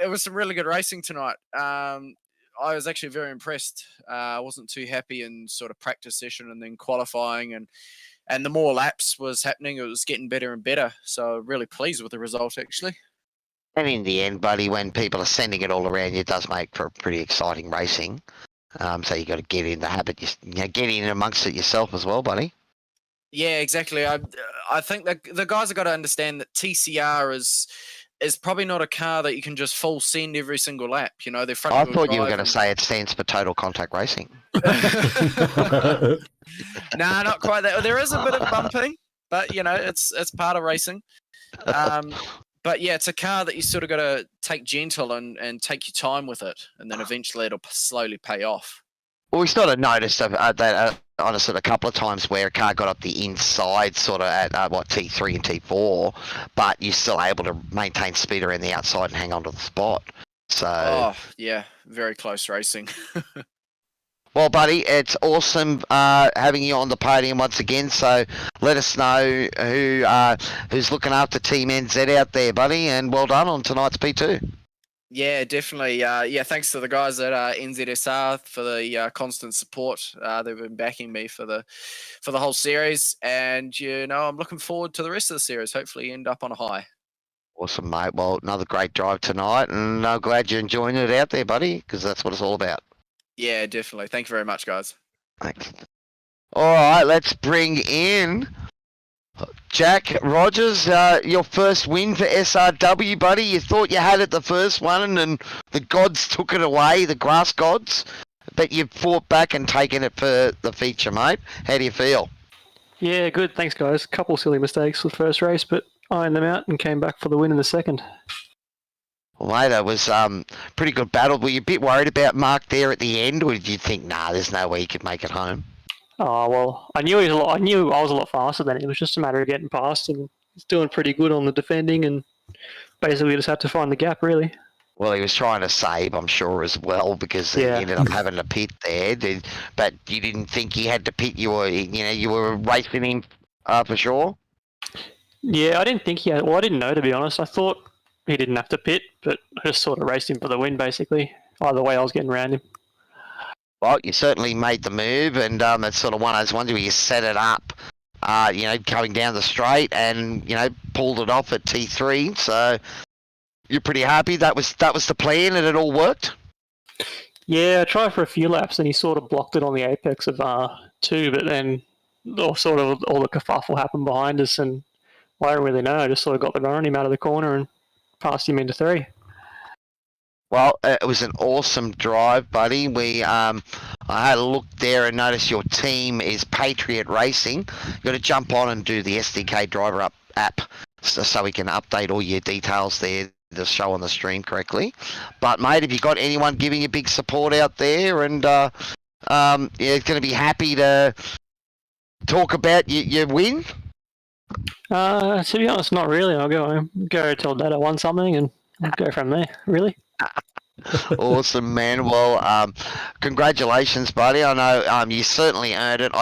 It was some really good racing tonight. I was actually very impressed. I wasn't too happy in sort of practice session and then qualifying, and the more laps was happening, it was getting better and better. So really pleased with the result, actually. And in the end, buddy, when people are sending it all around you, it does make for pretty exciting racing. So you got to get in the habit, get in amongst it yourself as well, buddy. Yeah, exactly. I think that the guys have got to understand that TCR is probably not a car that you can just full send every single lap. You know, they're front. I thought you were going to say it stands for total contact racing. Nah, not quite that. There is a bit of bumping, but you know, it's part of racing. But yeah, it's a car that you sort of got to take gentle and take your time with it, and then eventually it'll slowly pay off. Well, we sort of noticed that on a sort of couple of times where a car got up the inside, sort of at T3 and T4, but you're still able to maintain speed around the outside and hang on to the spot. So. Oh yeah, very close racing. Well, buddy, it's awesome having you on the podium once again. So let us know who's looking after Team NZ out there, buddy, and well done on tonight's P2. Yeah, definitely. Yeah, thanks to the guys at NZSR for the constant support. They've been backing me for the whole series, and I'm looking forward to the rest of the series. Hopefully, end up on a high. Awesome, mate. Well, another great drive tonight, and I'm glad you're enjoying it out there, buddy, because that's what it's all about. Yeah, definitely. Thank you very much, guys. Thanks. All right, let's bring in Jack Rogers. Your first win for SRW, buddy. You thought you had it the first one, and the gods took it away, the grass gods. But you fought back and taken it for the feature, mate. How do you feel? Yeah, good. Thanks, guys. A couple silly mistakes for the first race, but ironed them out and came back for the win in the second. Well, mate, it was pretty good battle. Were you a bit worried about Mark there at the end, or did you think, nah, there's no way he could make it home? Oh well, I knew I was a lot faster than him. It was just a matter of getting past, and he's doing pretty good on the defending, and basically just had to find the gap, really. Well, he was trying to save, I'm sure, as well, because he ended up having to pit there. But you didn't think he had to pit. You were racing him for sure. Yeah, I didn't think he had. Well, I didn't know, to be honest. I thought he didn't have to pit, but I just sort of raced him for the win, basically. Either way, I was getting around him. Well, you certainly made the move, and it's sort of one of those ones where you set it up, coming down the straight, and pulled it off at T3. So you're pretty happy that was the plan, and it all worked. Yeah, I tried for a few laps, and he sort of blocked it on the apex of 2, but then all the kerfuffle happened behind us, and I don't really know. I just sort of got the run on him out of the corner and passed him into 3. Well, it was an awesome drive, buddy. I had a look there and noticed your team is Patriot Racing. You've got to jump on and do the SDK Driver Up app so we can update all your details there to show on the stream correctly. But, mate, have you got anyone giving you big support out there? And going to be happy to talk about your win? To be honest, not really. I'll go tell Dad I won something and go from there, really. Awesome, man. Well, congratulations, buddy. I know you certainly earned it.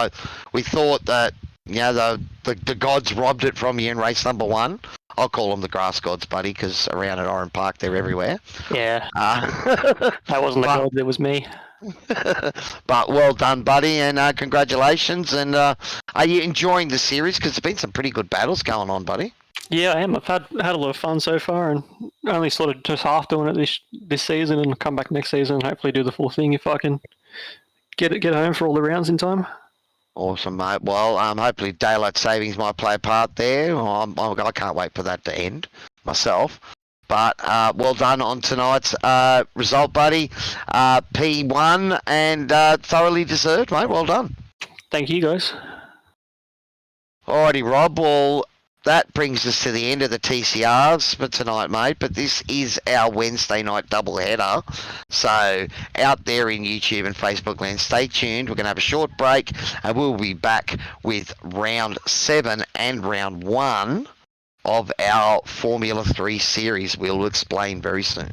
We thought that the gods robbed it from you in race number 1. I'll call them the grass gods, buddy, because around at Oran Park they're everywhere. Yeah. That wasn't the gods, it was me. But well done, buddy, and congratulations. And are you enjoying the series? Because there's been some pretty good battles going on, buddy. Yeah, I am. I've had a lot of fun so far, and only sort of just half doing it this season, and come back next season and hopefully do the full thing if I can get home for all the rounds in time. Awesome, mate. Well, hopefully daylight savings might play a part there. I can't wait for that to end myself. But well done on tonight's result, buddy. P1 and thoroughly deserved, mate. Well done. Thank you, guys. Alrighty, Rob. Well, that brings us to the end of the TCRs for tonight, mate. But this is our Wednesday night doubleheader. So out there in YouTube and Facebook land, stay tuned. We're going to have a short break and we'll be back with round 7 and round 1 of our Formula 3 series. We'll explain very soon.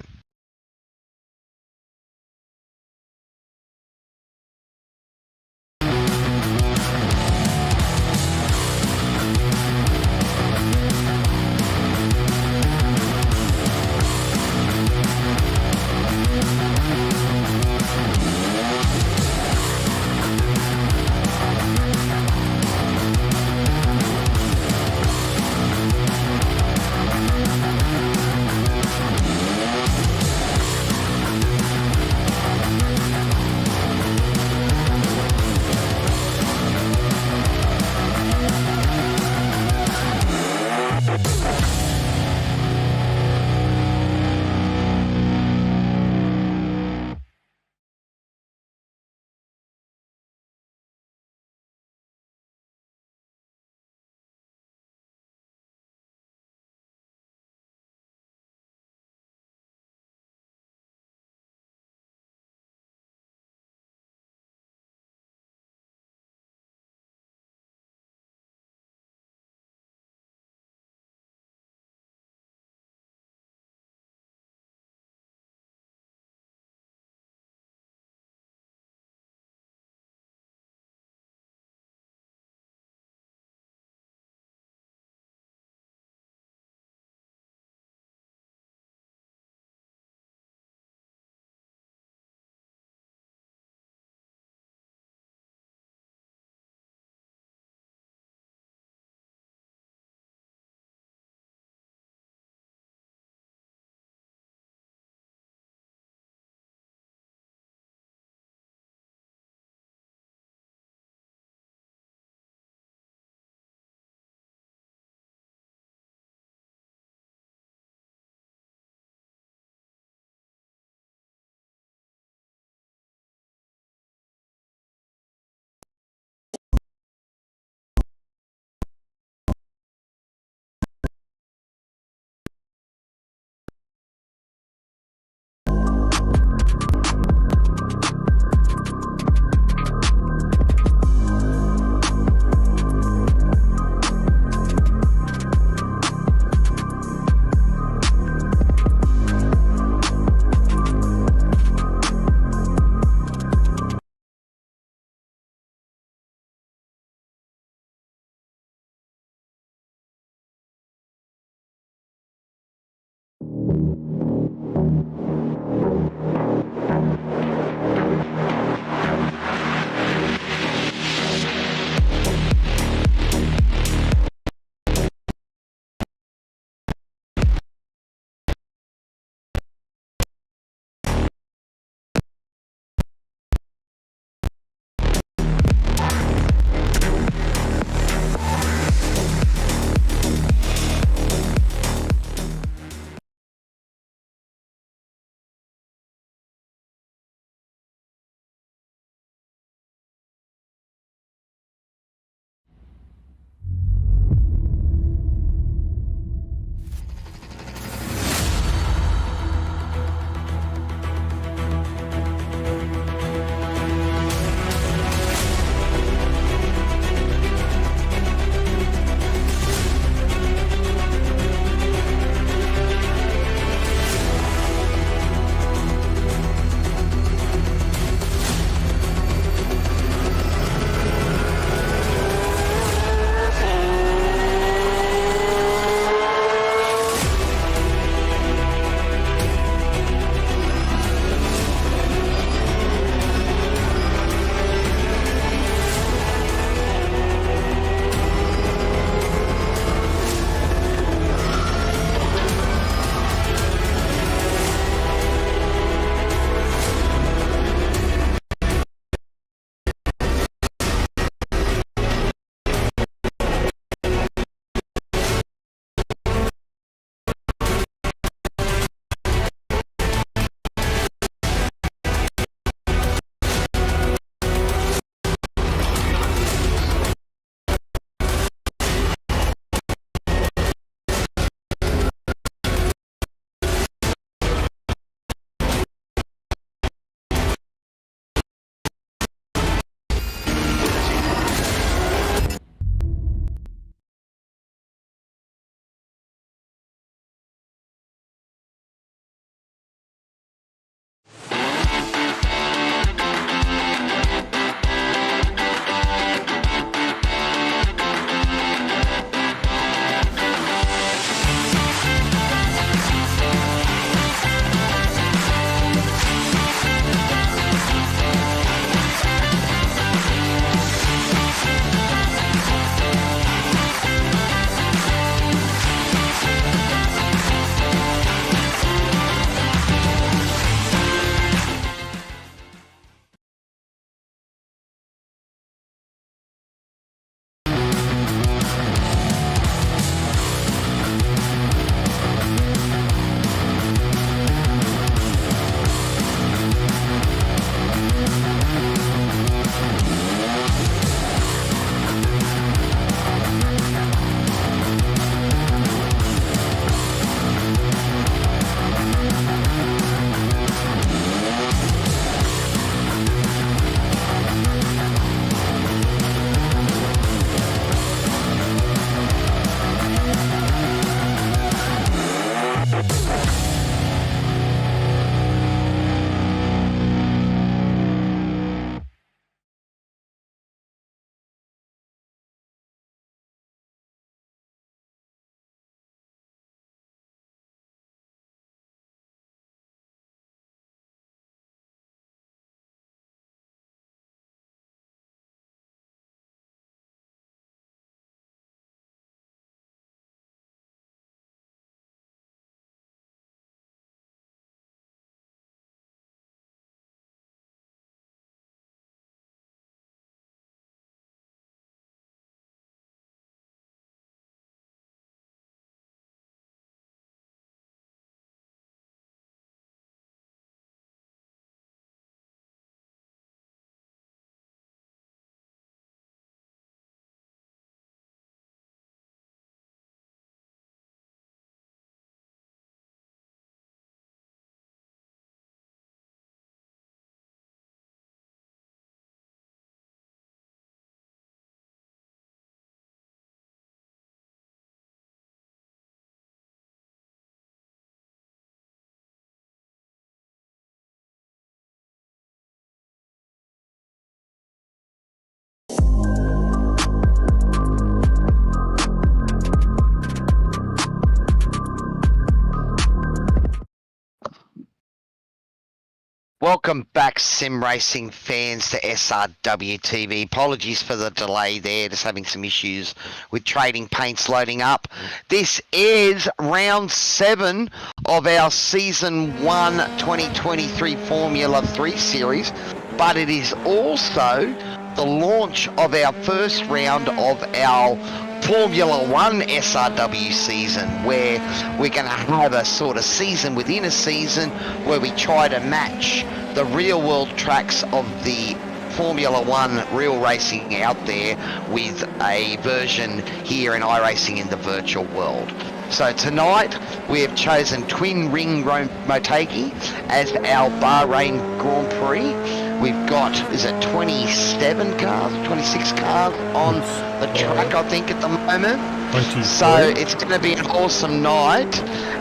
Welcome back, sim racing fans, to SRW TV. Apologies for the delay there, just having some issues with trading paints loading up. This is round 7 of our Season 1 2023 Formula 3 Series, but it is also the launch of our first round of our Formula 1 SRW season, where we're going to have a sort of season within a season where we try to match the real world tracks of the Formula 1 real racing out there with a version here in iRacing in the virtual world. So tonight we have chosen twin Ring Motegi as our Bahrain Grand Prix. We've got, is it 27 cars, 26 cars on the track, I think, at the moment. 23. So it's going to be an awesome night.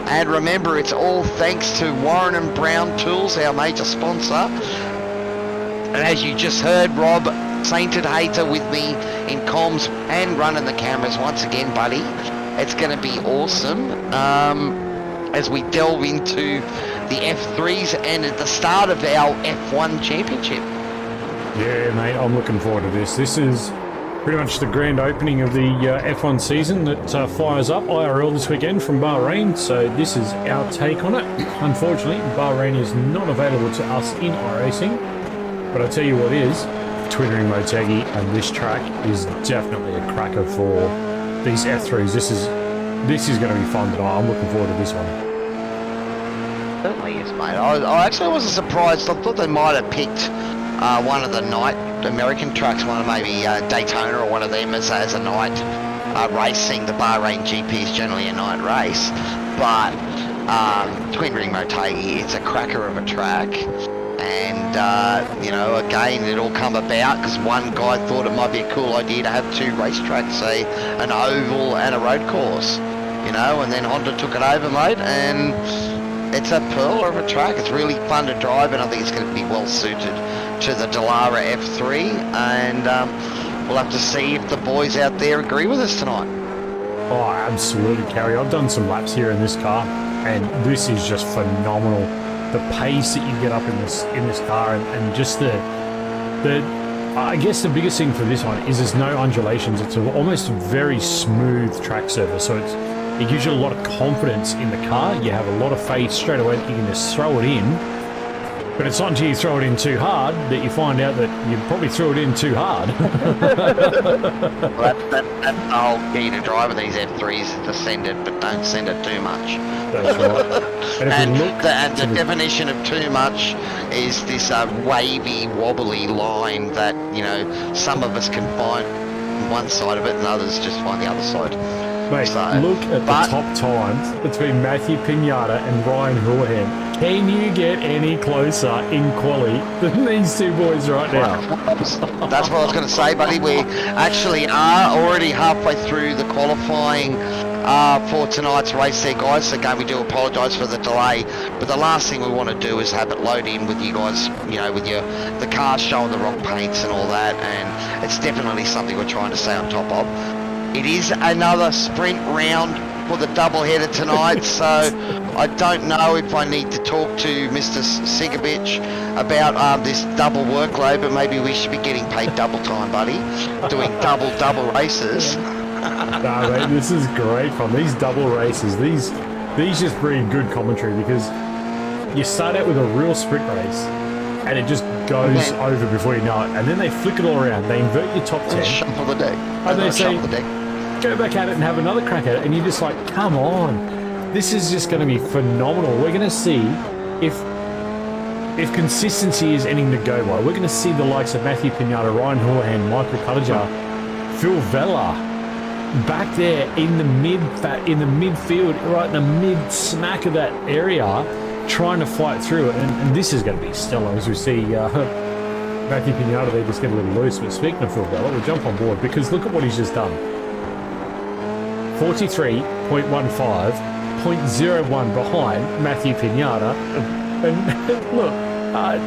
And remember, it's all thanks to Warren and Brown Tools, our major sponsor. And as you just heard, Rob, Sainted Hayter with me in comms and running the cameras once again, buddy. It's going to be awesome as we delve into the F3s and at the start of our F1 championship. Yeah, mate, I'm looking forward to this. This is pretty much the grand opening of the F1 season that fires up IRL this weekend from Bahrain, so this is our take on it. Unfortunately, Bahrain is not available to us in iRacing, but I tell you what is, twin Ring Motegi and this track is definitely a cracker for these F3s. This is going to be fun tonight. I'm looking forward to this one. Certainly is, mate. I actually wasn't surprised. I thought they might have picked one of the night American tracks, one of maybe Daytona or one of them as a night racing. The Bahrain GP is generally a night race, but twin Ring Motegi, it's a cracker of a track. And, you know, again, it all come about because one guy thought it might be a cool idea to have two racetracks, say an oval and a road course, you know, and then Honda took it over, mate, and it's a pearl of a track. It's really fun to drive, and I think it's going to be well suited to the Dallara F3, and we'll have to see if the boys out there agree with us tonight. Oh, absolutely, Carrie. I've done some laps here in this car, and this is just phenomenal. The pace that you get up in this car, and just the I guess the biggest thing for this one is there's no undulations. It's almost a very smooth track surface, so it gives you a lot of confidence in the car. You have a lot of faith straight away that you can just throw it in. But it's not until you throw it in too hard that you find out that you probably threw it in too hard. Well, that's the whole key to driving these F3s, is to send it, but don't send it too much. That's right. And the definition of too much is this wavy, wobbly line that, you know, some of us can find one side of it and others just find the other side. Mate, look at the top times between Matthew Pinata and Ryan Houlihan. Can you get any closer in quali than these two boys right now? That's what I was going to say, buddy. We actually are already halfway through the qualifying for tonight's race there, guys. So again, we do apologise for the delay, but the last thing we want to do is have it load in with you guys, you know, with the cars showing the wrong paints and all that, and it's definitely something we're trying to stay on top of. It is another sprint round for the doubleheader tonight, so I don't know if I need to talk to Mr. Sigovich about this double workload, but maybe we should be getting paid double time, buddy, doing double races. No, mate, this is great fun. These double races, these just bring good commentary, because you start out with a real sprint race and it just goes over before you know it, and then they flick it all around. They invert your top 10. Shuffle the deck. And they say, go back at it and have another crack at it, and you're just like, come on, this is just going to be phenomenal. We're going to see if consistency is anything to go by. We're going to see the likes of Matthew Pinata, Ryan Houlihan, Michael Cuttager, Phil Vella back there in the midfield, right in the mid smack of that area, trying to fight through it. And this is going to be stellar as we see Matthew Pinata there just get a little loose. But speaking of Phil Vella, we'll jump on board, because look at what he's just done. 43.15, 0.01 behind Matthew Pinata. And look, I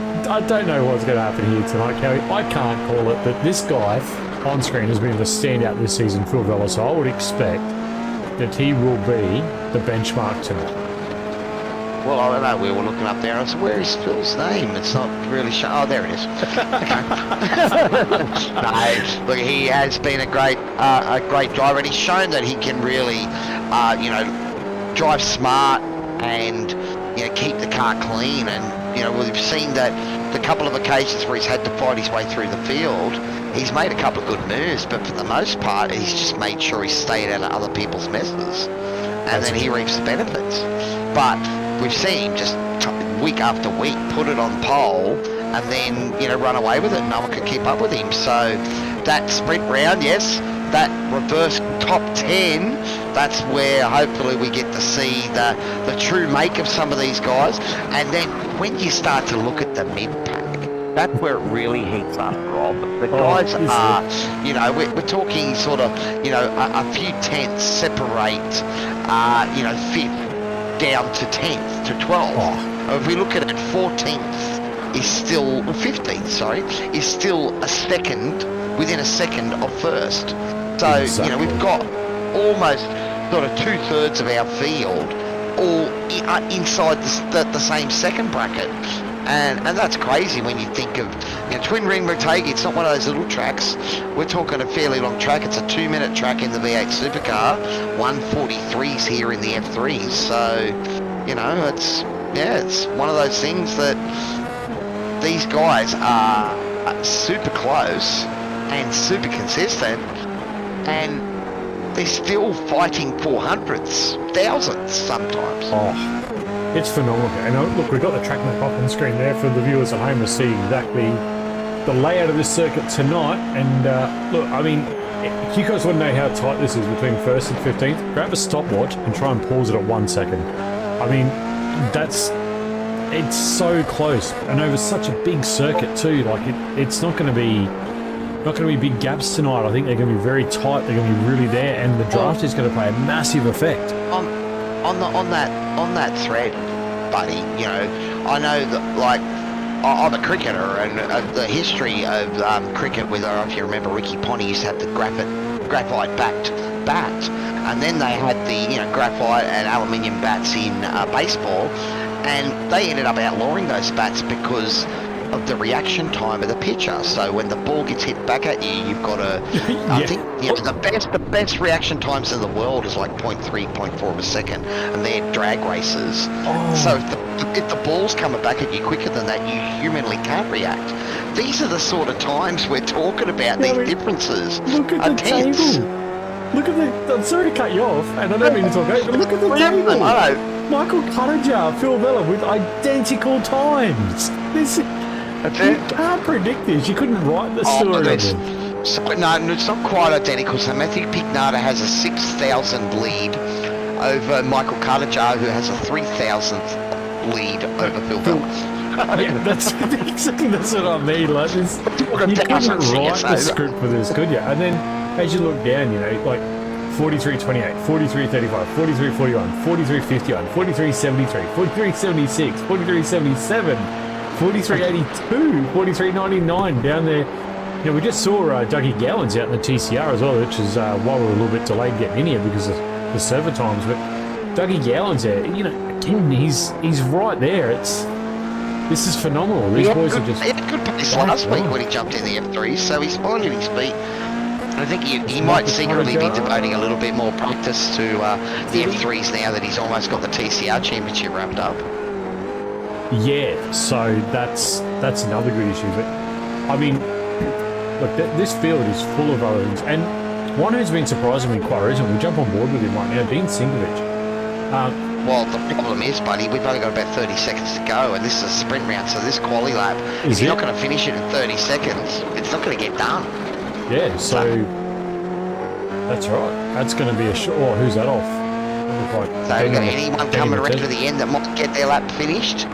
don't know what's going to happen here tonight, Cowy. I can't call it, but this guy on screen has been the standout this season, Phil Vella, so I would expect that he will be the benchmark tonight. Well, I don't know. We were looking up there. I said, "Where is Phil's name?" It's not really show. Oh, there it is. No, look, he has been a great driver, and he's shown that he can really, drive smart and keep the car clean. And we've seen that the couple of occasions where he's had to fight his way through the field, he's made a couple of good moves, but for the most part, he's just made sure he's stayed out of other people's messes, and then he reaps the benefits. But we've seen him just week after week put it on pole and then run away with it. No one could keep up with him. So that sprint round, yes, that reverse top 10, that's where hopefully we get to see the true make of some of these guys. And then when you start to look at the mid-pack, that's where it really heats up, Rob. The guys are, we're talking sort of, a few tenths separate, 5th down to 10th to 12th. If we look at it, 14th is still, 15th, sorry, is still a second, within a second of first. So, Exactly. We've got almost sort of 2/3 of our field all inside the same second bracket. And that's crazy when you think of Twin Ring Motegi. It's not one of those little tracks. We're talking a fairly long track. It's a 2-minute track in the V8 supercar, 1:43s here in the F3s. So, it's one of those things that these guys are super close and super consistent, and they're still fighting 400ths, thousandths sometimes. It's phenomenal. And look, we've got the track map up on screen there for the viewers at home to see exactly the layout of this circuit tonight. And look, I mean, if you guys want to know how tight this is between 1st and 15th, grab a stopwatch and try and pause it at 1 second. I mean, it's so close and over such a big circuit too. Like it's not going to be big gaps tonight. I think they're going to be very tight. They're going to be really there, and the draft is going to play a massive effect. On that thread, buddy, I know that, like, I'm a cricketer, and the history of cricket with, I don't know if you remember, Ricky Ponty used to have the graphite-backed bat, and then they had the, graphite and aluminium bats in baseball, and they ended up outlawing those bats because of the reaction time of the pitcher. So when the ball gets hit back at you, you've got to, I think, the best reaction times in the world is like 0.3, 0.4 of a second, and they're drag races. So if the ball's coming back at you quicker than that, you humanly can't react. These are the sort of times we're talking about, these differences. Look at the table. Look at I'm sorry to cut you off, and I don't mean to talk over, but look at the table. I know. Michael Cuttinger, Phil Vella with identical times. You can't predict this. You couldn't write the story of it. No, it's not quite identical. So Matthew Pignata has a 6,000 lead over Michael Cuttinger, who has a 3,000th lead over Phil Vella. Yeah, that's what I mean. Like this, you couldn't write the script for this, could you? And then as you look down, like 43.28, 43.35, 43.41, 43.51, 43.73, 43.76, 43.77. 43.82, 43.99 down there. We just saw Dougie Gowans out in the TCR as well, which is why we're a little bit delayed getting in here because of the server times. But Dougie Gowans there, again, he's right there. This is phenomenal. These boys are just. He had a good pace last week when he jumped in the F3, so he's finding his feet. I think he might secretly be devoting a little bit more practice to the F3s now that he's almost got the TCR championship wrapped up. Yeah, so that's another good issue. But I mean, look, this field is full of other things, and one who's been surprising me quite recently. We'll jump on board with him right now, Dean Sinkovich. Well, the problem is, buddy, we've only got about 30 seconds to go, and this is a sprint round, so this quali lap, if you're not going to finish it in 30 seconds, it's not going to get done. Yeah, so that's right. That's going to be a short. Oh, who's that off? So we've got anyone coming around to the end that might get their lap finished?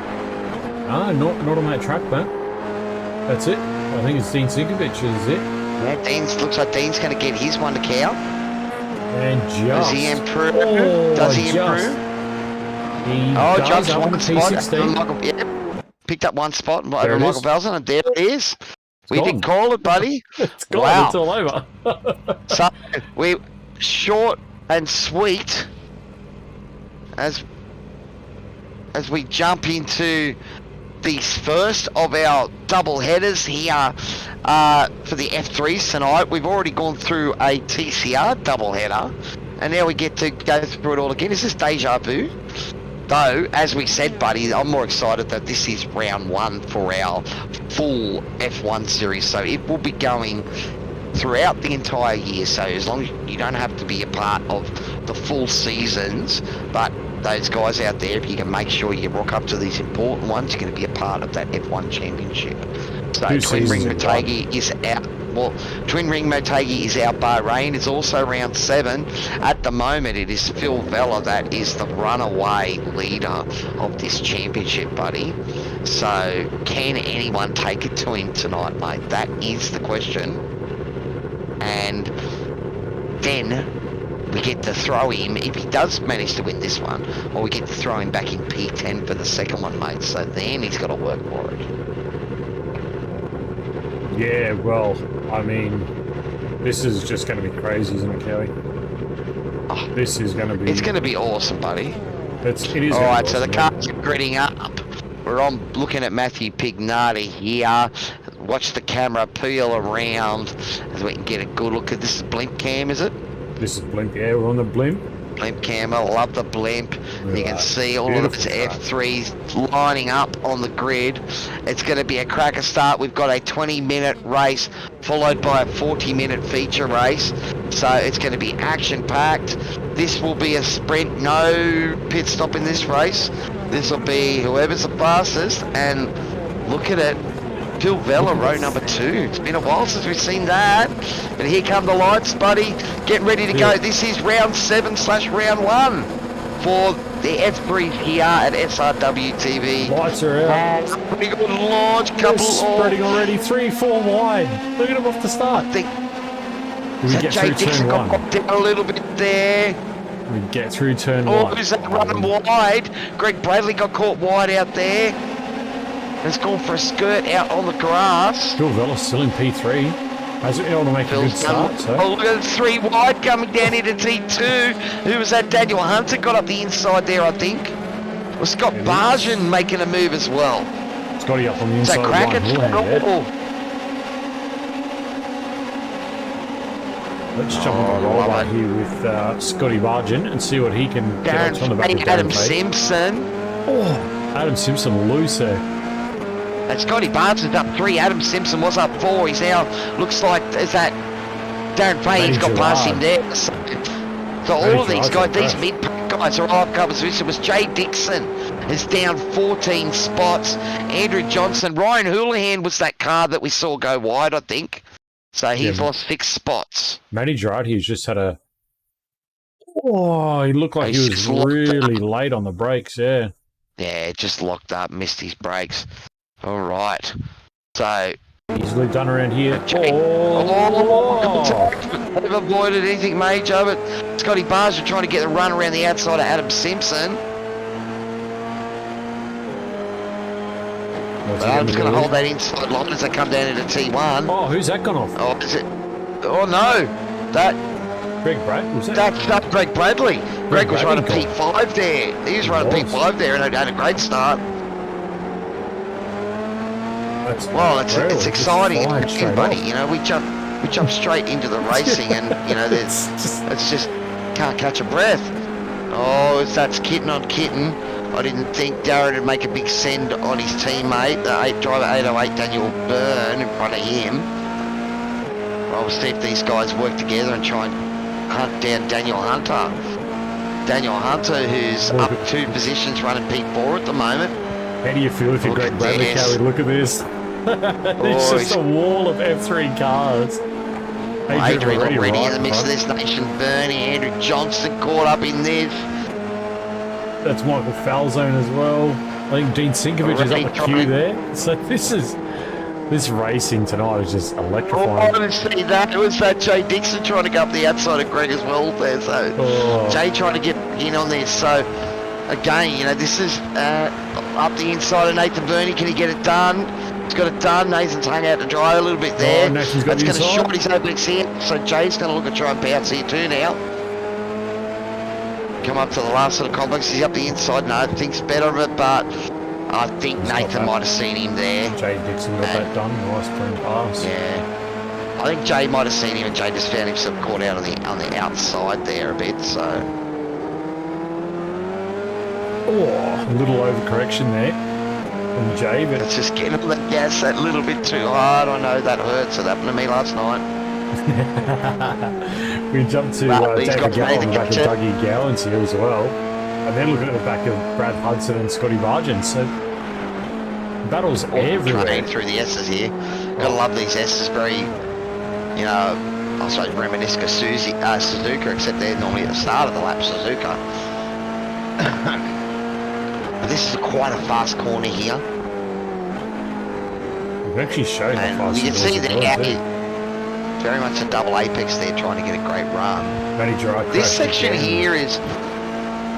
Not on that track, man. That's it. I think it's Dean Sinkovich, is it? Yeah, looks like Dean's going to get his one to count. And just... Does he improve? He jumps one spot. P16. Picked up one spot over Michael Belson, and there it is. We didn't call it, buddy. It's gone. Wow. It's all over. So, we short and sweet as as we jump into the first of our double headers here for the F3s tonight. We've already gone through a TCR double header, and now we get to go through it all again. Is this deja vu? Though, as we said, buddy, I'm more excited that this is round one for our full F1 series. So it will be going throughout the entire year. So as long as you don't have to be a part of the full seasons, but those guys out there, if you can make sure you rock up to these important ones, you're going to be a part of that F1 championship. So Twin Ring Motegi is out. Well, Twin Ring Motegi is out Bahrain. It's also round 7. At the moment, it is Phil Vella that is the runaway leader of this championship, buddy. So can anyone take it to him tonight, mate? That is the question. And then we get to throw him, if he does manage to win this one, or we get to throw him back in P10 for the second one, mate. So then he's got to work for it. Yeah, well, I mean, this is just going to be crazy, isn't it, Kelly? Oh, this is going to be... It's going to be awesome, buddy. It is. All right, awesome, so the cars are gritting up. We're on looking at Matthew Pignati here. Watch the camera peel around as we can get a good look at this. Is blimp cam, is it? This is blimp, yeah, we're on the blimp. Blimp cam, I love the blimp. Right. You can see all of its F3s lining up on the grid. It's going to be a cracker start. We've got a 20-minute race followed by a 40-minute feature race. So it's going to be action-packed. This will be a sprint, no pit stop in this race. This will be whoever's the fastest. And look at it. Phil Vella, row number 2. It's been a while since we've seen that. And here come the lights, buddy. Get ready to go. This is round 7/round 1 for the F3 here at SRW TV. Lights are out. Pretty good launch. They're spreading already. 3-4 wide. Look at them off the start. I think We get Jay through Dixon turn got 1. popped down a little bit there. We get through turn Oh, 1. who's that running wide? Greg Bradley got caught wide out there. Has gone for a skirt out on the grass. Phil Vella still in P3. Has it able to make a good start, so. Oh, look at the 3 wide coming down into T2. Who was that? Daniel Hunter got up the inside there, I think. Well, Scott Barjan making a move as well. Scotty up on the Is inside that of Kraken? Let's jump on the roll right here with Scotty Barjan and see what he can get on the back of Adam Darren Tate. Simpson. Oh, Adam Simpson loose there. And Scotty Barnes up 3. Adam Simpson was up 4. He's now looks like is that Darren Faye's got past him there. So all of these guys, these mid guys are all upcomers. This was Jay Dixon is down 14 spots. Andrew Johnson, Ryan Houlihan was that car that we saw go wide, I think. So he's lost 6 spots. Matty Girardi has just had a. Oh, he looked like he was really late on the brakes. Yeah. Yeah, just locked up, missed his brakes. All right. So easily done around here. They've avoided anything major, but Scotty Barnes trying to get the run around the outside of Adam Simpson. But Adam's going to hold that inside line as they come down into T1. Oh, who's that gone off? Oh, is it? Oh no, that. Greg Brad was that? That's not Greg Bradley. Greg was running P5 there. He was running P5 there and had a great start. Well, it's exciting, buddy. You know, we jump straight into the racing, and you know, it's just can't catch a breath. Oh, that's kitten on kitten. I didn't think Darren would make a big send on his teammate, the driver 808 Daniel Byrne, in front of him. Well, we'll see if these guys work together and try and hunt down Daniel Hunter. Daniel Hunter, who's up 2 positions, running P4 at the moment. How do you feel if you're Greg Bradley, Cowy? Look at this. It's just a wall of F3 cars. Adrian already in the mix of this nation. Bernie, Andrew Johnson caught up in this. That's Michael Falzone as well. I think Dean Sinkovich is up a queue there. So this racing tonight is just electrifying. Oh, I didn't see that. It was that Jay Dixon trying to go up the outside of Greg as well there. So Jay trying to get in on this. So again, you know, this is up the inside of Nathan Burney. Can he get it done? He's got it done. Nathan's hung out to dry a little bit there. Nathan's got That's going to short his openings here. So Jay's going to look at try and bounce here too now. come up to the last sort of complex. He's up the inside. No, thinks better of it, but I think Nathan might have seen him there. Jay Dixon got that done. Nice clean pass. Yeah. I think Jay might have seen him, and Jay just found himself caught out on the outside there a bit, so... Oh, a little overcorrection there from Jay, but... It's just getting on the gas that little bit too hard. I know that hurts. It happened to me last night. We jumped to David Gallo on the back of Dougie Gowans here as well. And then looking at the back of Brad Hudson and Scotty Bargin. So, battles everywhere. Train through the S's here. Gotta love these S's. Very, you know, I suppose reminiscent of Suzuka, except they're normally at the start of the lap, Suzuka. But this is quite a fast corner here. We've actually showed how fast you can see that very much a double apex there, trying to get a great run. This section here is...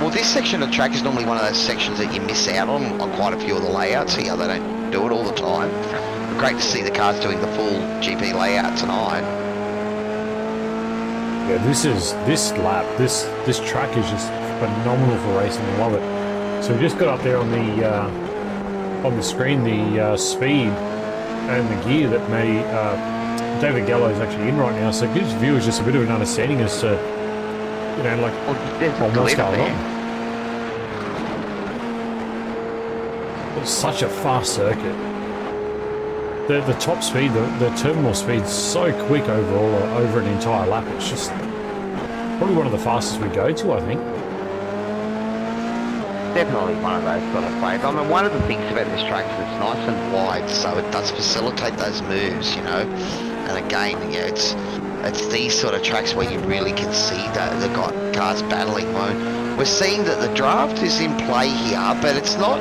Well, this section of the track is normally one of those sections that you miss out on quite a few of the layouts here. They don't do it all the time. But great to see the cars doing the full GP layout tonight. Yeah, this track is just phenomenal for racing. I love it. So we just got up there on the screen the speed and the gear that David Gallo is actually in right now. So it gives viewers just a bit of an understanding as to, you know, like what's going on. It's such a fast circuit. The top speed, the terminal speed's so quick overall over an entire lap. It's just probably one of the fastest we go to, I think. Definitely one of those sort of plays. I mean, one of the things about this track is it's nice and wide, so it does facilitate those moves, you know. And again, you know, it's these sort of tracks where you really can see that they've got cars battling. We're seeing that the draft is in play here, but it's not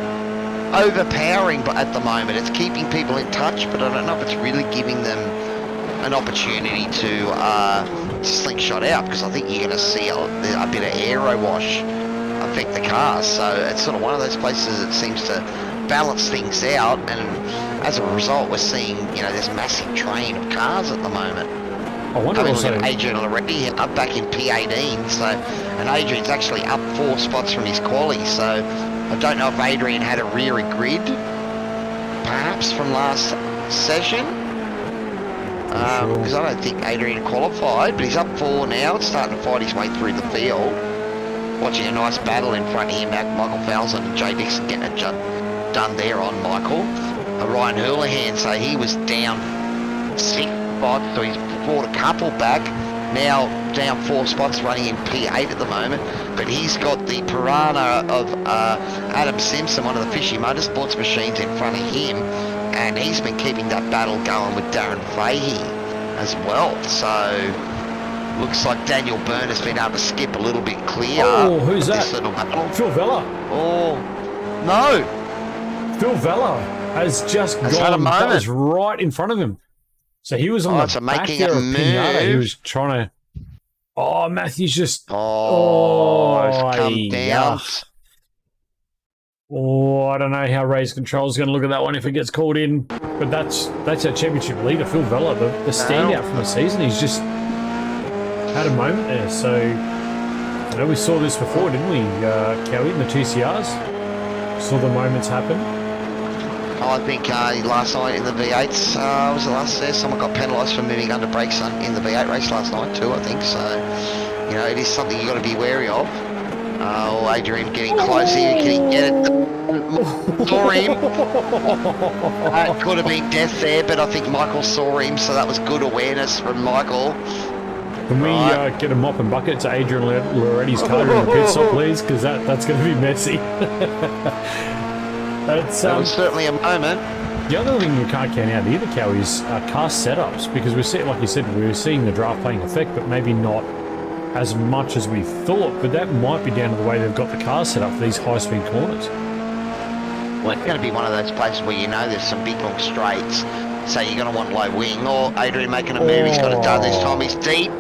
overpowering. But at the moment, it's keeping people in touch. But I don't know if it's really giving them an opportunity to slingshot out, because I think you're going to see a bit of aero wash affect the cars. So it's sort of one of those places that seems to balance things out, and as a result, we're seeing, you know, this massive train of cars at the moment. I wonder also... Look at Adrian already up back in P18, so, and Adrian's actually up 4 spots from his quali, so I don't know if Adrian had a rear grid, perhaps from last session, because I don't think Adrian qualified, but he's up 4 now. It's starting to fight his way through the field. Watching a nice battle in front of him, Michael Falzon and Jay Dixon getting it done there on Michael. Ryan Houlihan, so he was down 6 spots, so he's brought a couple back, now down 4 spots, running in P8 at the moment, but he's got the Piranha of Adam Simpson, one of the Fishy Motorsports machines, in front of him, and he's been keeping that battle going with Darren Fahey as well, so looks like Daniel Byrne has been able to skip a little bit clear. Oh, who's that? Phil Vella. Oh, no. Phil Vella has just gone. That was right in front of him. So he was on the back there of Pinata. He was trying to... Oh, Matthew's just... it's come down. Oh, I don't know how race control's going to look at that one if it gets called in. But that's our championship leader, Phil Vella, the standout from the season. He's just had a moment there. So, I know we saw this before, didn't we, Cowy, in the TCRs? Saw the moments happen. I think last night in the V8s, was the last there, someone got penalised for moving under brakes in the V8 race last night too, I think. So, you know, it is something you've got to be wary of. Adrian getting close here, can he get it? Saw him. Could have been death there, but I think Michael saw him, so that was good awareness from Michael. Can we get a mop and bucket to Adrian Loretti's car in the pit stop, please? Because that's going to be messy. That was certainly a moment. The other thing we can't count out either, Cow, is car setups, because we're seeing, like you said, we're seeing the draft playing effect, but maybe not as much as we thought. But that might be down to the way they've got the car set up for these high-speed corners. Well, it's going to be one of those places where you know there's some big long straights, so you're going to want low wing. Or Adrian making a move, he's got it done this time. He's deep.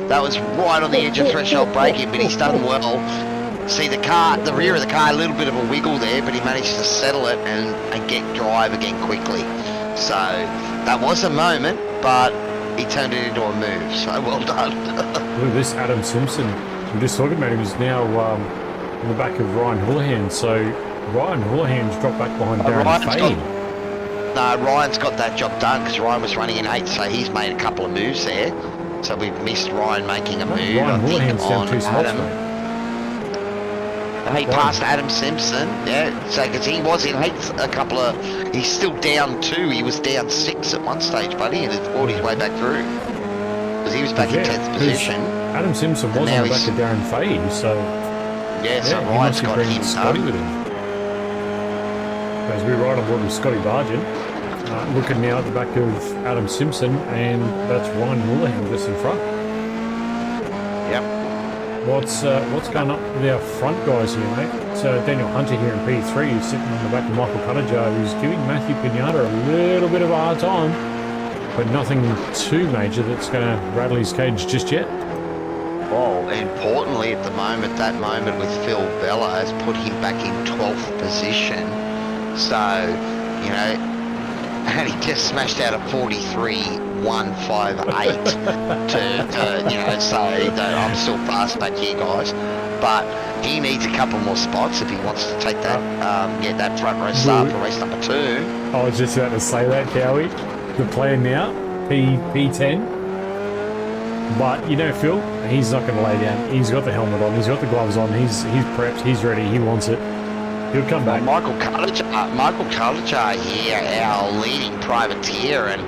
That was right on the edge of threshold braking, but he's done well. See the rear of the car, a little bit of a wiggle there, but he managed to settle it and get drive again quickly. So that was a moment, but he turned it into a move. So well done. Look at this, Adam Simpson I'm just talking about him. He's now in the back of Ryan Houlihan. So Ryan Houlihan's dropped back behind Darren Fahey. Ryan's got that job done because Ryan was running in 8th, so he's made a couple of moves there. So we've missed Ryan making a move. Ryan Houlihan's down 2 spots, Adam. mate. He passed Adam Simpson, yeah. So because he was in 8th a couple of, he's still down 2. He was down 6 at one stage, buddy, and has fought his way back through because he was back in 10th position. Adam Simpson was on the back of Darren Fahey, so so Ryan's got him Scotty with him. As we ride on board with Scotty Bargent, looking now at the back of Adam Simpson, and that's Ryan Houlihan just in front. Yep. What's going up with our front guys here, mate? So Daniel Hunter here in P3 who's sitting on the back of Michael Cuttajar, who's giving Matthew Pinata a little bit of a hard time, but nothing too major that's going to rattle his cage just yet. Well, importantly at the moment, that moment with Phil Bella has put him back in 12th position. So, you know, and he just smashed out a 43.158 to you know, so I'm still fast back here, guys. But he needs a couple more spots if he wants to take that, get that front row start for race number 2. I was just about to say that, Cowy. The plan now, P10. But, you know, Phil, he's not going to lay down. He's got the helmet on. He's got the gloves on. He's prepped. He's ready. He wants it. He'll come back. Michael Cuttajar here, our leading privateer and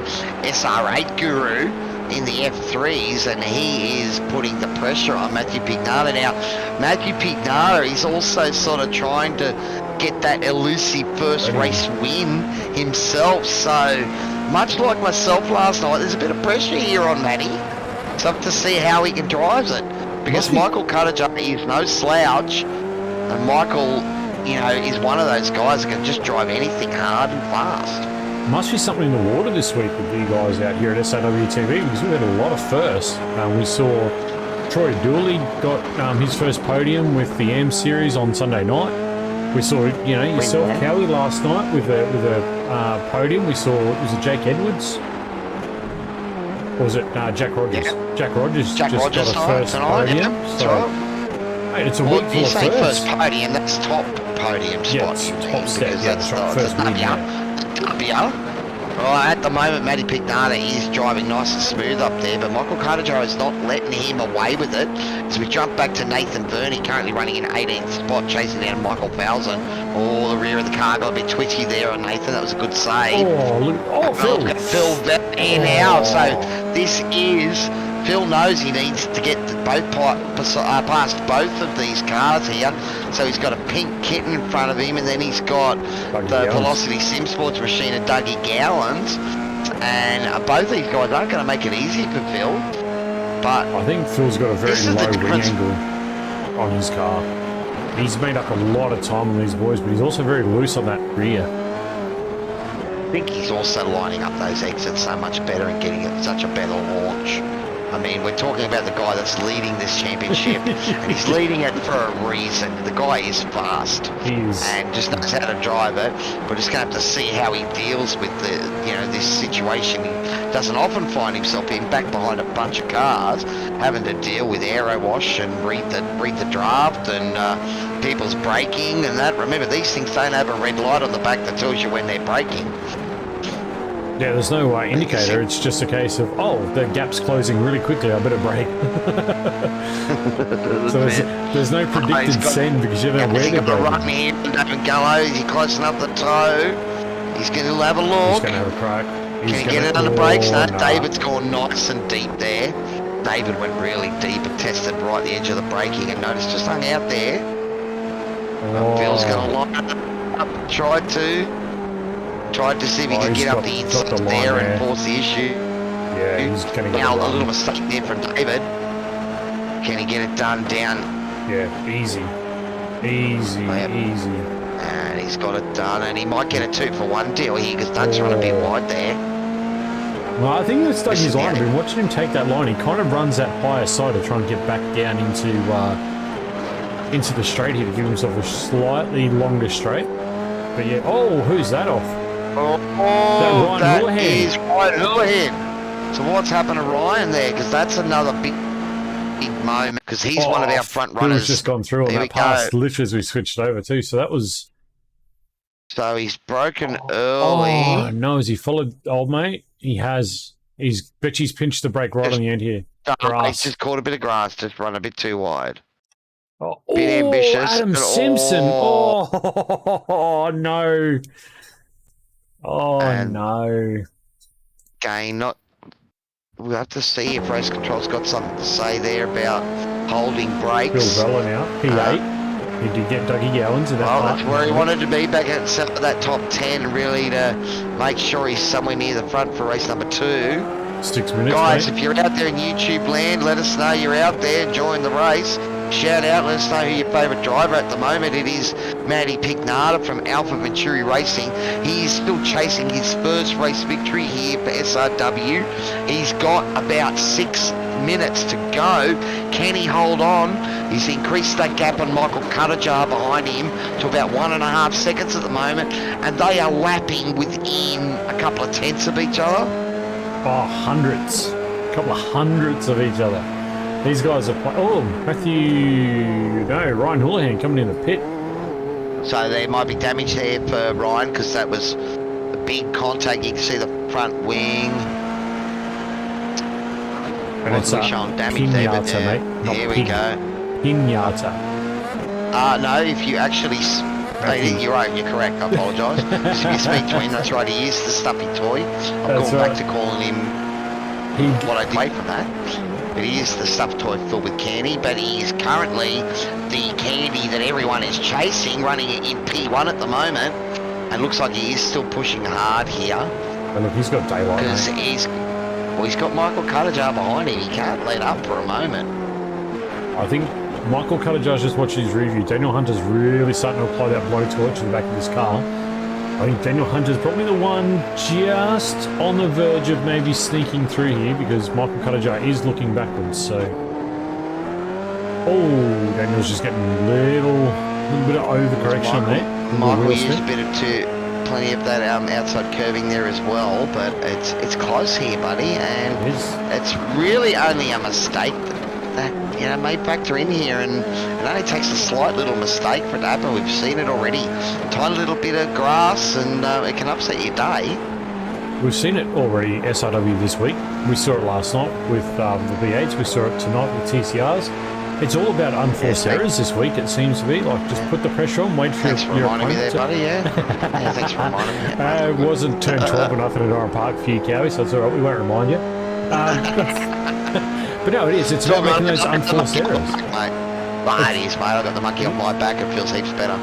SR8 guru in the F3s, and he is putting the pressure on Matthew Pignata. Now, Matthew Pignata is also sort of trying to get that elusive first race win himself. So, much like myself last night, there's a bit of pressure here on Matty. It's up to see how he can drive it. Because Michael Cuttajar is no slouch, and Michael, you know, is one of those guys that can just drive anything hard and fast. Must be something in the water this week with you guys out here at SRW TV, because we had a lot of firsts. We saw Troy Dooley got his first podium with the AM Series on Sunday night. We saw, you know, yourself, Cowy, last night with a podium. We saw, was it Jake Edwards? Or was it Jack Rogers? Yeah. Jack Rogers Jack just Rogers got a first podium. Yeah, So, mate, it's a week full you of say firsts. first podium, that's top podium spot. it's you top mean, step, because yeah, that's that's right, first win, W. Well, at the moment, Matty Pignata is driving nice and smooth up there, but Michael Cuttajar is not letting him away with it. So we jump back to Nathan Verney, currently running in 18th spot, chasing down Michael Bowson. Oh, the rear of the car got a bit twitchy there on Nathan. That was a good save. Oh, look. Oh, Phil. Phil in now. So this is... Phil knows he needs to get past both of these cars here. So he's got a pink kitten in front of him, and then he's got the Velocity Sim Sports machine of Dougie Gowans. And both these guys aren't going to make it easy for Phil. But I think Phil's got a very low wing angle on his car. He's made up a lot of time on these boys, but he's also very loose on that rear. I think he's also lining up those exits so much better and getting it such a better launch. I mean, we're talking about the guy that's leading this championship, and he's leading it for a reason. The guy is fast and just knows how to drive it. We're just going to have to see how he deals with the, you know, this situation. He doesn't often find himself in back behind a bunch of cars, having to deal with aero wash and read the draft and people's braking and that. Remember, these things don't have a red light on the back that tells you when they're braking. Yeah, there's no indicator. It's just a case of, oh, the gap's closing really quickly. I better brake. So there's no predicted send because you don't know where they're going. going. Run here, Gullo. He's close enough the toe. He's going to have a look. He's going to have a crack. Can he get it under brakes? No, David's gone nice and deep there. David went really deep and tested right at the edge of the braking and noticed just hung out there. Phil's going to line it up. Tried to see if he could get up the inside there and force the issue. Yeah, he's going to get a little mistake there from David. Can he get it done down? Yeah, easy. And he's got it done, and he might get a 2-for-1 deal here because Doug's run a bit wide there. Well, I think that's Dougie's line. I've been watching him take that line. He kind of runs that higher side to try and get back down into the straight here to give himself a slightly longer straight. But yeah, who's that off? That is Ryan Houlihan. So what's happened to Ryan there? Because that's another big big moment because he's one of our front runners. Phil's just gone through on There that we pass, go. literally as we switched over too. So that was. So he's broken Oh early. no! Has he followed old mate? He has. He's pinched the brake right on the end here. He's Grass. just caught a bit of grass, just run a bit too wide. Oh, Bit ambitious. Adam but Simpson. Oh no. Oh And- no. Again, not. We'll have to see if race control's got something to say there about holding Bill brakes. Vella now. P8. He did get Dougie Gowans in that Well, part. that's where he wanted to be, back at that top 10, really, to make sure he's somewhere near the front for race number 2. 6 minutes, Guys, mate. if you're out there in YouTube land, let us know you're out there enjoying the race. Shout out, let us know who your favourite driver at the moment. It is Matty Pignata from Alpha Venturi Racing. He is still chasing his first race victory here for SRW. He's got about 6 minutes to go. Can he hold on? He's increased that gap on Michael Cuttajar behind him to about 1.5 seconds at the moment, and they are lapping within a couple of tenths of each other. Oh, hundreds. A couple of hundreds of each other. These guys are playing. Oh, Ryan Houlihan coming in the pit. So there might be damage there for Ryan because that was a big contact. You can see the front wing. And it's showing damage there, but Pinata, mate. Not here we pin. go. Pinata. No, if you actually... you're right, you're correct, I apologise. Because if you speak to him, that's right, he is the stuffy toy. I've That's gone back right. to calling him what I did away from that. But he is the stuffed toy filled with candy, but he is currently the candy that everyone is chasing, running in P1 at the moment. And looks like he is still pushing hard here. And look, he's got daylight, Because mate. he's got Michael Cuttajar behind him. He can't let up for a moment. I think Michael Cuttajar's just watching his review. Daniel Hunter's really starting to apply that blowtorch to the back of his car. I think Daniel Hunter's probably the one just on the verge of maybe sneaking through here because Michael Cuttajar is looking backwards, so... Oh, Daniel's just getting a little bit of overcorrection there. Michael used plenty of that outside curving there as well, but it's close here, buddy, and it's really only a mistake that may factor in here, and it only takes a slight little mistake for it to happen. We've seen it already. Tiny little bit of grass, and it can upset your day. We've seen it already, SRW this week. We saw it last night with the V8s. We saw it tonight with TCRs. It's all about unforced errors this week, it seems to be. Like, just put the pressure on, wait for Thanks for your reminding me opponent there, buddy, yeah. Thanks for reminding me. It wasn't turn 12 or nothing at Oran Park for you, Cowy, so it's all right, we won't remind you. But no, it is. It's about making those unforced errors. It is, mate. I got the monkey on my back. It feels heaps better.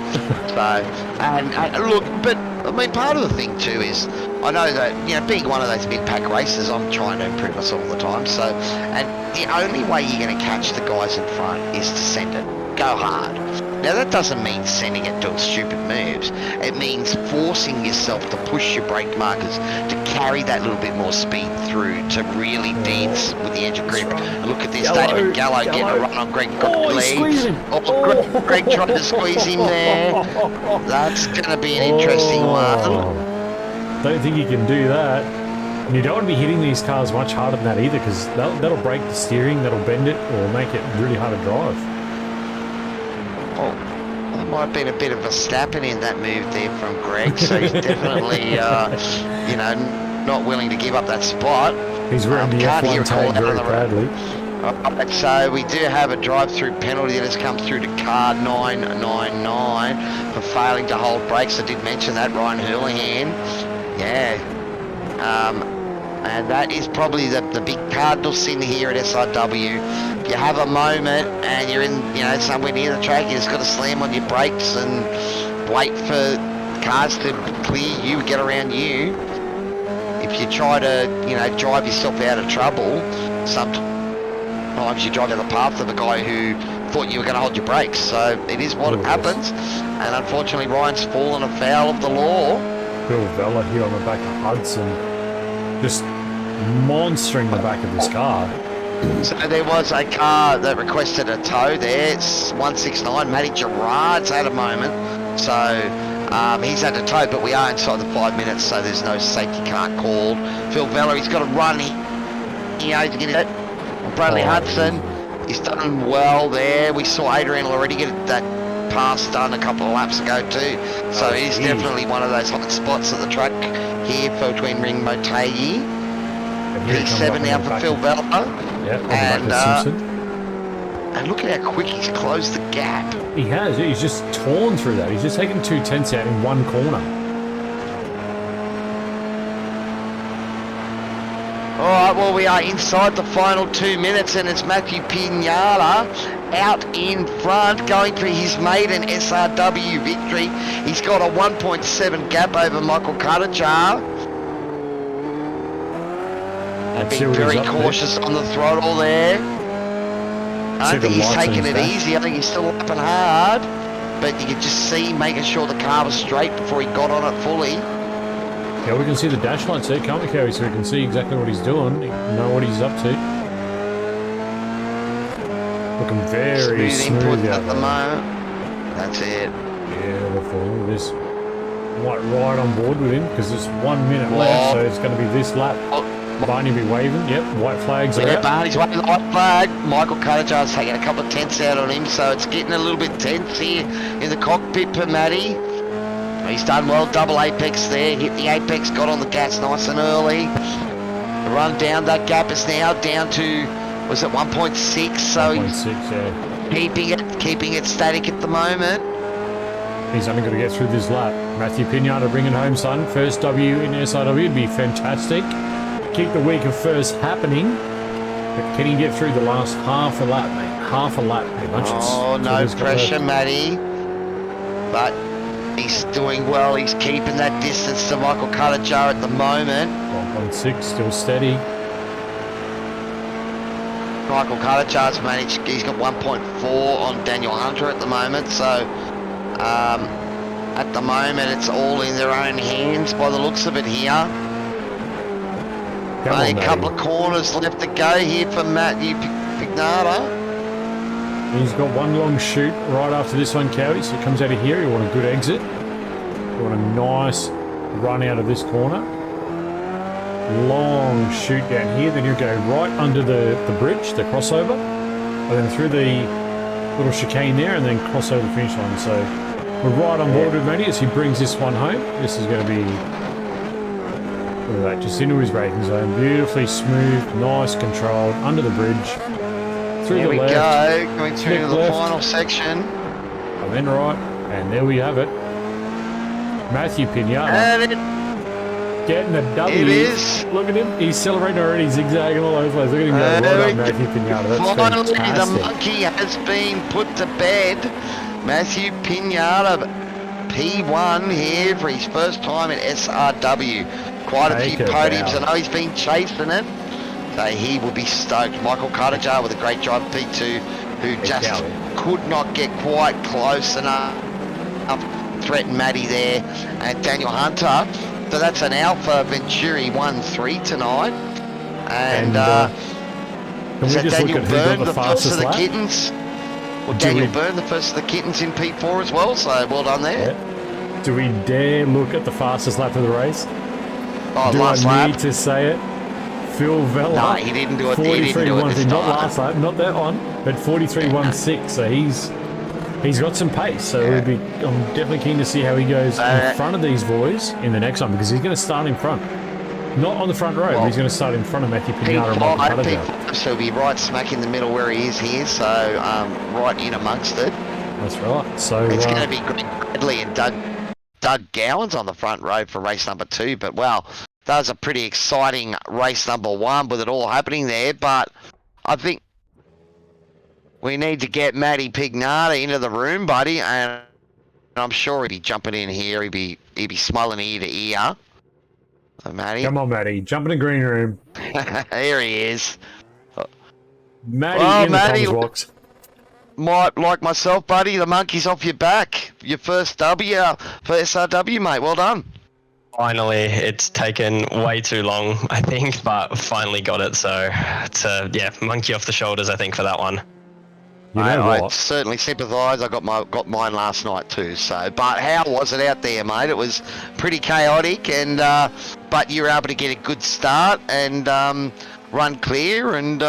So, and look, but I mean, part of the thing too is I know that being one of those mid-pack racers, I'm trying to improve myself all the time. So, and the only way you're going to catch the guys in front is to send it. Go hard. Now that doesn't mean sending it doing stupid moves. It means forcing yourself to push your brake markers to carry that little bit more speed through to really dance with the edge of grip. Look at this, David Gallo getting a run on Greg Lee. Greg tried to squeeze him there. That's going to be an interesting one. Don't think you can do that. And you don't want to be hitting these cars much harder than that either, because that'll break the steering, that'll bend it, or make it really hard to drive. Oh, there might have been a bit of a snapping in that move there from Greg, so he's definitely, not willing to give up that spot. He's wearing the F1 tag very proudly. Right, so we do have a drive-through penalty that has come through to car 999 for failing to hold brakes. I did mention that, Ryan Houlihan. Yeah. And that is probably the big cardinal sin here at SRW. If you have a moment and you're in, somewhere near the track, you just got to slam on your brakes and wait for cars to clear you, get around you. If you try to, drive yourself out of trouble, sometimes you drive down the path of the guy who thought you were going to hold your brakes. So it is what happens. And unfortunately, Ryan's fallen afoul of the law. Bill Vella here on the back of Hudson, just monstering the back of this car. So there was a car that requested a tow there. It's 169. Matty Gerard's had a moment. So he's had a tow, but we are inside the 5 minutes, so there's no safety car called. Phil Vella, he's got to run. He knows to get it. Bradley Hudson He's done well there. We saw Adrian already get that pass done a couple of laps ago too. So he's definitely one of those hot spots at the track here between Ring Motegi. P7 now for Phil Vella. Yeah, and look at how quick he's closed the gap. He has. He's just torn through that. He's just taken 2/10 out in one corner. All right, well, we are inside the final 2 minutes, and it's Matthew Pinata out in front, going for his maiden SRW victory. He's got a 1.7 gap over Michael Cartajar. Being very cautious on the throttle there. I don't think he's taking it easy. I think he's still up and hard, but you can just see making sure the car was straight before he got on it fully. Yeah, we can see the dash lights there, can't we, Cowy? So we can see exactly what he's doing, know what he's up to. Looking very smooth at the moment. That's it. Beautiful. Look at this. Might ride on board with him because there's 1 minute left, so it's going to be this lap. Barney be waving. Yep, white flags are out. Barney's waving the white flag. Michael Cartajar's taking a couple of tenths out on him, so it's getting a little bit tense here in the cockpit for Matty. He's done well, double apex there, hit the apex, got on the gas nice and early. The run down, that gap is now down to, was it 1.6? So 1.6, yeah. Keeping it static at the moment. He's only got to get through this lap. Matthew Pinata bringing home, son. First W in SRW would be fantastic. Keep the week of first happening. But can he get through the last half a lap, mate? Half a lap, pretty much. Oh, no pressure, Matty. But he's doing well. He's keeping that distance to Michael Cartajar at the moment. 1.6, still steady. Michael Cartajar's managed, he's got 1.4 on Daniel Hunter at the moment. So, at the moment, it's all in their own hands by the looks of it here. Only a couple of corners left to go here for Matthew Pinata. He's got one long shoot right after this one, Cowy. So he comes out of here. You want a good exit. You want a nice run out of this corner. Long shoot down here. Then you go right under the bridge, the crossover. And then through the little chicane there and then cross over the finish line. So we're right on board with Matty as he brings this one home. This is going to be... Look at that, just into his braking zone. Beautifully smooth, nice, controlled, under the bridge. Through the left. There we go, going through the final section. And then right, and there we have it. Matthew Pinata getting a W. It is. Look at him, he's celebrating already, zigzagging all over the place. Look at him go, well done, Matthew Pinata. That's finally, fantastic. the monkey has been put to bed. Matthew Pinata, P1 here for his first time at SRW. Quite a few podiums. I know he's been chasing it. So he will be stoked. Michael Cartajar with a great drive, P2, who just could not get quite close enough. Threatened Matty there. And Daniel Hunter. So that's an Alpha Venturi 1-3 tonight. And can we just Daniel look at who Byrne, got the fastest lap? Kittens. Well, Daniel Byrne, the first of the Kittens in P4 as well. So well done there. Yeah. Do we dare look at the fastest lap of the race? Oh, do last I lap. need to say it? Phil Vella. No, he didn't do it. 43.13, not last lap, not that one, but 43.16. So he's got some pace. So I'm definitely keen to see how he goes in front of these boys in the next one because he's going to start in front. Not on the front row, but he's going to start in front of Matthew Pinata and Michael Cartajar. So he'll be right smack in the middle where he is here. So right in amongst it. That's right. So it's going to be Greg Bradley and Doug Gowan's on the front row for race number 2, but wow, that was a pretty exciting race number 1 with it all happening there, but I think we need to get Matty Pinata into the room, buddy, and I'm sure he'd be jumping in here, he'd be smiling ear to ear. So, Matty. Come on, Matty, jump in the green room. Here he is. Matty in the comms box. Like myself, buddy, the monkey's off your back. Your first W for SRW, mate. Well done. Finally, it's taken way too long, I think, but finally got it. So it's monkey off the shoulders, I think, for that one. You know I certainly sympathise. I got mine last night too. So, but how was it out there, mate? It was pretty chaotic, and but you were able to get a good start and run clear, and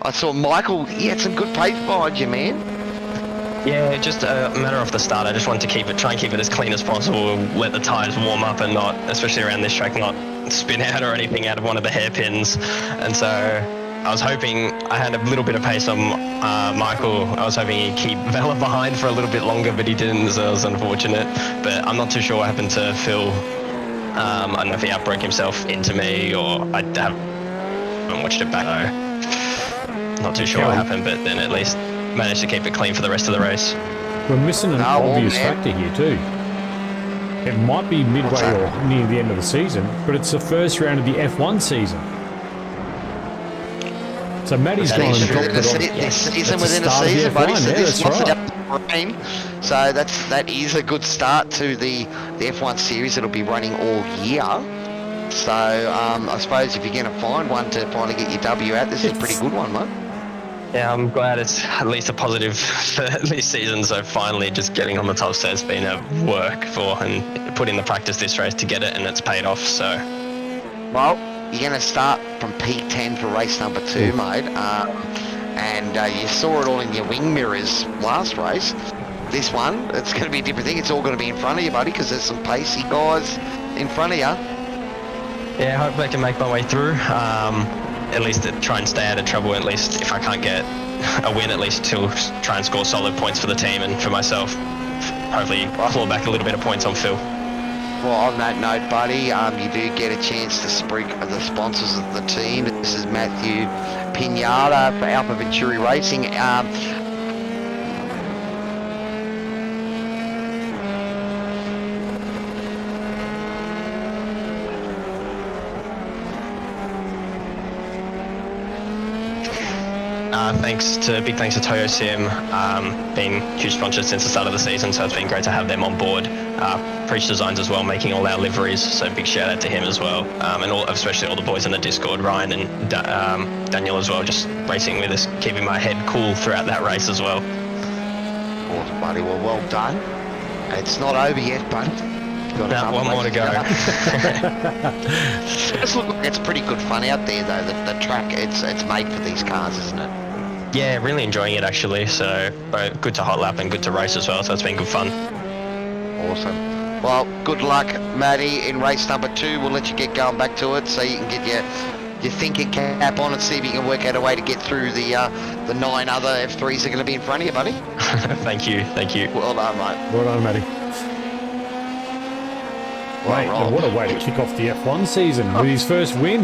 I saw Michael, he had some good pace behind you, man. Yeah, just a matter of the start. I just wanted to try and keep it as clean as possible, let the tyres warm up and not, especially around this track, not spin out or anything out of one of the hairpins. And so I was hoping I had a little bit of pace on Michael. I was hoping he'd keep Vela behind for a little bit longer, but he didn't, so it was unfortunate. But I'm not too sure what happened to Phil. I don't know if he outbroke himself into me or I haven't watched it back though. Not too sure what happened, but then at least managed to keep it clean for the rest of the race. We're missing an obvious factor here too. It might be midway or near the end of the season, but it's the first round of the F1 season. So Matty's gone and dropped it off. This season within a season, buddy. So this month's rain. So that is a good start to the F1 series. It'll be running all year. So I suppose if you're going to find one to finally get your W out, this is a pretty good one, mate. Yeah, I'm glad it's at least a positive for this season. So finally, just getting on the top set has been a work for and put in the practice this race to get it, and it's paid off. So, well, you're going to start from P10 for race number 2, mate. And you saw it all in your wing mirrors last race. This one, it's going to be a different thing. It's all going to be in front of you, buddy, because there's some pacey guys in front of you. Yeah, I hope I can make my way through. At least try and stay out of trouble. At least if I can't get a win, at least to try and score solid points for the team and for myself. Hopefully claw back a little bit of points on Phil. Well, on that note, buddy, you do get a chance to sprig the sponsors of the team. This is Matthew Pinata for Alpha Venturi Racing. Big thanks to Toyo Sim, being huge sponsors since the start of the season, so it's been great to have them on board. Preach Designs as well, making all our liveries, so big shout out to him as well, and especially all the boys in the Discord, Ryan and Daniel as well, just racing with us, keeping my head cool throughout that race as well. Awesome, buddy. Well done. It's not over yet, buddy. One more to go. It's pretty good fun out there, though. The track, it's made for these cars, isn't it? Yeah, really enjoying it actually. So good to hot lap and good to race as well. So it's been good fun. Awesome. Well, good luck, Matty, in race number 2. We'll let you get going back to it so you can get your thinking cap on and see if you can work out a way to get through the 9 other F3s that are going to be in front of you, buddy. Thank you. Well done, mate. Well done, Matty. Mate, what a way to kick off the F1 season with his first win.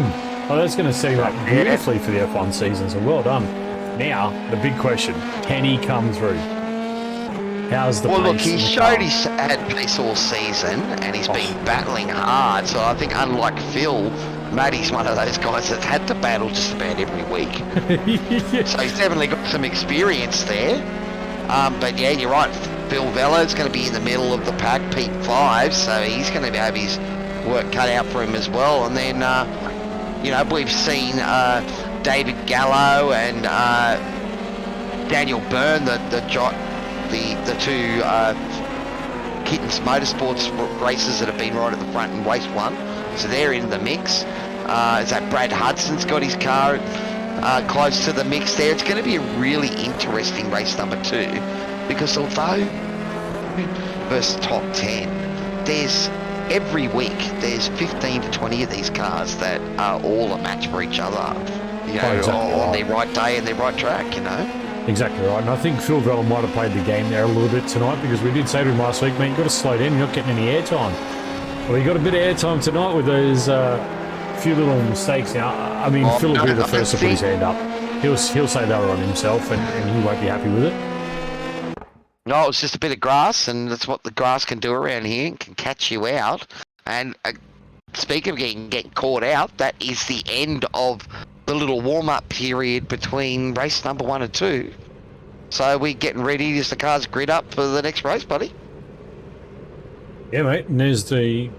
Oh, that's going to set him up beautifully for the F1 season, so well done. Now, the big question, can he come through? How's the pace? Well, look, he showed he's had pace all season, and he's been battling hard, so I think unlike Phil, Matty's one of those guys that's had to battle just about every week. So he's definitely got some experience there. But yeah, you're right, Phil Vella's going to be in the middle of the pack, P5, so he's going to have his work cut out for him as well. And then, we've seen David Gallo and Daniel Byrne, the two Kittens Motorsports races that have been right at the front in race 1. So they're in the mix. Is that Brad Hudson's got his car close to the mix there. It's going to be a really interesting race number 2, because although versus top 10, there's every week there's 15 to 20 of these cars that are all a match for each other, on their right day and their right track, Exactly right, and I think Phil Vella might have played the game there a little bit tonight, because we did say to him last week, mate, you've got to slow down, you're not getting any airtime. Well, he got a bit of airtime tonight with those few little mistakes. Now, I mean, Phil will be the first to put his hand up. He'll say they were on himself, and he won't be happy with it. No, it's just a bit of grass, and that's what the grass can do around here. It can catch you out. And speaking of getting caught out, that is the end of the little warm-up period between race number 1 and 2. So we're getting ready as the cars grid up for the next race, buddy. Yeah, mate, and there's the...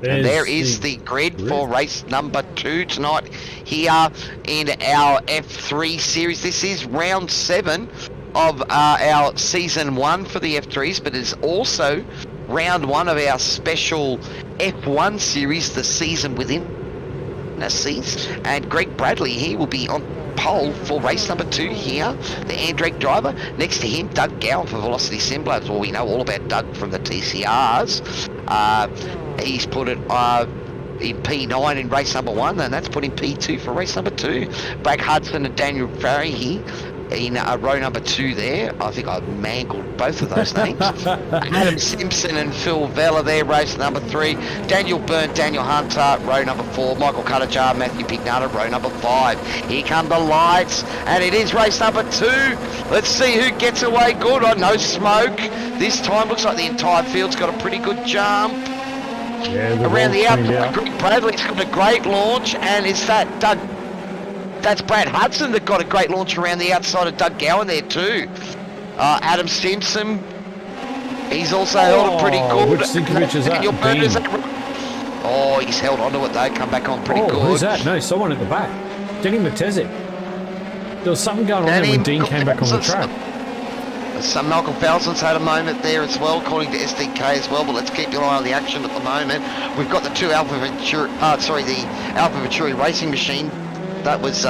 And there is the grid for race number 2 tonight here in our F3 series. This is round 7 of our season 1 for the F3s, but it's also round 1 of our special F1 series, the season within witnesses. And Greg Bradley, he will be on pole for race number 2 here, the Andrew driver. Next to him, Doug Gowan for Velocity Simblabs. Well, we know all about Doug from the TCRs. He's put it in P9 in race number 1, and that's put in P2 for race number 2. Brad Hudson and Daniel Farahey in row number 2 there. I think I mangled both of those names. Adam Simpson and Phil Vella there, race number 3. Daniel Byrne, Daniel Hunter, row number 4. Michael Cuttajar, Matthew Pignata, row number 5. Here come the lights, and it is race number 2. Let's see who gets away good. Oh, no smoke. This time looks like the entire field's got a pretty good jump. Yeah, Around the outside, Greg Bradley's got a great launch, and is that Doug? That's Brad Hudson that got a great launch around the outside of Doug Gowan there too. Adam Simpson, he's also held it pretty good. Which Sinkovich is that? Oh, he's held onto it though, come back on pretty good. Who's that? No, someone at the back. Ring Motegi. There was something going on there when Dean came back on the track. Some Malcolm Felson's had a moment there as well, according to SDK as well, but let's keep your eye on the action at the moment. We've got the two the Alpha Venturi racing machine. That was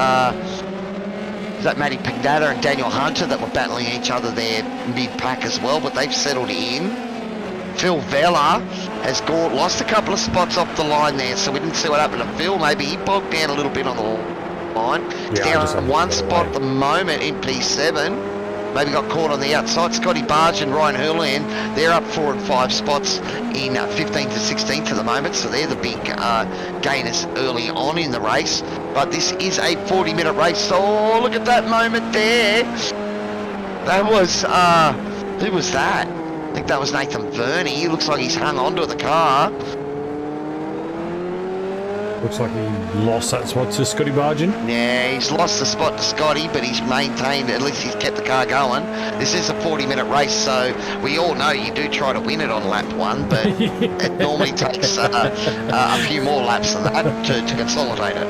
Matty Pignata and Daniel Hunter that were battling each other there mid-pack as well, but they've settled in. Phil Vella has lost a couple of spots off the line there, so we didn't see what happened to Phil. Maybe he bogged down a little bit on the line. He's down one spot at the moment in P7. Maybe got caught on the outside. Scotty Barge and Ryan Hurland, they're up 4 and 5 spots in 15th to 16th at the moment, so they're the big gainers early on in the race. But this is a 40-minute race. Oh, look at that moment there. That was, who was that? I think that was Nathan Verney. He looks like he's hung onto the car. Looks like he lost that spot to Scotty Bargin. Yeah, he's lost the spot to Scotty, but he's maintained, at least he's kept the car going. This is a 40-minute race, so we all know you do try to win it on lap 1, but it normally takes a few more laps than that to consolidate it.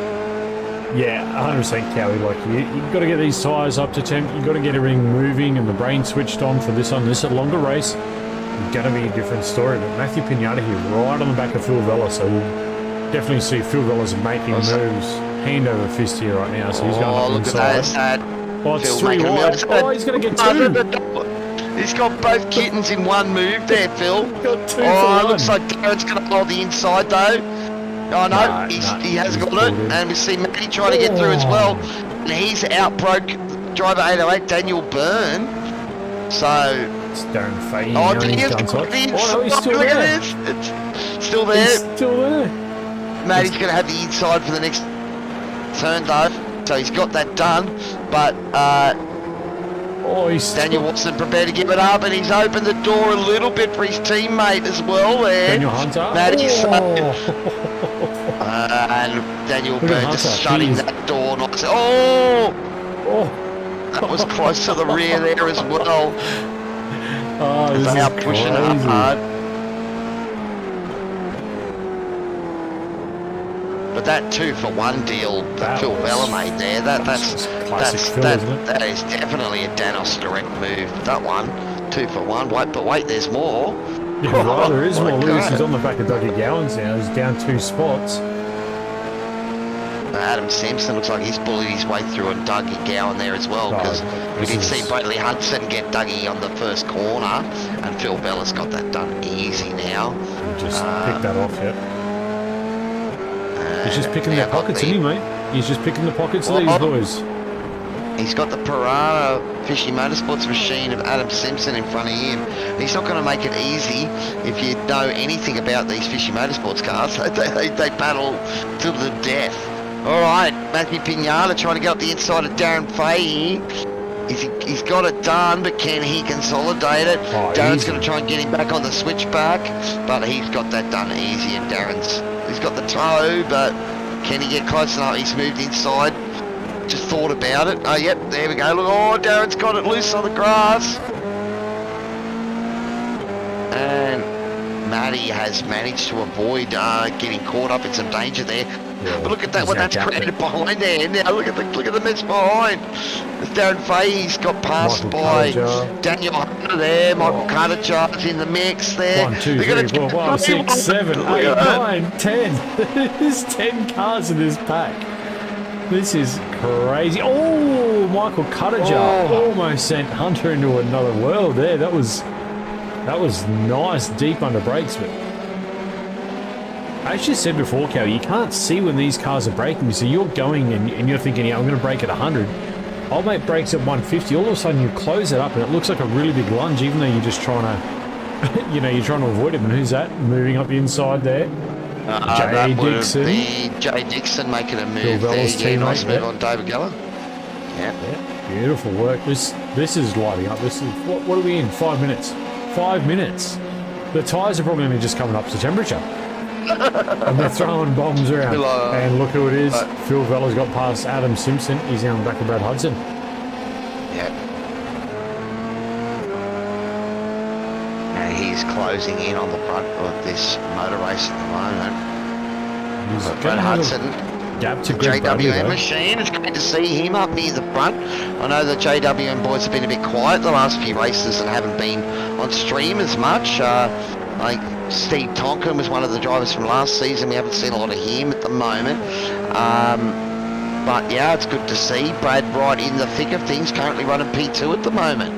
Yeah, 100% Cowy. Like, you've got to get these tyres up to temp. You've got to get everything moving and the brain switched on for this one. This is a longer race. It's going to be a different story. But Matthew Pignata here, right on the back of Phil Vella, so we'll definitely see Phil Vella's making moves hand over fist here right now. So he's going up inside. Oh, it's 3 wide. Oh, he's going to get 2. He's got both kittens in one move there, Phil. Got 2 Oh, it looks like Darren's going to hold the inside though. Oh no, he has got it, and we see Matty trying to get through as well. And he's outbroke driver 808, Daniel Byrne. So it's Darren Fahey. Oh, he's still there. It's still there. He's still there. Matty's going to have the inside for the next turn though, so he's got that done. But Daniel Watson prepared to give it up, and he's opened the door a little bit for his teammate as well there. Daniel Hunter. And Daniel Byrne just shutting that door. That was close to the rear there as well. Oh, this they are is pushing crazy. up hard. But that 2-for-1 deal that Phil Vella made there, that is definitely a Danos direct move. That one, 2-for-1. Wait, there's more. Yeah, right, there is more. Lewis is on the back of Dougie Gowans now. He's down 2 spots. Adam Sampson looks like he's bullied his way through, and Dougie Gowan there as well, because we did see Bradley Hudson get Dougie on the first corner, and Phil Vella's got that done easy now. He just picked that off, He's just picking the pockets, isn't he, mate? He's just picking the pockets of these boys. He's got the Piranha Fishy Motorsports machine of Adam Simpson in front of him. He's not going to make it easy if you know anything about these Fishy Motorsports cars. They battle to the death. All right, Matthew Pignata trying to get up the inside of Darren Fahey. He's got it done, but can he consolidate it? Darren's going to try and get him back on the switchback, but he's got that done easy, and he's got the toe, but can he get close enough? He's moved inside. Just thought about it. Oh, yep, there we go. Look, Darren's got it loose on the grass. And Matty has managed to avoid getting caught up in some danger there. Yeah, But look at that, he's what gonna that's gap created it. behind there. Now look at the mess behind. There's Darren Fahey's got passed Michael by Cutter. Daniel Hunter there. Michael Cutter in the mix there. 1, 2, They're 3, 4, 5, 6, 7, 8, Look at that. 9, 10. There's 10 cars in this pack. This is crazy. Oh, Michael Cutter almost sent Hunter into another world there. That was nice, deep under brakes, but as you said before, Cow, you can't see when these cars are braking. So you're going and you're thinking, yeah, I'm going to brake at 100. I'll make brakes at 150. All of a sudden you close it up and it looks like a really big lunge, even though you're just trying to, you're trying to avoid it. And who's that? Moving up the inside there. That would Dixon. be Jay Dixon making a move Phil there. Vella's Yeah, nice teammate, move yeah. on David Geller. Yeah. Yeah, beautiful work. This is lighting up. This is what are we in? 5 minutes. 5 minutes. The tyres are probably only just coming up to temperature. And they're throwing bombs around. And look who it is. Phil Vella's got past Adam Simpson. He's now on the back of Brad Hudson. Yeah. And he's closing in on the front of this motor race at the moment. He's But gonna Brad have a Hudson, gap to the Greg Bradley, JWM though. machine. It's great to see him up near the front. I know the JWM boys have been a bit quiet the last few races and haven't been on stream as much. Like Steve Tonkin was one of the drivers from last season. We haven't seen a lot of him at the moment. But yeah, it's good to see Brad right in the thick of things, currently running P2 at the moment.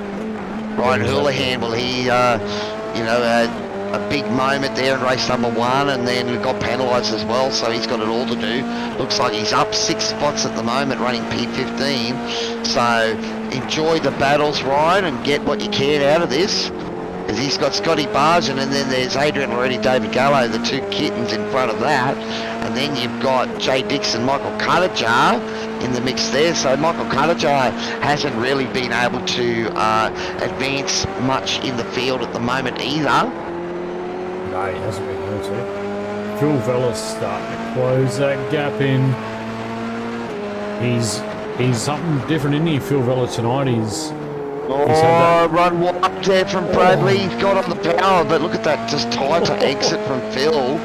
Ryan Houlihan, well, he, a big moment there in race number 1 and then got penalised as well, so he's got it all to do. Looks like he's up 6 spots at the moment running P15. So enjoy the battles, Ryan, and get what you can out of this. Because he's got Scotty Bargen, and then there's Adrian already, David Gallo, the 2 kittens in front of that. And then you've got Jay Dixon, Michael Cutter in the mix there. So Michael Cutter hasn't really been able to advance much in the field at the moment either. No, he hasn't been able to. Phil Vella's starting to close that gap in. He's something different, isn't he, Phil Vella, tonight? He's had that. Run wide there from Bradley. He's got on the power, but look at that, just tight to exit from Phil.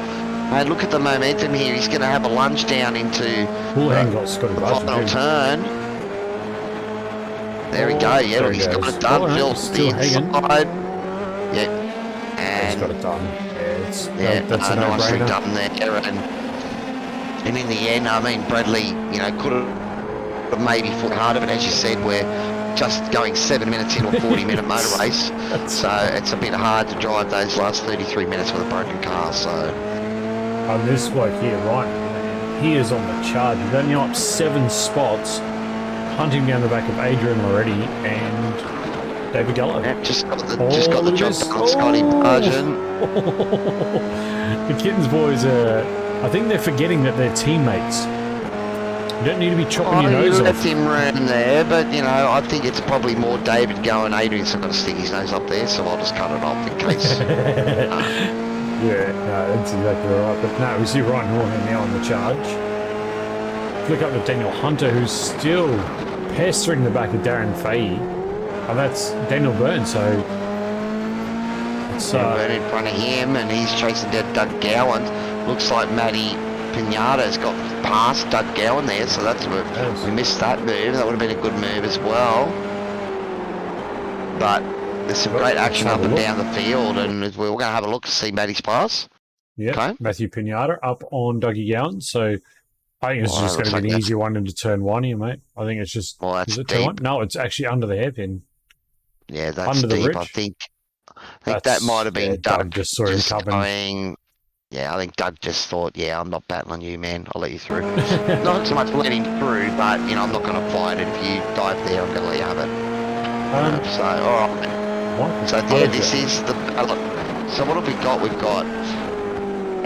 And look at the momentum here. He's going to have a lunge down into Houlihan got Scotty the Barger, final too. turn. There we go. Yeah, There look, he he's got goes. it done. All right, Phil's still the hanging. inside. Yep. He's got And it done. yeah, That's a nicely no-brainer. done there. And in the end, I mean, Bradley, could have maybe fought harder, but as you said, we're just going 7 minutes into a 40-minute motor race. So it's a bit hard to drive those last 33 minutes with a broken car. So This bloke here, right, he is on the charge. He's only up 7 spots, hunting down the back of Adrian already and David Gallo. yeah, just got the job done on Scotty Bargen. The Kittens boys I think they're forgetting that they're teammates. You don't need to be chopping your nose You off. left him round there, but I think it's probably more David going. Adrian's not going to stick his nose up there, so I'll just cut it off in case. Yeah, no, that's exactly right. But no, we see Ryan Houlihan now on the charge. Flick up to Daniel Hunter, who's still pestering the back of Darren Fahey. And that's Daniel Byrne, so it's Right in front of him, and he's chasing down Doug Gowan. Looks like Matty Pinata's got past Doug Gowan there, so that's we missed that move. That would have been a good move as well. But there's some great action up and down the field, and we're all going to have a look to see Matty's pass. yeah, Okay. Matthew Pinata up on Dougie Gowan. So I think it's Well, just going looks to be like an easy one into turn 1 here, mate. I think it's just Well, that's is it turn deep. 1? No, it's actually under the hairpin. Yeah, that's Under the deep. ridge. I think That's- that might have been yeah, Doug just saw him coming. going. Yeah, I think Doug just thought, yeah, I'm not battling you, man. I'll let you through. Not so much let him through, but I'm not going to fight it. If you dive there, I'm going to let you have it. So, all right. What? So yeah, this is the battle. So what have we got? We've got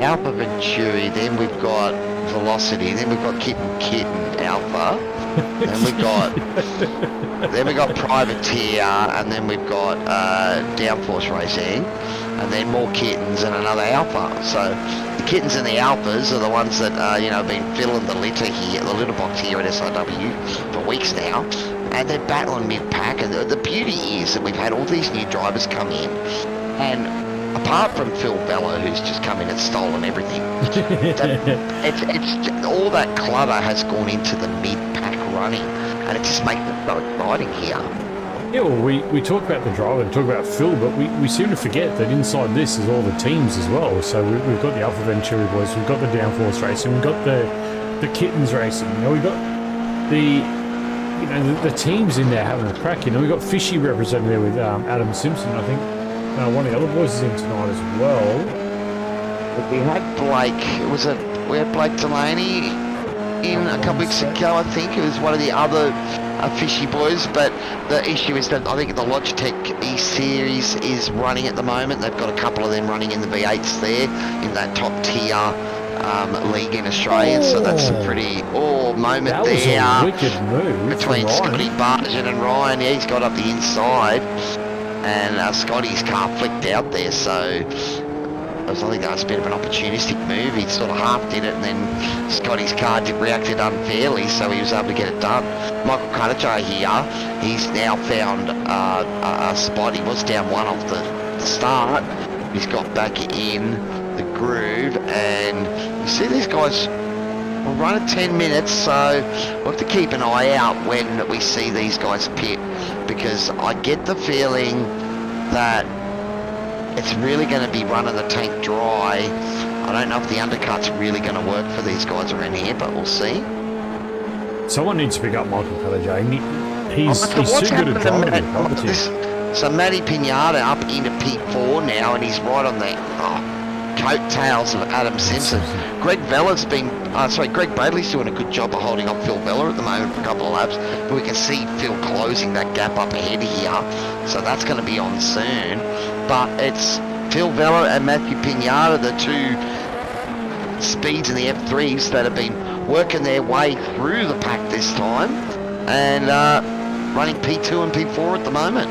Alpha Venturi, then we've got Velocity, then we've got Kitten Alpha, then we got Privateer, and then we've got Downforce Racing, and then more Kittens and another Alpha. So the Kittens and the Alphas are the ones that have been filling the litter here, the litter box here at SRW for weeks now. And they're battling mid-pack, and the beauty is that we've had all these new drivers come in, and apart from Phil Bella, who's just come in and stolen everything, it's all that clutter has gone into the mid-pack running, and it just makes it so exciting here. Yeah, well, we talk about the driver and talk about Phil, but we seem to forget that inside this is all the teams as well. So we've got the Alpha Venturi boys, we've got the Downforce racing, we've got the Kittens racing. You know, we've got the teams in there having a crack. You know, we've got Fishy represented there with Adam Simpson. I think one of the other boys is in tonight as well. We had Blake. We had Blake Delaney in a couple weeks ago. I think it was one of the other Fishy boys. But the issue is that I think the Logitech E Series is running at the moment. They've got a couple of them running in the V8s there in that top tier league in Australia. So that's a pretty moment that was there. A wicked move between Scotty Bargen and Ryan. Yeah, he's got up the inside, and Scotty's car flicked out there. So I think that was a bit of an opportunistic move. He sort of half did it, and then Scotty's car reacted unfairly, so he was able to get it done. Michael Cuttajar here, he's now found a spot. He was down one off the start. He's got back in the groove, and you see these guys will run at 10 minutes, so we'll have to keep an eye out when we see these guys pit, because I get the feeling that it's really going to be running the tank dry. I don't know if the undercut's really going to work for these guys around here, but we'll see. Someone needs to pick up Michael Cuttajar. He's too good at driving. So Matty Pinata up into P4 now, and he's right on the coattails of Adam Simpson. Greg Bradley's doing a good job of holding up Phil Vella at the moment for a couple of laps, but we can see Phil closing that gap up ahead here, so that's going to be on soon. But it's Phil Vella and Matthew Pinata, the two speeds in the F3s that have been working their way through the pack this time, and running P2 and P4 at the moment.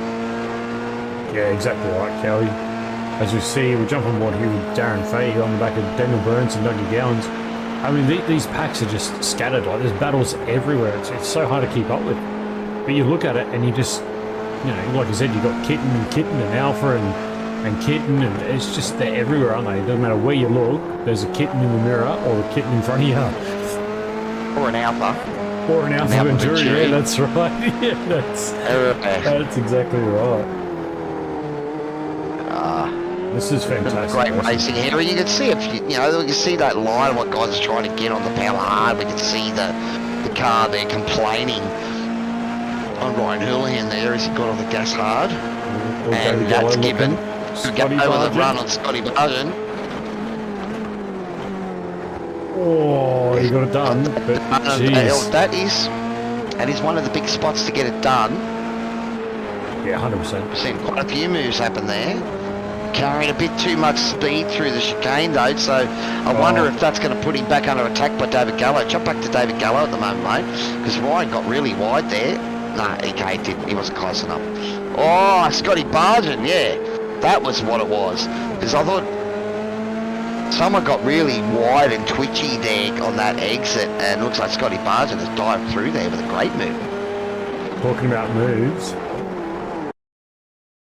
Yeah, exactly right, Cowy. As we see, we jump on board here with Darren Fahey on the back of Daniel Burns and Dougie Gowans. I mean, these packs are just scattered. Like, there's battles everywhere. It's so hard to keep up with. But you look at it and you just, like I said, you've got Kitten and Alpha and Kitten, and it's just, they're everywhere, aren't they? It doesn't matter where you look, there's a Kitten in the mirror or a Kitten in front of you. Or an Alpha. Or an Alpha Venturi, yeah, that's right. Yeah, that's exactly right. This is fantastic. Great racing here. You can see we can see that line, what guys are trying to get on the power hard. We can see the car there complaining on Ryan Houlihan there as he got on the gas hard. And that's given to get over the run on Scotty Bargen. Oh, he got it done. But that is one of the big spots to get it done. Yeah, 100%. We've seen quite a few moves happen there. Carrying a bit too much speed through the chicane though, so I wonder if that's going to put him back under attack by David Gallo. Jump back to David Gallo at the moment, mate, because Ryan got really wide there. Nah, he didn't. He wasn't close enough. Oh, Scotty Bargen, yeah, that was what it was. Because I thought someone got really wide and twitchy there on that exit, and it looks like Scotty Bargen has dived through there with a great move. Talking about moves.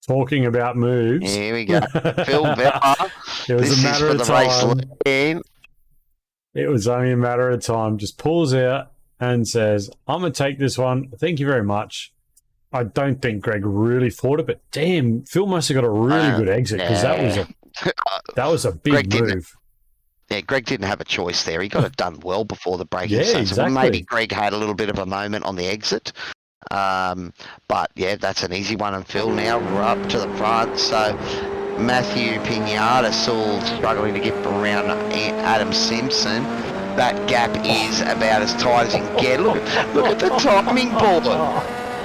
Here we go. Phil Bella. It was a matter of time. It was only a matter of time. Just pulls out and says, I'm going to take this one. Thank you very much. I don't think Greg really fought it, but damn, Phil must have got a really good exit, because that was a big move. Yeah, Greg didn't have a choice there. He got it done well before the braking. Yeah, exactly. So maybe Greg had a little bit of a moment on the exit. But yeah, that's an easy one, and Phil now up to the front. So Matthew Pinata still struggling to get around Adam Simpson. That gap is about as tight as you can get. Look at the timing board.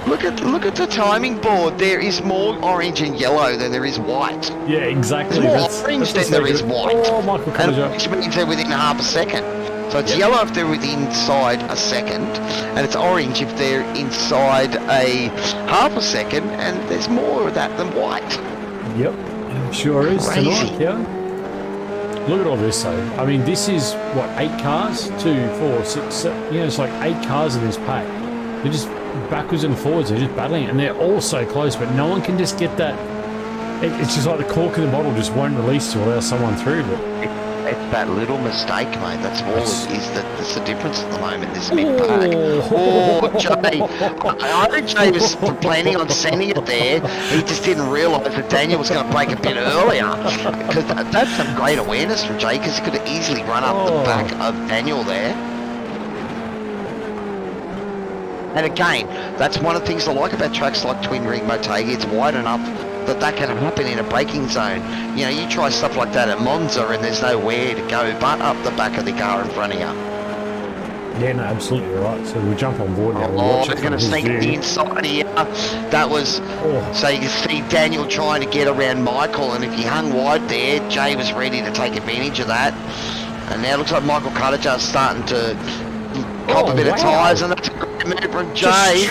Look at the timing board. There is more orange and yellow than there is white. Yeah, exactly. There's more orange than there is white. Oh, Michael Cuttajar. Which means they're within half a second. So it's yellow if they're inside a second, and it's orange if they're inside a half a second, and there's more of that than white. Yep, sure is. Crazy. Tonight, yeah. Look at all this, though. I mean, this is, what, 8 cars? 2, 4, 6, 7, it's like 8 cars in this pack. They're just backwards and forwards, they're just battling, and they're all so close, but no one can just get that It's just like the cork in the bottle just won't release to allow someone through. But It's that little mistake, mate. That's all it is. That's the difference at the moment. This mid-pack. Oh, Jay. I think Jay was planning on sending it there. He just didn't realise that Daniel was going to break a bit earlier. Because that's some great awareness from Jay, because he could have easily run up the back of Daniel there. And again, that's one of the things I like about tracks like Twin Ring Motegi. It's wide enough that can happen in a braking zone. You know, you try stuff like that at Monza and there's nowhere to go but up the back of the car in front of you. Yeah, no, absolutely right. So we'll jump on board now. We're going to sneak the inside here. That was, so you can see Daniel trying to get around Michael, and if he hung wide there, Jay was ready to take advantage of that. And now it looks like Michael Cutterjar's starting to cop a bit of tyres, and that's a great move from Jay.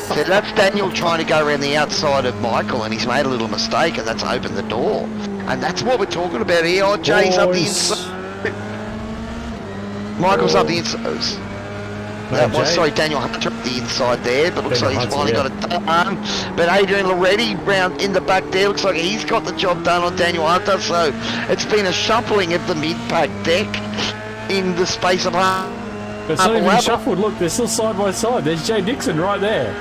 So that's Daniel trying to go around the outside of Michael, and he's made a little mistake, and that's opened the door. And that's what we're talking about here. Oh, Jay's up the inside. Michael's up the inside. Daniel Hunter up the inside there, but looks like he's finally got it done. But Adrian Loretti round in the back there, looks like he's got the job done on Daniel Hunter. So it's been a shuffling of the mid-pack deck in the space of half. It's not even shuffled. Look, they're still side by side. There's Jay Dixon right there.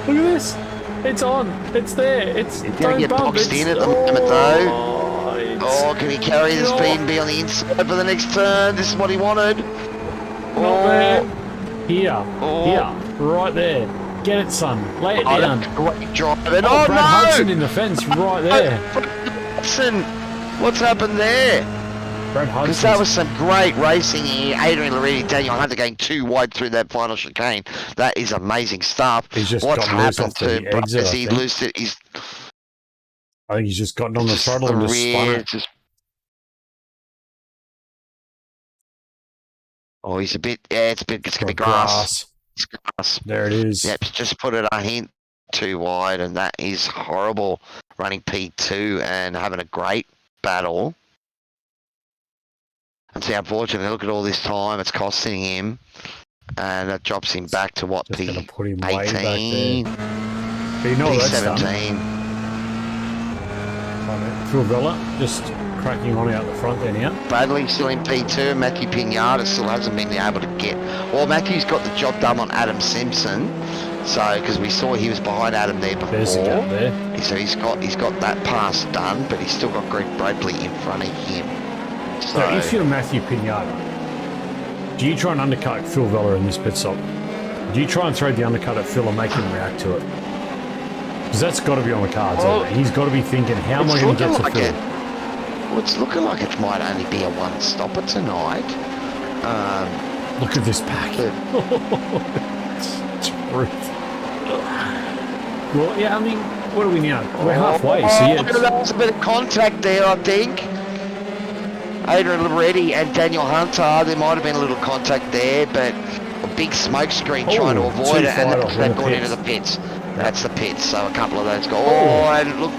Look at this. It's on. It's there. It's going to get boxed in at the moment, though. Oh, can he carry the speed and be on the inside for the next turn? This is what he wanted. Not there. Here. Here. Right there. Get it, son. Lay it down. Great driving. Oh, Brad Hudson in the fence right there. Hudson. What's happened there? Because that was some great racing here. Adrian Loretti, Daniel Hunter going too wide through that final chicane. That is amazing stuff. He's just what's happened to the exit, Bryce? He loosed it. I think he's just gotten on the throttle and just spun it. Oh, he's a bit. Yeah, it's going to be grass. It's grass. There it is. Yep, just put it a hint too wide, and that is horrible. Running P2 and having a great battle. And see, unfortunately, look at all this time it's costing him, and that drops him back to what, P18, P17. Phil Vella just cracking on out the front there now. Bradley still in P2, Matthew Pinata still hasn't been able to get. Well, Matthew's got the job done on Adam Simpson, so because we saw he was behind Adam there before. There's a gap there. So he's got that pass done, but he's still got Greg Bradley in front of him. So if you're Matthew Pinata, do you try and undercut Phil Vella in this pit stop? Do you try and throw the undercut at Phil and make him react to it? Because that's got to be on the cards. Well, he's got to be thinking, how am I going to get to Phil? Well, it's looking like it might only be a one-stopper tonight. Look at this pack. Truth. Well, yeah, I mean, what are we now? We're halfway, so yeah. There was a bit of contact there, I think. Hayter Andrew and Daniel Hunter, there might have been a little contact there, but a big smoke screen trying to avoid it, and that's that gone into the pits. That's the pits, so a couple of those go. And look,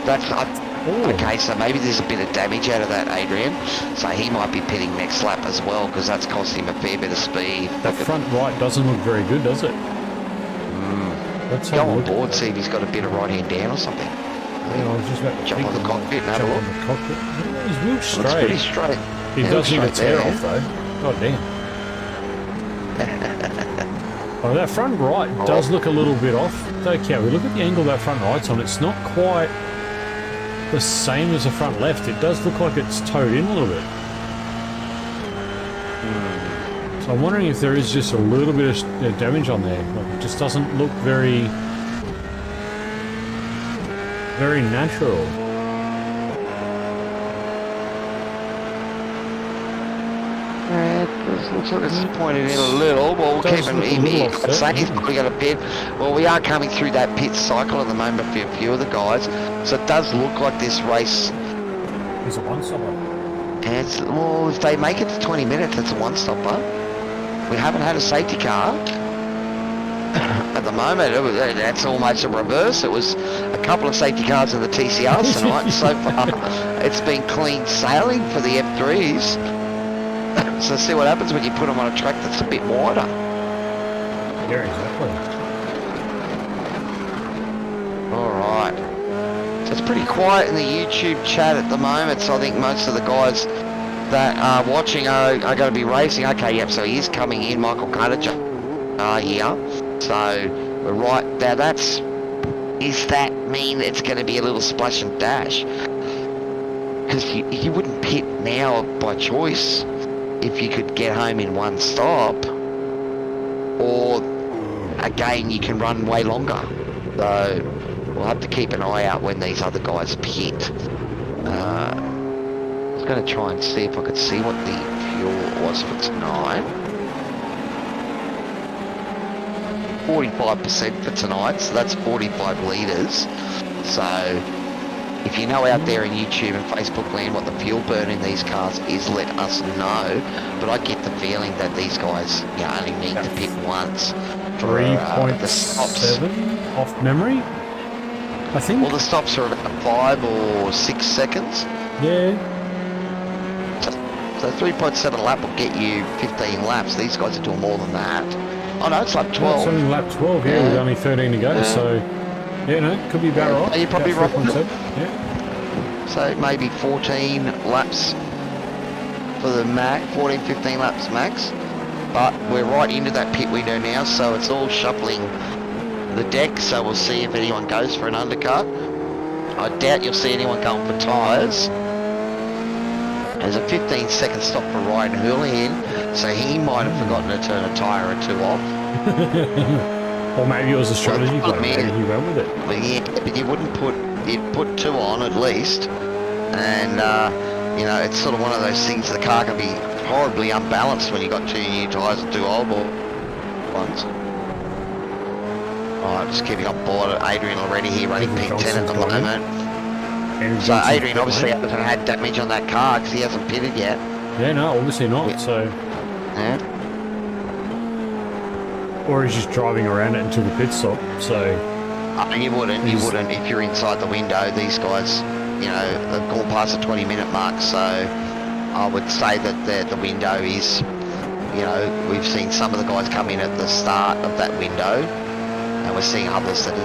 that's okay, so maybe there's a bit of damage out of that, Adrian. So he might be pitting next lap as well, because that's cost him a fair bit of speed. That front right doesn't look very good, does it? Let's go on board, see if he's got a bit of right hand down or something. Yeah, I was just about to jump on the cockpit and have a look. He's real straight. Looks pretty straight. He does need to tear off though. God damn. Oh, that front right does look a little bit off. Okay, we look at the angle that front right's on. It's not quite the same as the front left. It does look like it's towed in a little bit. So I'm wondering if there is just a little bit of damage on there. Like it just doesn't look very natural. It looks like it's pointed in a little. Well, we'll keep him in. Saying he's probably got a pit. Well, we are coming through that pit cycle at the moment for a few of the guys, so it does look like this race is a one-stopper. Well, if they make it to 20 minutes, it's a one-stopper. We haven't had a safety car at the moment. That's almost a reverse. It was a couple of safety cars in the TCRs tonight. So far, it's been clean sailing for the F3s. So see what happens when you put them on a track that's a bit wider. Yeah, exactly. So it's pretty quiet in the YouTube chat at the moment, so I think most of the guys that are watching are going to be racing. Okay, yep, so he is coming in, Michael Carter here. So we're right now. Does that mean it's going to be a little splash and dash? Because you wouldn't pit now by choice if you could get home in one stop, or again you can run way longer. So we'll have to keep an eye out when these other guys pit. I was going to try and see if I could see what the fuel was for tonight. 45% for tonight, so that's 45 litres. So if you know out there in YouTube and Facebook land what the fuel burn in these cars is, let us know. But I get the feeling that these guys only need to pit once. 3.7 off memory, I think. Well, the stops are about 5 or 6 seconds. Yeah. So 3.7 lap will get you 15 laps. These guys are doing more than that. Oh no, it's lap 12. It's only lap 12, yeah, with only 13 to go, so yeah, no, could be about right. You're probably right. Yeah. So maybe 14 laps for the max, 14, 15 laps max. But we're right into that pit window now, so it's all shuffling the deck, so we'll see if anyone goes for an undercut. I doubt you'll see anyone going for tyres. There's a 15-second stop for Ryan Houlihan, so he might have forgotten to turn a tyre or two off. Or maybe it was a strategy, but maybe he went with it. But yeah, but you'd put 2 on at least, and it's sort of one of those things. The car can be horribly unbalanced when you've got 2 new tyres and 2 old ones. Alright, just keeping up board. Adrian already here running P10 at the moment. So Adrian obviously hasn't had damage on that car because he hasn't pitted yet. Yeah, no, obviously not. Yeah. So. Yeah. Or he's just driving around it until the pit stop. So. You wouldn't if you're inside the window. These guys, they've gone past the 20-minute mark. So I would say that the window is, we've seen some of the guys come in at the start of that window, and we're seeing others that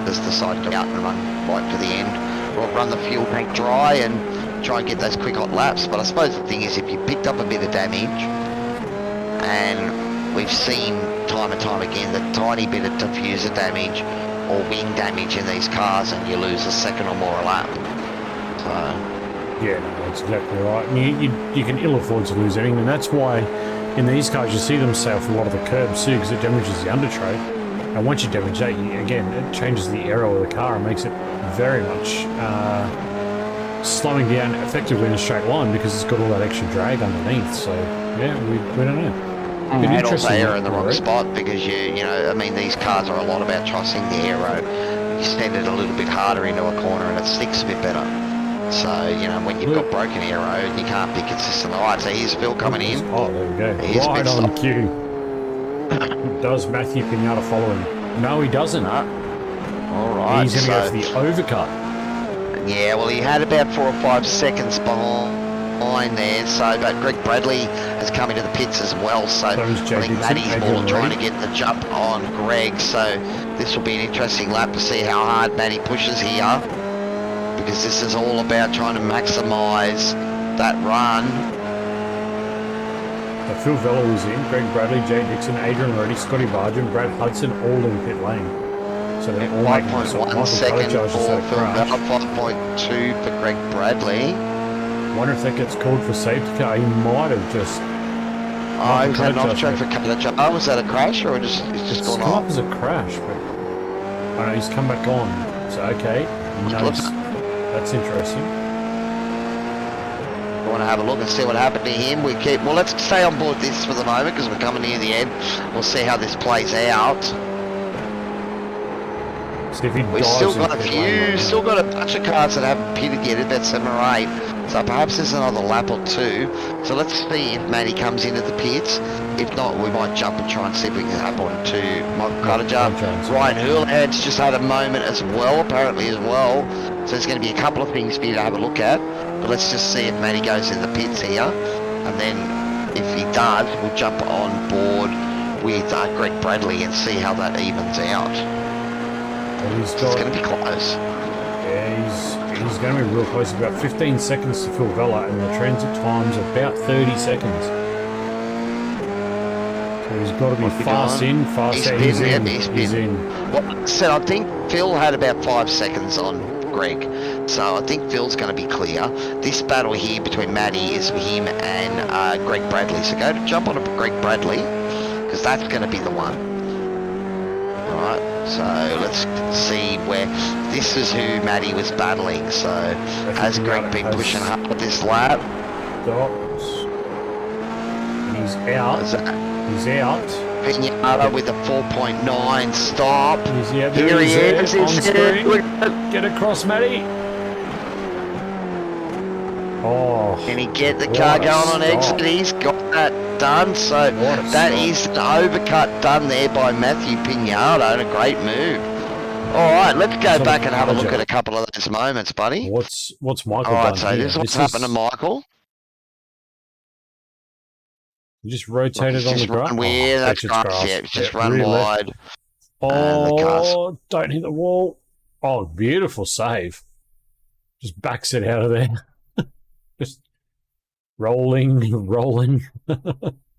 has decided to go out and run right to the end. Or run the fuel tank dry and try and get those quick hot laps. But I suppose the thing is, if you picked up a bit of damage, and we've seen time and time again the tiny bit of diffuser damage or wing damage in these cars, and you lose a second or more a lap. So yeah, no, that's exactly right. You can ill afford to lose anything, and that's why in these cars you see them stay off a lot of the curbs too, because it damages the undertray. And once you damage that, again, it changes the aero of the car and makes it very much slowing down effectively in a straight line because it's got all that extra drag underneath. So yeah, we don't know. And also aero in the wrong spot because these cars are a lot about trusting the aero. You stand it a little bit harder into a corner and it sticks a bit better. So when you've got broken aero, you can't be consistent. All right, so here's Phil coming in. Oh, there we go. Right on cue. Does Matthew Pinata follow him? No, he doesn't. All right. He's going to go for the overcut. Yeah, well, he had about 4 or 5 seconds behind there. So, but Greg Bradley has come into the pits as well. So I think Matty's more trying to get the jump on Greg. So this will be an interesting lap to see how hard Matty pushes here, because this is all about trying to maximise that run. Phil Vella was in, Greg Bradley, Jay Dixon, Adrian Reddy, Scotty Bargin, Brad Hudson, all in pit lane. So they're all 5.1 second for Phil Vella, 5.2 for Greg Bradley. Wonder if that gets called for safety car. He might have just. Oh, he was an off track for Kadacha. Oh, was that a crash or it's just gone off? It's come up as a crash, but I know he's come back on. So okay, nice. That's interesting. We want to have a look and see what happened to him. Let's stay on board this for the moment because we're coming near the end. We'll see how this plays out. We've still got a bunch of cars that haven't pitted yet, about 7 or 8. So perhaps there's another lap or 2. So let's see if Matty comes into the pits. If not, we might jump and try and see if we can hop on to Michael Cuttager. Ryan Houlihan's just had a moment as well, apparently as well. So there's going to be a couple of things for you to have a look at. But let's just see if Matty goes in the pits here. And then if he does, we'll jump on board with Greg Bradley and see how that evens out. It's going to be close. Yeah, he's going to be real close. About 15 seconds to Phil Vella, and the transit time's about 30 seconds. So he's got to be fast in, fast out. He's in. He's in. Well, so I think Phil had about 5 seconds on Greg. So I think Phil's going to be clear. This battle here between Matty is for him and Greg Bradley. So go to jump on to Greg Bradley, because that's going to be the one. Alright, so let's see where... This is who Matty was battling. So has Greg been pushing hard this lap? Stops. And he's out. He's out. Pinata with a 4.9 stop. He's out. Here he is. On screen. Get across, Matty. Oh. Can he get the car going on exit? He's got that done. So that is an overcut done there by Matthew Pinata, and a great move. All right, let's go back and have a look at a couple of those moments, buddy. What's Michael All right, done so here? this is what's happened to Michael. He just rotated on the grass. Yeah, that's grass. Yeah, just run wide. Oh, don't hit the wall. Oh, beautiful save. Just backs it out of there. Just rolling.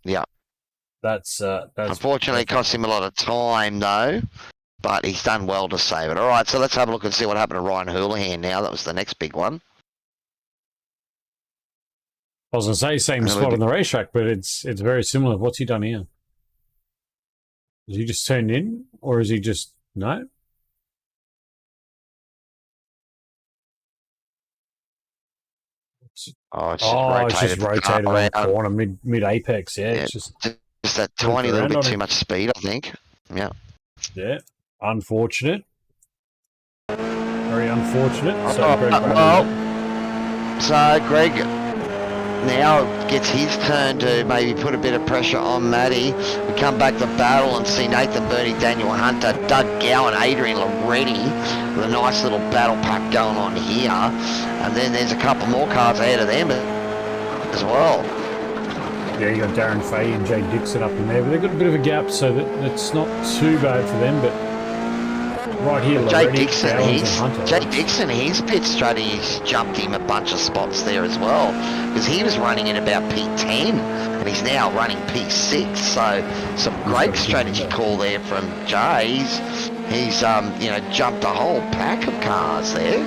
Yeah. That's unfortunately cost him a lot of time though, but he's done well to save it. All right, so let's have a look and see what happened to Ryan Houlihan now. That was the next big one. I was going to say same spot on the racetrack, but it's very similar. What's he done here? Has he just turned in, or is he just... No? It's just rotated on the corner, mid-apex, yeah. It's just that tiny little bit too much speed, I think. Yeah. Yeah. Unfortunate. Very unfortunate. So Greg now gets his turn to maybe put a bit of pressure on Matty. We come back to battle and see Nathan Burney, Daniel Hunter, Doug Gowan, Adrian Loretti with a nice little battle pack going on here. And then there's a couple more cars ahead of them as well. Yeah, you got Darren Fahey and Jay Dixon up in there, but they've got a bit of a gap, so that's not too bad for them. But right here, Jay Dixon, his pit strategy's jumped him a bunch of spots there as well, because he was running in about P10 and he's now running P6. So some great strategy call there from Jay. He's jumped a whole pack of cars there.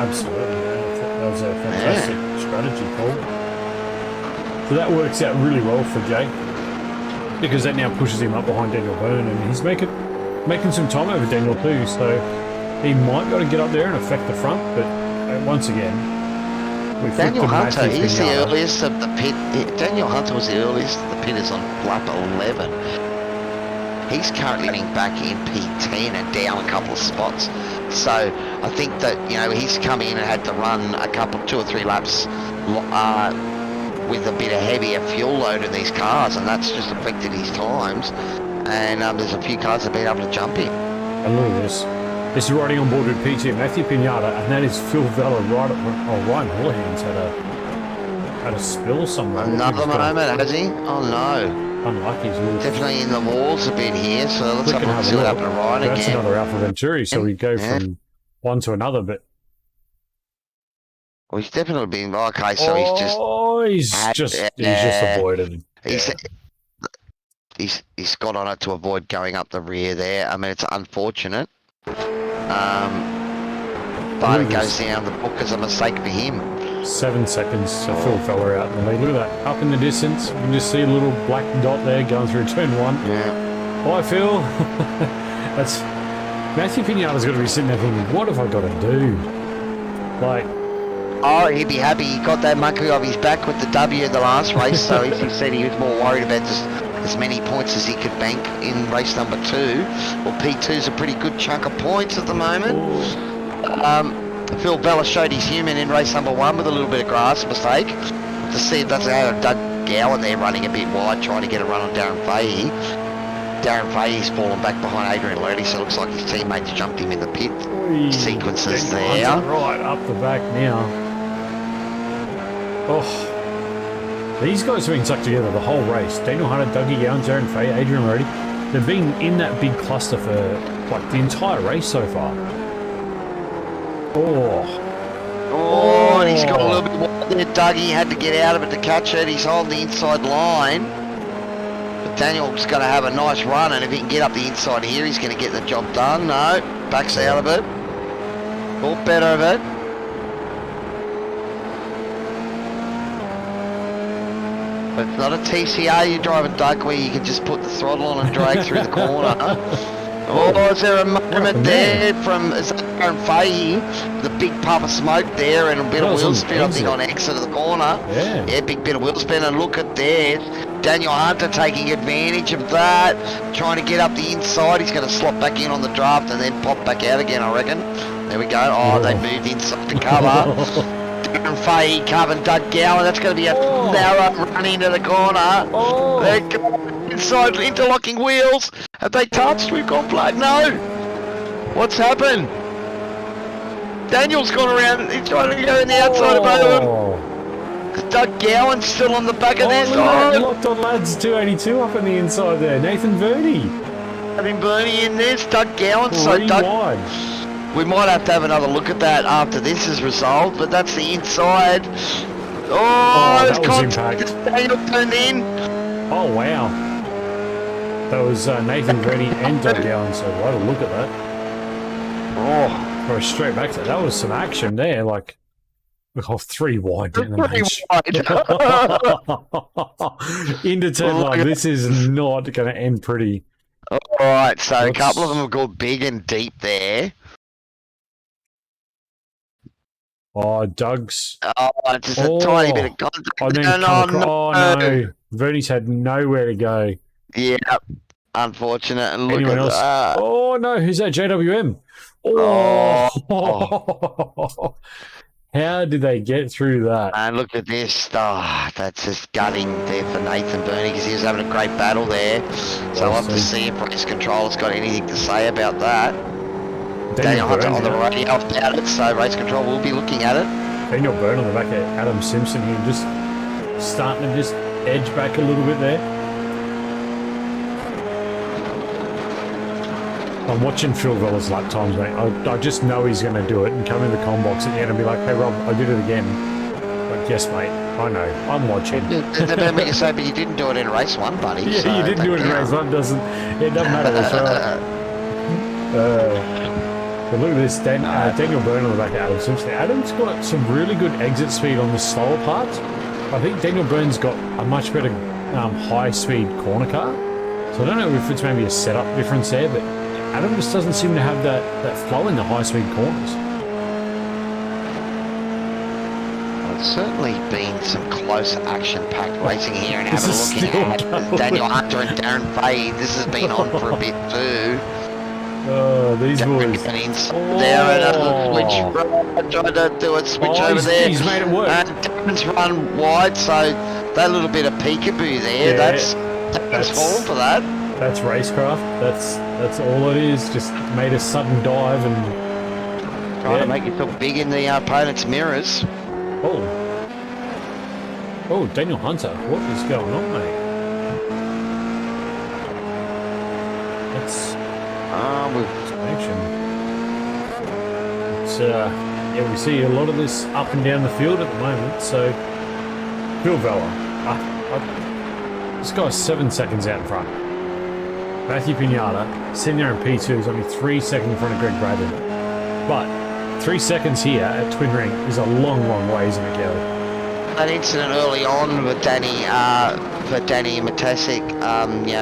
Absolutely, yeah. That was a fantastic strategy call. So that works out really well for Jay, because that now pushes him up behind Daniel Byrne, and he's making some time over Daniel too, so he might be able to get up there and affect the front, but once again, Daniel Hunter, he's the earliest of the pit. Daniel Hunter was the earliest of the pitters on lap 11. He's currently running back in P10 and down a couple of spots. So I think that, he's come in and had to run 2 or 3 laps with a bit of heavier fuel load in these cars, and that's just affected his times. And there's a few cars that have been able to jump in. And look at this. This is riding on board with PT Matthew Pinata, and that is Phil Vella right at... Oh, Ryan Houlihan's had a spill somewhere. Another moment, has he? Oh, no. Unlucky. Definitely in the walls a bit here, so let's have a look and see what happened to Ryan again. That's another Alpha Venturi, so we go from one to another, but... Well, he's definitely been... Okay, so he's just avoided. He's got on it to avoid going up the rear there. I mean, it's unfortunate. But it goes down the book as a mistake for him. 7 seconds to Phil Feller out in the lead. Look at that. Up in the distance, you can just see a little black dot there going through turn 1. Yeah. Hi, Phil. That's... Matthew Pinata's got to be sitting there thinking, what have I got to do? Like... Oh, he'd be happy he got that monkey off his back with the W in the last race, so as you said, he was more worried about just as many points as he could bank in race number 2. Well, P2's a pretty good chunk of points at the moment. Phil Bella showed his human in race number 1 with a little bit of grass mistake. To see if that's how Doug Gowan there running a bit wide, trying to get a run on Darren Fahey. Darren Fahey's fallen back behind Adrian Loretti, so it looks like his teammates jumped him in the pit sequences there. Right up the back now. Oh, these guys have been stuck together the whole race. Daniel Hunter, Dougie Gowan, Darren Fahey, Adrian Loretti. They've been in that big cluster for like the entire race so far. Oh, and he's got a little bit more there, Dougie. Had to get out of it to catch it. He's holding the inside line. But Daniel's going to have a nice run, and if he can get up the inside here, he's going to get the job done. No, backs out of it. Thought better of it. But it's not a TCR you drive a Doug where you can just put the throttle on and drag through the corner. Oh, is there a moment there from Aaron Fahey? The big puff of smoke there and a bit of wheel spin, I think, on exit of the corner. Yeah, big bit of wheel spin, and look at there. Daniel Hunter taking advantage of that, trying to get up the inside. He's going to slot back in on the draft and then pop back out again, I reckon. There we go. Oh, they moved inside to cover. Aaron Fahey covering Doug Gowan. That's going to be a narrow run into the corner. They're going inside, interlocking wheels. Have they touched? We've gone black. No. What's happened? Daniel's gone around. He's trying to go in the outside of both of them. Doug Gowan's still on the back of this. Locked on lads 282 up on the inside there. Nathan Verney. Having Bernie in this. Doug Gowan. So Three Doug. wide. We might have to have another look at that after this is resolved, but that's the inside. That was impact. Daniel turned in. Oh, wow. That was Nathan Verney and Doug Gowan, so what a look at that. Or straight back to that. That was some action there, like, three wide. Into turn one. This is not going to end pretty. All right, so a couple of them have gone big and deep there. Oh, Doug's. Oh, just a tiny bit of contact. No. Verney's had nowhere to go. Yeah, unfortunate. And look Anyone at else? that. Oh, no, who's that? JWM. How did they get through that? And look at this. Oh, that's just gutting there for Nathan Burney because he was having a great battle there. So I'll have to see if race control's got anything to say about that. Daniel Hunter on the radio about it, so race control will be looking at it. Daniel Byrne on the back of Adam Simpson here, just starting to just edge back a little bit there. I'm watching Phil Vella's lap times, mate. I just know he's going to do it and come in the comm box at the end and be like, hey, Rob, I did it again. Like, yes, mate, I know. I'm watching. But you say, but you didn't do it in race one, buddy. Yeah, so you didn't do it in race one. It doesn't matter. But look at this, Daniel Byrne on the back of Adam Simpson. Adam's got some really good exit speed on the slower parts. I think Daniel Byrne's got a much better high-speed corner car. So I don't know if it's maybe a setup difference there, but Adam just doesn't seem to have that flow in the high-speed corners. Well, it's certainly been some close action-packed racing here, and having a look at Daniel Hunter and Darren Fahey. This has been on for a bit too. These boys. There and a switch. Trying to do a switch over there. He's made it work. And Darren's run wide, so that little bit of peekaboo there. Yeah, that's fallen for that. That's racecraft. That's all it is. Just made a sudden dive and trying to make yourself big in the opponent's mirrors. Oh, Daniel Hunter. What is going on, mate? That's action. It's we see a lot of this up and down the field at the moment. So Phil Vella, this guy's 7 seconds out in front. Matthew Pinata sitting there in P2 is only 3 seconds in front of Greg Braden. But 3 seconds here at Twin Ring is a long, long ways in a go. That incident early on with Danny Matesic,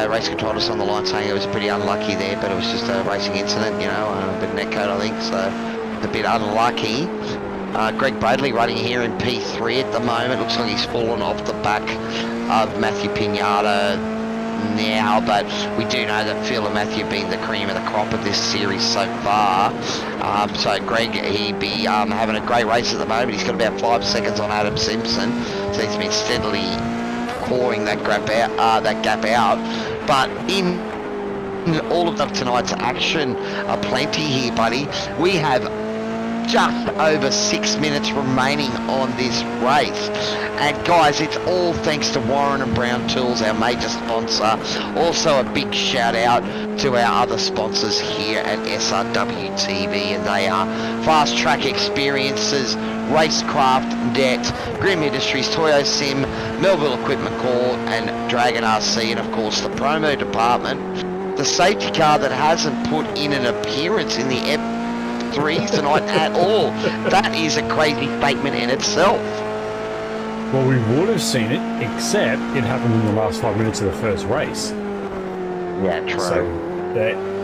race control us on the line saying it was pretty unlucky there, but it was just a racing incident, a bit of netcode I think, so a bit unlucky. Greg Bradley running here in P3 at the moment. Looks like he's fallen off the back of Matthew Pinata now, but we do know that Phil and Matthew have been the cream of the crop of this series so far. So Greg, he'd be having a great race at the moment. He's got about 5 seconds on Adam Simpson, so he's been steadily pouring that gap out. But in all of tonight's action, plenty here, buddy. We have just over 6 minutes remaining on this race. And guys, it's all thanks to Warren and Brown Tools, our major sponsor. Also a big shout out to our other sponsors here at SRW TV, and they are Fast Track Experiences, Racecraft Net, Grim Industries, Toyo Sim, Melville Equipment Corp, and Dragon RC, and of course the promo department. The safety car that hasn't put in an appearance in the F3 tonight at all. That is a crazy statement in itself. Well, we would have seen it, except it happened in the last 5 minutes of the first race. Yeah, true. So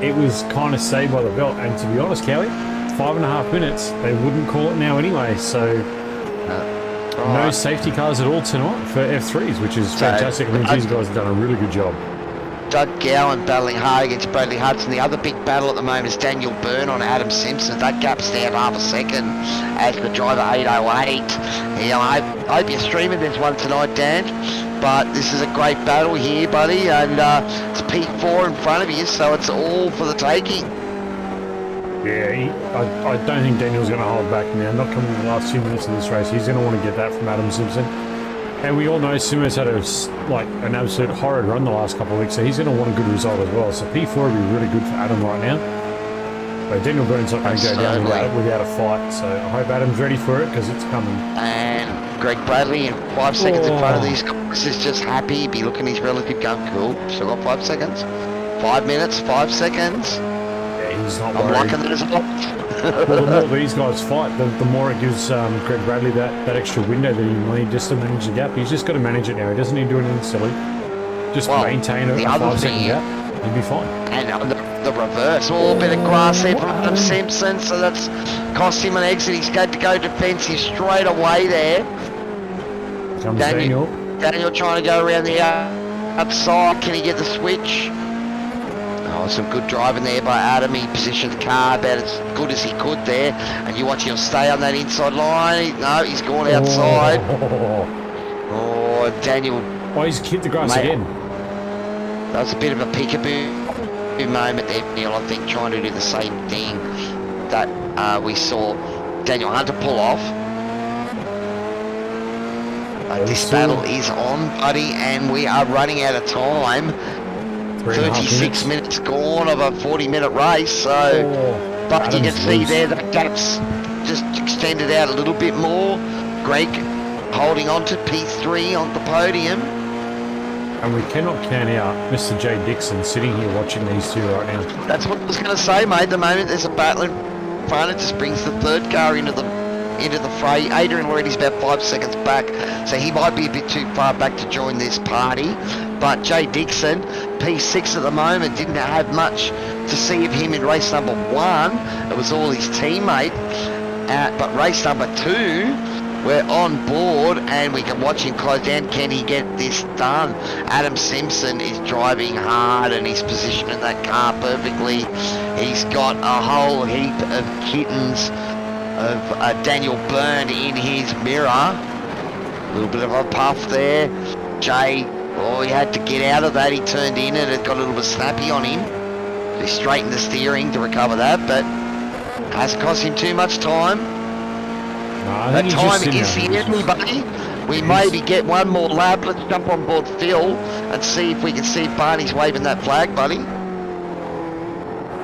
it was kind of saved by the belt. And to be honest, Cowy, 5.5 minutes, they wouldn't call it now anyway. So no safety cars at all tonight for F3s, which is fantastic. It means these guys have done a really good job. Doug Gowan battling hard against Bradley Hudson. The other big battle at the moment is Daniel Byrne on Adam Simpson. That gap's down half a second as the driver 808. Yeah, I hope you're streaming this one tonight, Dan. But this is a great battle here, buddy. And it's P4 in front of you, so it's all for the taking. Yeah, I don't think Daniel's going to hold back now. Not coming in the last 2 minutes of this race. He's going to want to get that from Adam Simpson. And we all know Simo's had an absolute horrid run the last couple of weeks, so he's going to want a good result as well. So P4 would be really good for Adam right now. But Daniel Byrne's not going to go down without a fight, so I hope Adam's ready for it because it's coming. And Greg Bradley in 5 seconds in front of these guys is just happy. Be looking his relative gun. Cool. Still got 5 seconds. 5 minutes, 5 seconds. Yeah, he's not I'm worried. liking this. Well, the more these guys fight, the more it gives Greg Bradley that extra window that he needs just to manage the gap. He's just got to manage it now. He doesn't need to do anything silly. Just maintain a 5 second gap. He'll be fine. And the reverse. Oh, a bit of grass there from Adam Simpson. So that's cost him an exit. He's going to go defensive straight away there. Comes Daniel. Daniel trying to go around the outside. Can he get the switch? Oh, some good driving there by Adam. He positioned the car about as good as he could there. And you watch him stay on that inside line. No, he's gone outside. Oh, Daniel. Oh, he's hit the grass again. That was a bit of a peekaboo moment there, Neil. I think trying to do the same thing that we saw Daniel Hunter pull off. This battle is on, buddy, and we are running out of time. 36 minutes gone of a 40-minute race, so but you can see there that gap's just extended out a little bit more. Greg holding on to P3 on the podium. And we cannot count out Mr. J. Dixon sitting here watching these two right now. That's what I was going to say, mate. The moment there's a battle in front, it just brings the third car into the fray. Adrian already's about 5 seconds back, so he might be a bit too far back to join this party. But Jay Dixon, P6 at the moment, didn't have much to see of him in race number 1. It was all his teammate. But race number 2, we're on board and we can watch him close down. Can he get this done? Adam Simpson is driving hard and he's positioning that car perfectly. He's got a whole heap of kittens of Daniel Byrne in his mirror. A little bit of a puff there. Jay, he had to get out of that. He turned in and it got a little bit snappy on him. He straightened the steering to recover that, but hasn't cost him too much time. That time is the enemy, buddy. We maybe get one more lap. Let's jump on board Phil and see if we can see if Barney's waving that flag, buddy.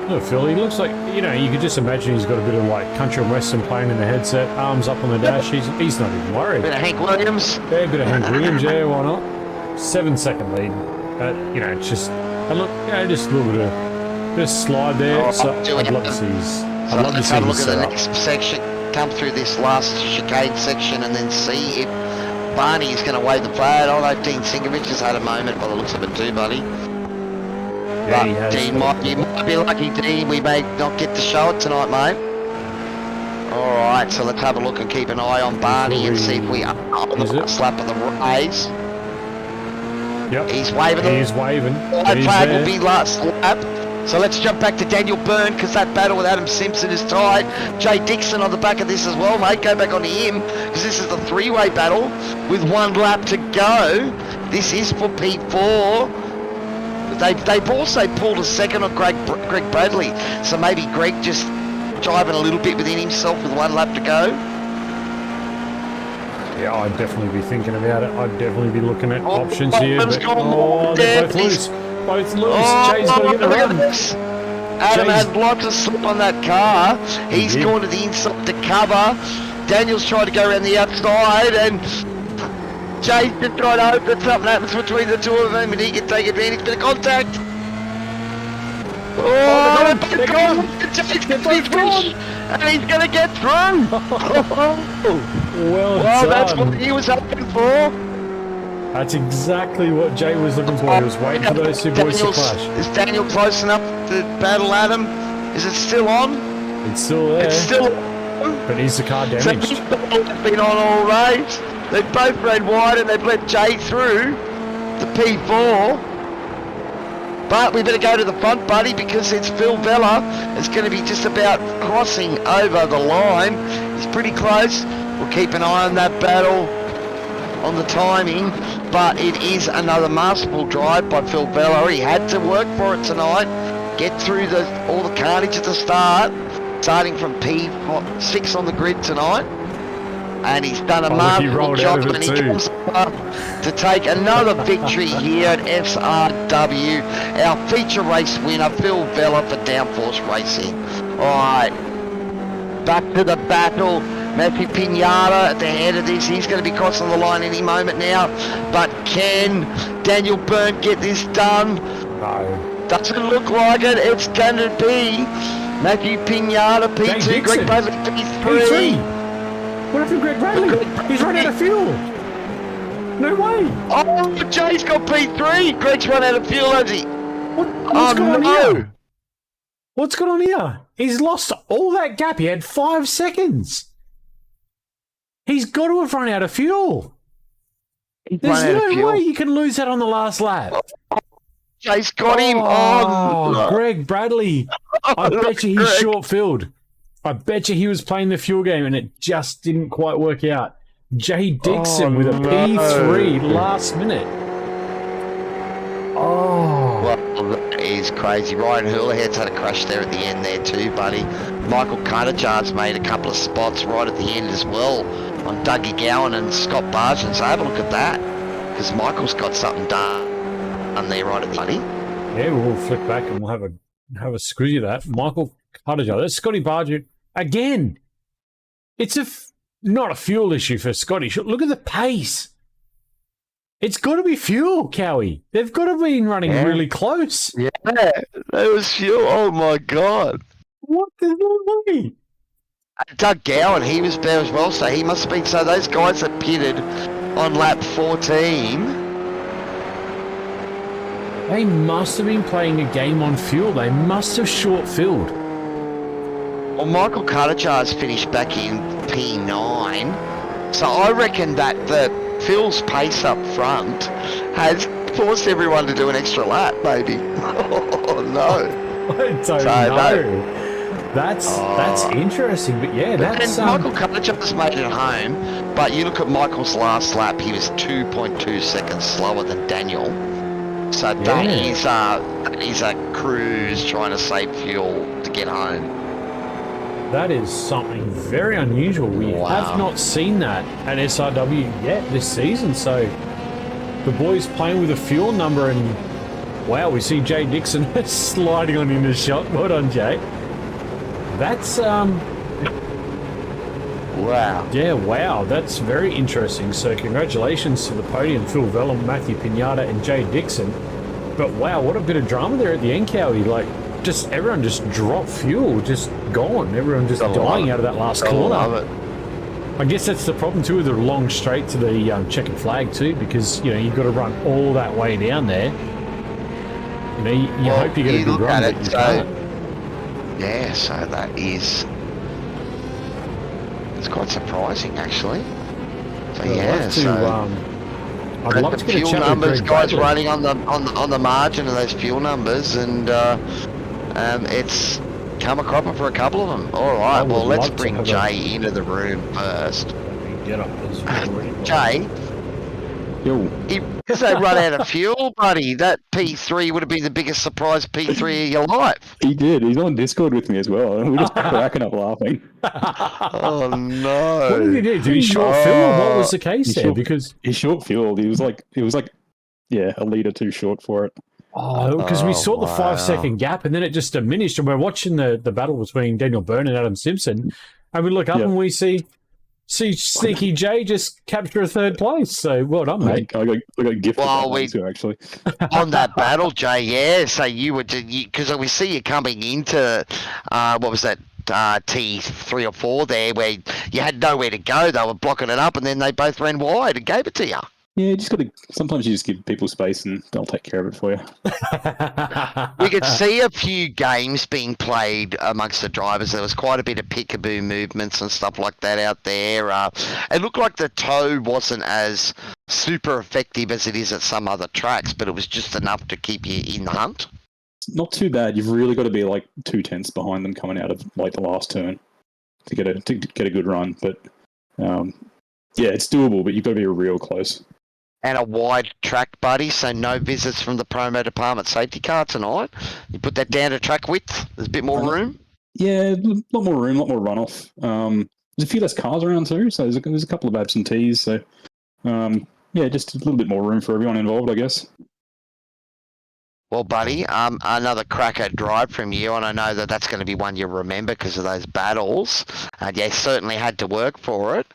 Look, Phil, he looks like, you could just imagine he's got a bit of country and western playing in the headset, arms up on the dash. He's not even worried. Bit of Hank Williams. Yeah, a bit of Hank Williams, yeah, why not? 7-second lead. Just a little bit of slide there. So I'd love to see his. Let's have a look at the next section. Come through this last chicane section and then see if Barney is going to wave the flag. I know Dean Sinkovich has had a moment by the looks of it too, buddy. Yeah, he has. Dean might be lucky, Dean. We may not get to show it tonight, mate. Alright, so let's have a look and keep an eye on Barney and see if we are on the last lap of the race. Yep. He's waving. He's waving. That flag will be last lap. So let's jump back to Daniel Byrne because that battle with Adam Simpson is tied. Jay Dixon on the back of this as well, mate. Go back onto him because this is the three-way battle with 1 lap to go. This is for P4. They've also pulled a second on Greg Bradley. So maybe Greg just driving a little bit within himself with 1 lap to go? Yeah, I'd definitely be thinking about it. I'd definitely be looking at options here. Adam's But, gone they're there, both loose. Both loose. Oh, Jay's got to get the look at run. this. Adam Jay's- had lots of slip on that car. He's did. gone to the inside to cover. Daniel's tried to go around the outside, and Jay's just trying to hope that something happens between the two of them and he can take advantage. Bit of contact. they're gone. Jay's They're going both to finish, and he's going to get through. Well Well, that's done. what he was hoping for. That's exactly what Jay was looking for. He was waiting for those two boys to clash. Is Daniel close enough to battle Adam? Is it still on? It's still there. It's still But is the car So damaged? these both have been on all race. They've both ran wide and they've let Jay through the P4. But we better go to the front, buddy, because it's Phil Vella. It's going to be just about crossing over the line. He's pretty close. We'll keep an eye on that battle, on the timing. But it is another masterful drive by Phil Vella. He had to work for it tonight. Get through all the carnage at the start. Starting from P6 on the grid tonight, and he's done a marvelous job, and he comes up to take another victory here at SRW. Our feature race winner, Phil Vella for Downforce Racing. Alright, back to the battle. Matthew Pinata at the head of this. He's going to be crossing the line any moment now, but can Daniel Byrne get this done? No. Doesn't look like it. It's going to be Matthew Pinata, P2, Greg Bradley, P3. P3. What happened to Greg Bradley? He's run out of fuel. No way. Oh, Jay's got P3. Greg's run out of fuel, has he? What's going on here? What's going on here? He's lost all that gap. He had 5 seconds. He's got to have run out of fuel. There's no way you can lose that on the last lap. Jay's got him. Oh, Greg Bradley. I bet you he's short-filled. I bet you he was playing the fuel game and it just didn't quite work out. Jay Dixon with a P3 last minute. Oh. Well, that is crazy. Ryan Hurleyhead's had a crash there at the end there too, buddy. Michael Carterjar's made a couple of spots right at the end as well on Dougie Gowan and Scott Bargen. So have a look at that, because Michael's got something done there right at the end. Yeah, we'll flick back and we'll have a screw at that. Michael Carterjar. That's Scotty Barger again. It's not a fuel issue for Scotty. Look at the pace. It's got to be fuel, Cowy. They've got to be running really close. Yeah, that was fuel. Oh my God. What? There's no way. Doug Gowan, he was there as well, so he must have been. So those guys that pitted on lap 14. They must have been playing a game on fuel. They must have short-filled. Well, Michael Carterjar's finished back in P9, so I reckon that the Phil's pace up front has forced everyone to do an extra lap, maybe. Oh no! I don't know. That's interesting, but yeah, that's. And Michael Carterjar's made it home, but you look at Michael's last lap; he was 2.2 seconds slower than Daniel. So that is a cruise trying to save fuel to get home. That is something very unusual. We have not seen that at SRW yet this season. So the boys playing with a fuel number, and wow, we see Jay Dixon sliding on into the shot. Well done, Jay. That's wow. Yeah, wow. That's very interesting. So congratulations to the podium, Phil Vellum, Matthew Pinata, and Jay Dixon. But wow, what a bit of drama there at the end, Cowy. Like, just everyone just dropped fuel, just gone. Everyone just dying out of that last corner. I guess that's the problem too with the long straight to the checkered flag too, because you know you've got to run all that way down there. You know, you hope you get a good run, but you can't. Yeah, so that is. It's quite surprising, actually. So I'd love to get fuel a chat numbers, with guys Bradley. running on the margin of those fuel numbers, and it's come a cropper for a couple of them. All right, well let's bring Jay into the room first. Let me get up this. Jay, Yo. Because they run out of fuel, buddy. That P3 would have been the biggest surprise P3 of your life. He did. He's on Discord with me as well. We're just cracking up laughing. Oh, no. What did he do? Did he short fuel, or what was the case there? Because he short fueled. He was like, yeah, a litre too short for it. because we saw the wow. 5 second gap, and then it just diminished. And we're watching the battle between Daniel Byrne and Adam Simpson, and we look up and we see Sneaky J just capture a 3rd place. So well done, mate. I got gifted Well, that one too, actually. On that battle, Jay, yeah. So you were, because we see you coming into, what was that, T3 or 4 there, where you had nowhere to go. They were blocking it up, and then they both ran wide and gave it to you. Yeah, you just got to. Sometimes you just give people space, and they'll take care of it for you. We could see a few games being played amongst the drivers. There was quite a bit of peekaboo movements and stuff like that out there. It looked like the tow wasn't as super effective as it is at some other tracks, but it was just enough to keep you in the hunt. Not too bad. You've really got to be like 2/10 behind them coming out of like the last turn to get a good run. But yeah, it's doable, but you've got to be real close. And a wide track, buddy, so no visits from the promo department safety car tonight. You put that down to track width. There's a bit more room. Yeah, a lot more room, a lot more runoff. There's a few less cars around too, so there's a couple of absentees. So yeah, just a little bit more room for everyone involved, I guess. Well, buddy, another cracker drive from you, and I know that that's going to be one you remember because of those battles. You certainly had to work for it,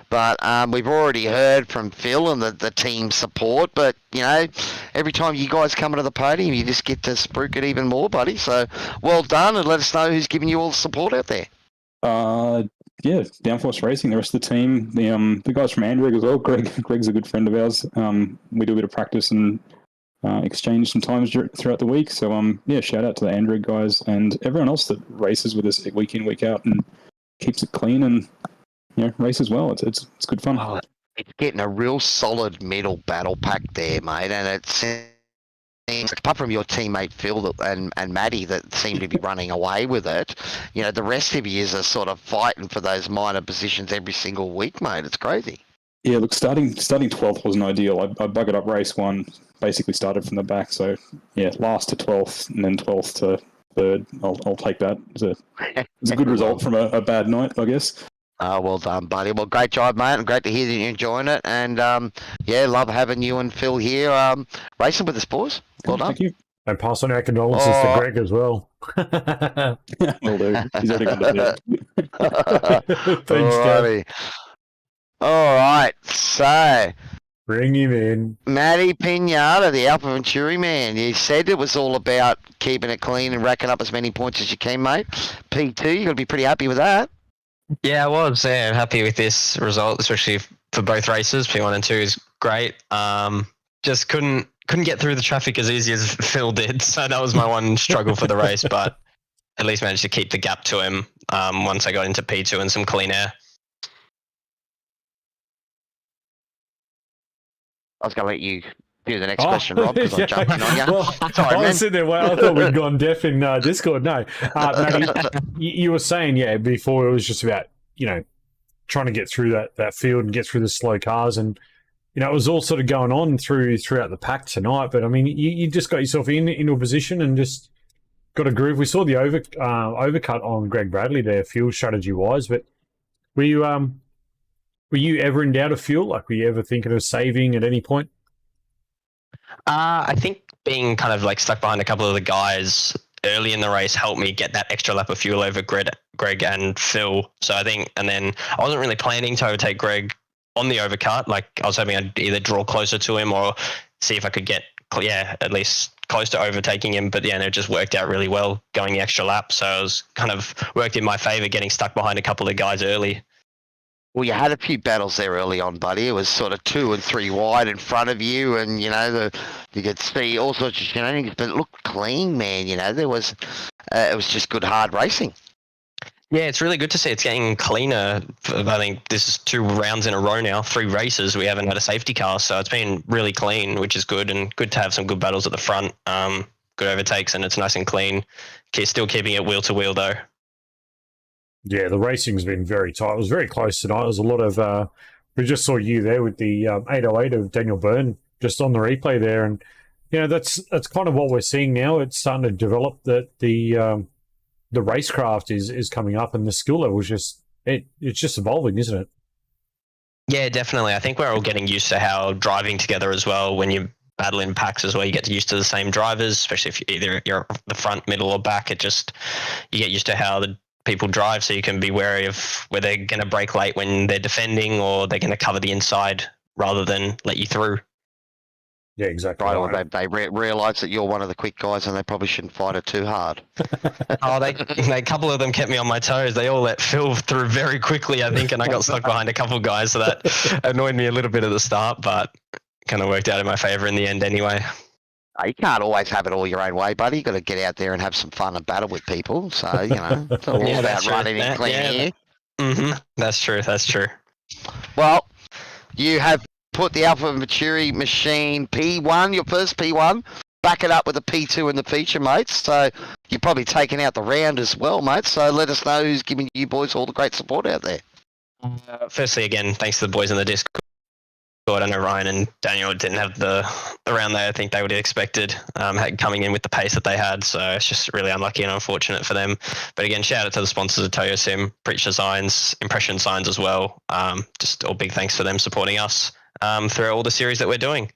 but we've already heard from Phil and the team support, but, you know, every time you guys come into the podium, you just get to spruik it even more, buddy. So, well done, and let us know who's giving you all the support out there. Yeah, Downforce Racing, the rest of the team, the guys from Andrew as well. Greg's a good friend of ours. We do a bit of practice and exchange some times throughout the week. So yeah, shout out to the Android guys and everyone else that races with us week in, week out and keeps it clean and races well. It's good fun. Oh, it's getting a real solid middle battle pack there, mate, and it seems, apart from your teammate Phil and Maddie that seem to be running away with it, you know, the rest of you are sort of fighting for those minor positions every single week, mate. It's crazy. Yeah, look, starting 12th wasn't ideal. I buggered up race 1, basically started from the back. So, yeah, last to 12th and then 12th to 3rd. I'll take that. It's a good result from a bad night, I guess. Oh, well done, buddy. Well, great job, mate, and great to hear that you're enjoying it. And, yeah, love having you and Phil here racing with us, boys. Well done. Thank you. And pass on our condolences to Greg as well. Will do. He's already got to do it. Thanks, Gary. All right, so Bring him in. Matty Pinata, the Alpha Venturi man. You said it was all about keeping it clean and racking up as many points as you can, mate. P2, you're going to be pretty happy with that. Yeah, I was. Yeah, happy with this result, especially for both races. P1 and 2 is great. Just couldn't get through the traffic as easy as Phil did. So that was my one struggle for the race, but at least managed to keep the gap to him once I got into P2 and some clean air. I was going to let you do the next question, Rob, because I'm jumping on you. Well, Sorry, I man. was sitting there, I thought we'd gone deaf in Discord. No. Matty, you were saying, before it was just about, trying to get through that field and get through the slow cars. And, it was all sort of going on throughout the pack tonight. But, I mean, you just got yourself into a position and just got a groove. We saw the overcut on Greg Bradley there, fuel strategy-wise. But were you ever in doubt of fuel? Like, were you ever thinking of saving at any point? I think being kind of like stuck behind a couple of the guys early in the race helped me get that extra lap of fuel over Greg and Phil. So I think, and then I wasn't really planning to overtake Greg on the overcut. Like, I was hoping I'd either draw closer to him or see if I could get, at least close to overtaking him. But it just worked out really well going the extra lap. So it was kind of worked in my favor getting stuck behind a couple of guys early. Well, you had a few battles there early on, buddy. It was sort of 2 and 3 wide in front of you, and you could see all sorts of shenanigans, but it looked clean, man. There was it was just good hard racing. Yeah, it's really good to see it's getting cleaner. I think this is 2 rounds in a row now, 3 races. We haven't had a safety car, so it's been really clean, which is good, and good to have some good battles at the front. Good overtakes, and it's nice and clean. Still keeping it wheel to wheel though. Yeah, the racing's been very tight. It was very close tonight. There was a lot of We just saw you there with the 808 of Daniel Byrne just on the replay there, and that's kind of what we're seeing now. It's starting to develop that the racecraft is coming up, and the skill level is it's just evolving, isn't it? Yeah, definitely. I think we're all getting used to how driving together as well. When you battle in packs as well, you get used to the same drivers, especially if you're the front, middle, or back. You get used to how the people drive, so you can be wary of where they're going to brake late when they're defending, or they're going to cover the inside rather than let you through. Yeah, exactly. Right, or they realise that you're one of the quick guys and they probably shouldn't fight it too hard. A couple of them kept me on my toes. They all let Phil through very quickly, I think, and I got stuck behind a couple of guys, so that annoyed me a little bit at the start, but kind of worked out in my favour in the end anyway. You can't always have it all your own way, buddy. You've got to get out there and have some fun and battle with people. So, it's all about running and cleaning here. Mm-hmm. That's true. Well, you have put the Alpha Maturi machine P1, your first P1, back it up with a P2 in the feature, mates. So you're probably taking out the round as well, mates. So let us know who's giving you boys all the great support out there. Firstly, again, thanks to the boys in the Discord. I know Ryan and Daniel didn't have the round they I think they would have expected coming in with the pace that they had. So it's just really unlucky and unfortunate for them. But again, shout out to the sponsors of Toyo Sim, Preach Designs, Impression Signs as well. Just all big thanks for them supporting us throughout all the series that we're doing.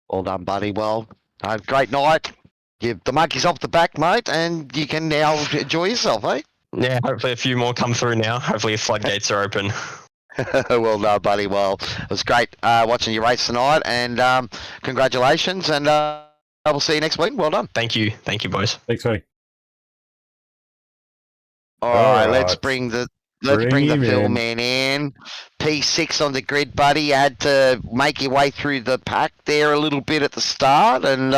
Well done, buddy. Well, have a great night. Give the monkeys off the back, mate, and you can now enjoy yourself, eh? Yeah, hopefully a few more come through now. Hopefully the floodgates are open. Well done, buddy. Well, it was great watching you race tonight, and congratulations, and we'll see you next week. Well done. Thank you, boys. Thanks, buddy. All right, let's bring the Phil man in. P6 on the grid, buddy. You had to make your way through the pack there a little bit at the start, and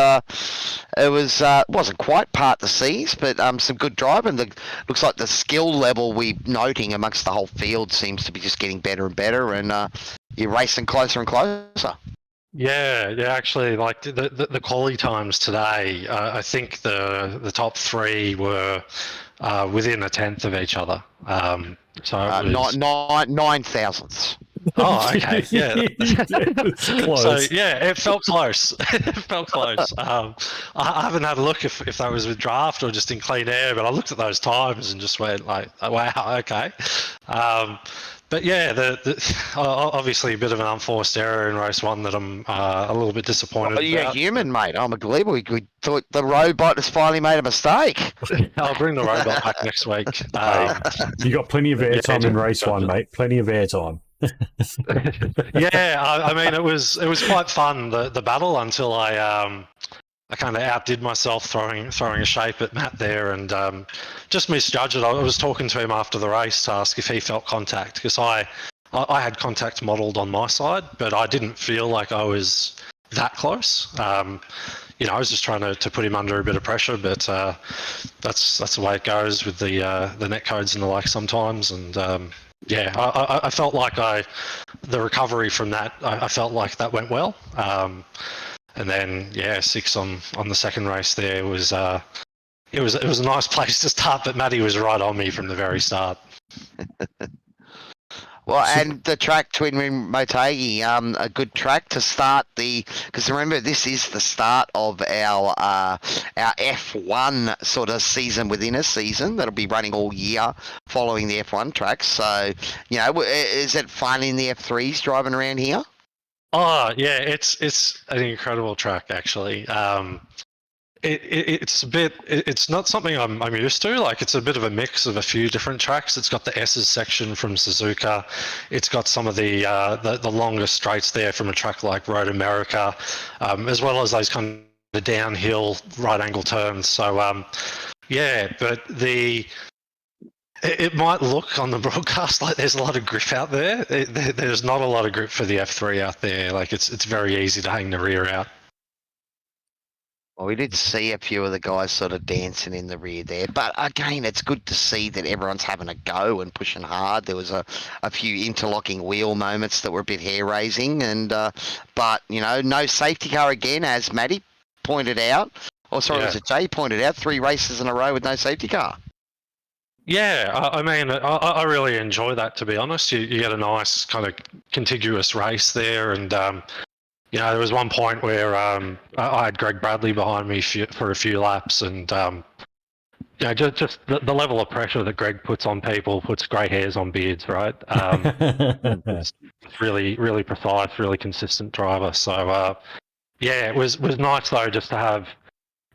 it wasn't quite part the C's, but some good driving. Looks like the skill level we're noting amongst the whole field seems to be just getting better and better, and you're racing closer and closer. Yeah, actually, like the quality times today, I think the top three were within a tenth of each other. So it was... nine thousandths. Oh, okay, yeah. Close. So yeah, it felt close. It felt close. I haven't had a look if that was with draft or just in clean air, but I looked at those times and just went like, wow, okay. But yeah, obviously a bit of an unforced error in race one that I'm a little bit disappointed about. You're human, mate. I'm a believer. We thought the robot has finally made a mistake. I'll bring the robot back next week. You got plenty of airtime in race one, mate. Plenty of airtime. Yeah, I mean it was quite fun the battle until I kind of outdid myself throwing a shape at Matt there and just misjudged it. I was talking to him after the race to ask if he felt contact because I had contact modelled on my side, but I didn't feel like I was that close. I was just trying to put him under a bit of pressure, but that's the way it goes with the net codes and the like sometimes. And yeah, I felt like the recovery from that, I felt like that went well. And then, yeah, 6 on the second race there was it was a nice place to start, but Matty was right on me from the very start. Well, and the track Twin Ring Motegi, a good track to start because remember this is the start of our F1 sort of season within a season that'll be running all year following the F1 tracks. So, is it fun in the F3s driving around here? Oh yeah, it's an incredible track actually. It's not something I'm used to. Like it's a bit of a mix of a few different tracks. It's got the S's section from Suzuka. It's got some of the longer straights there from a track like Road America, as well as those kind of downhill right angle turns. So yeah, but it might look on the broadcast like there's a lot of grip out there. There's not a lot of grip for the F3 out there. Like it's very easy to hang the rear out. Well, we did see a few of the guys sort of dancing in the rear there, but again, it's good to see that everyone's having a go and pushing hard. There was a few interlocking wheel moments that were a bit hair-raising, and but no safety car again, as Matty pointed out. Or sorry, was it Jay pointed out? 3 races in a row with no safety car. Yeah, I mean, I really enjoy that, to be honest. You get a nice kind of contiguous race there, and there was one point where I had Greg Bradley behind me for a few laps, and just the level of pressure that Greg puts on people puts grey hairs on beards, right? It's really, really precise, really consistent driver. So it was nice though just to have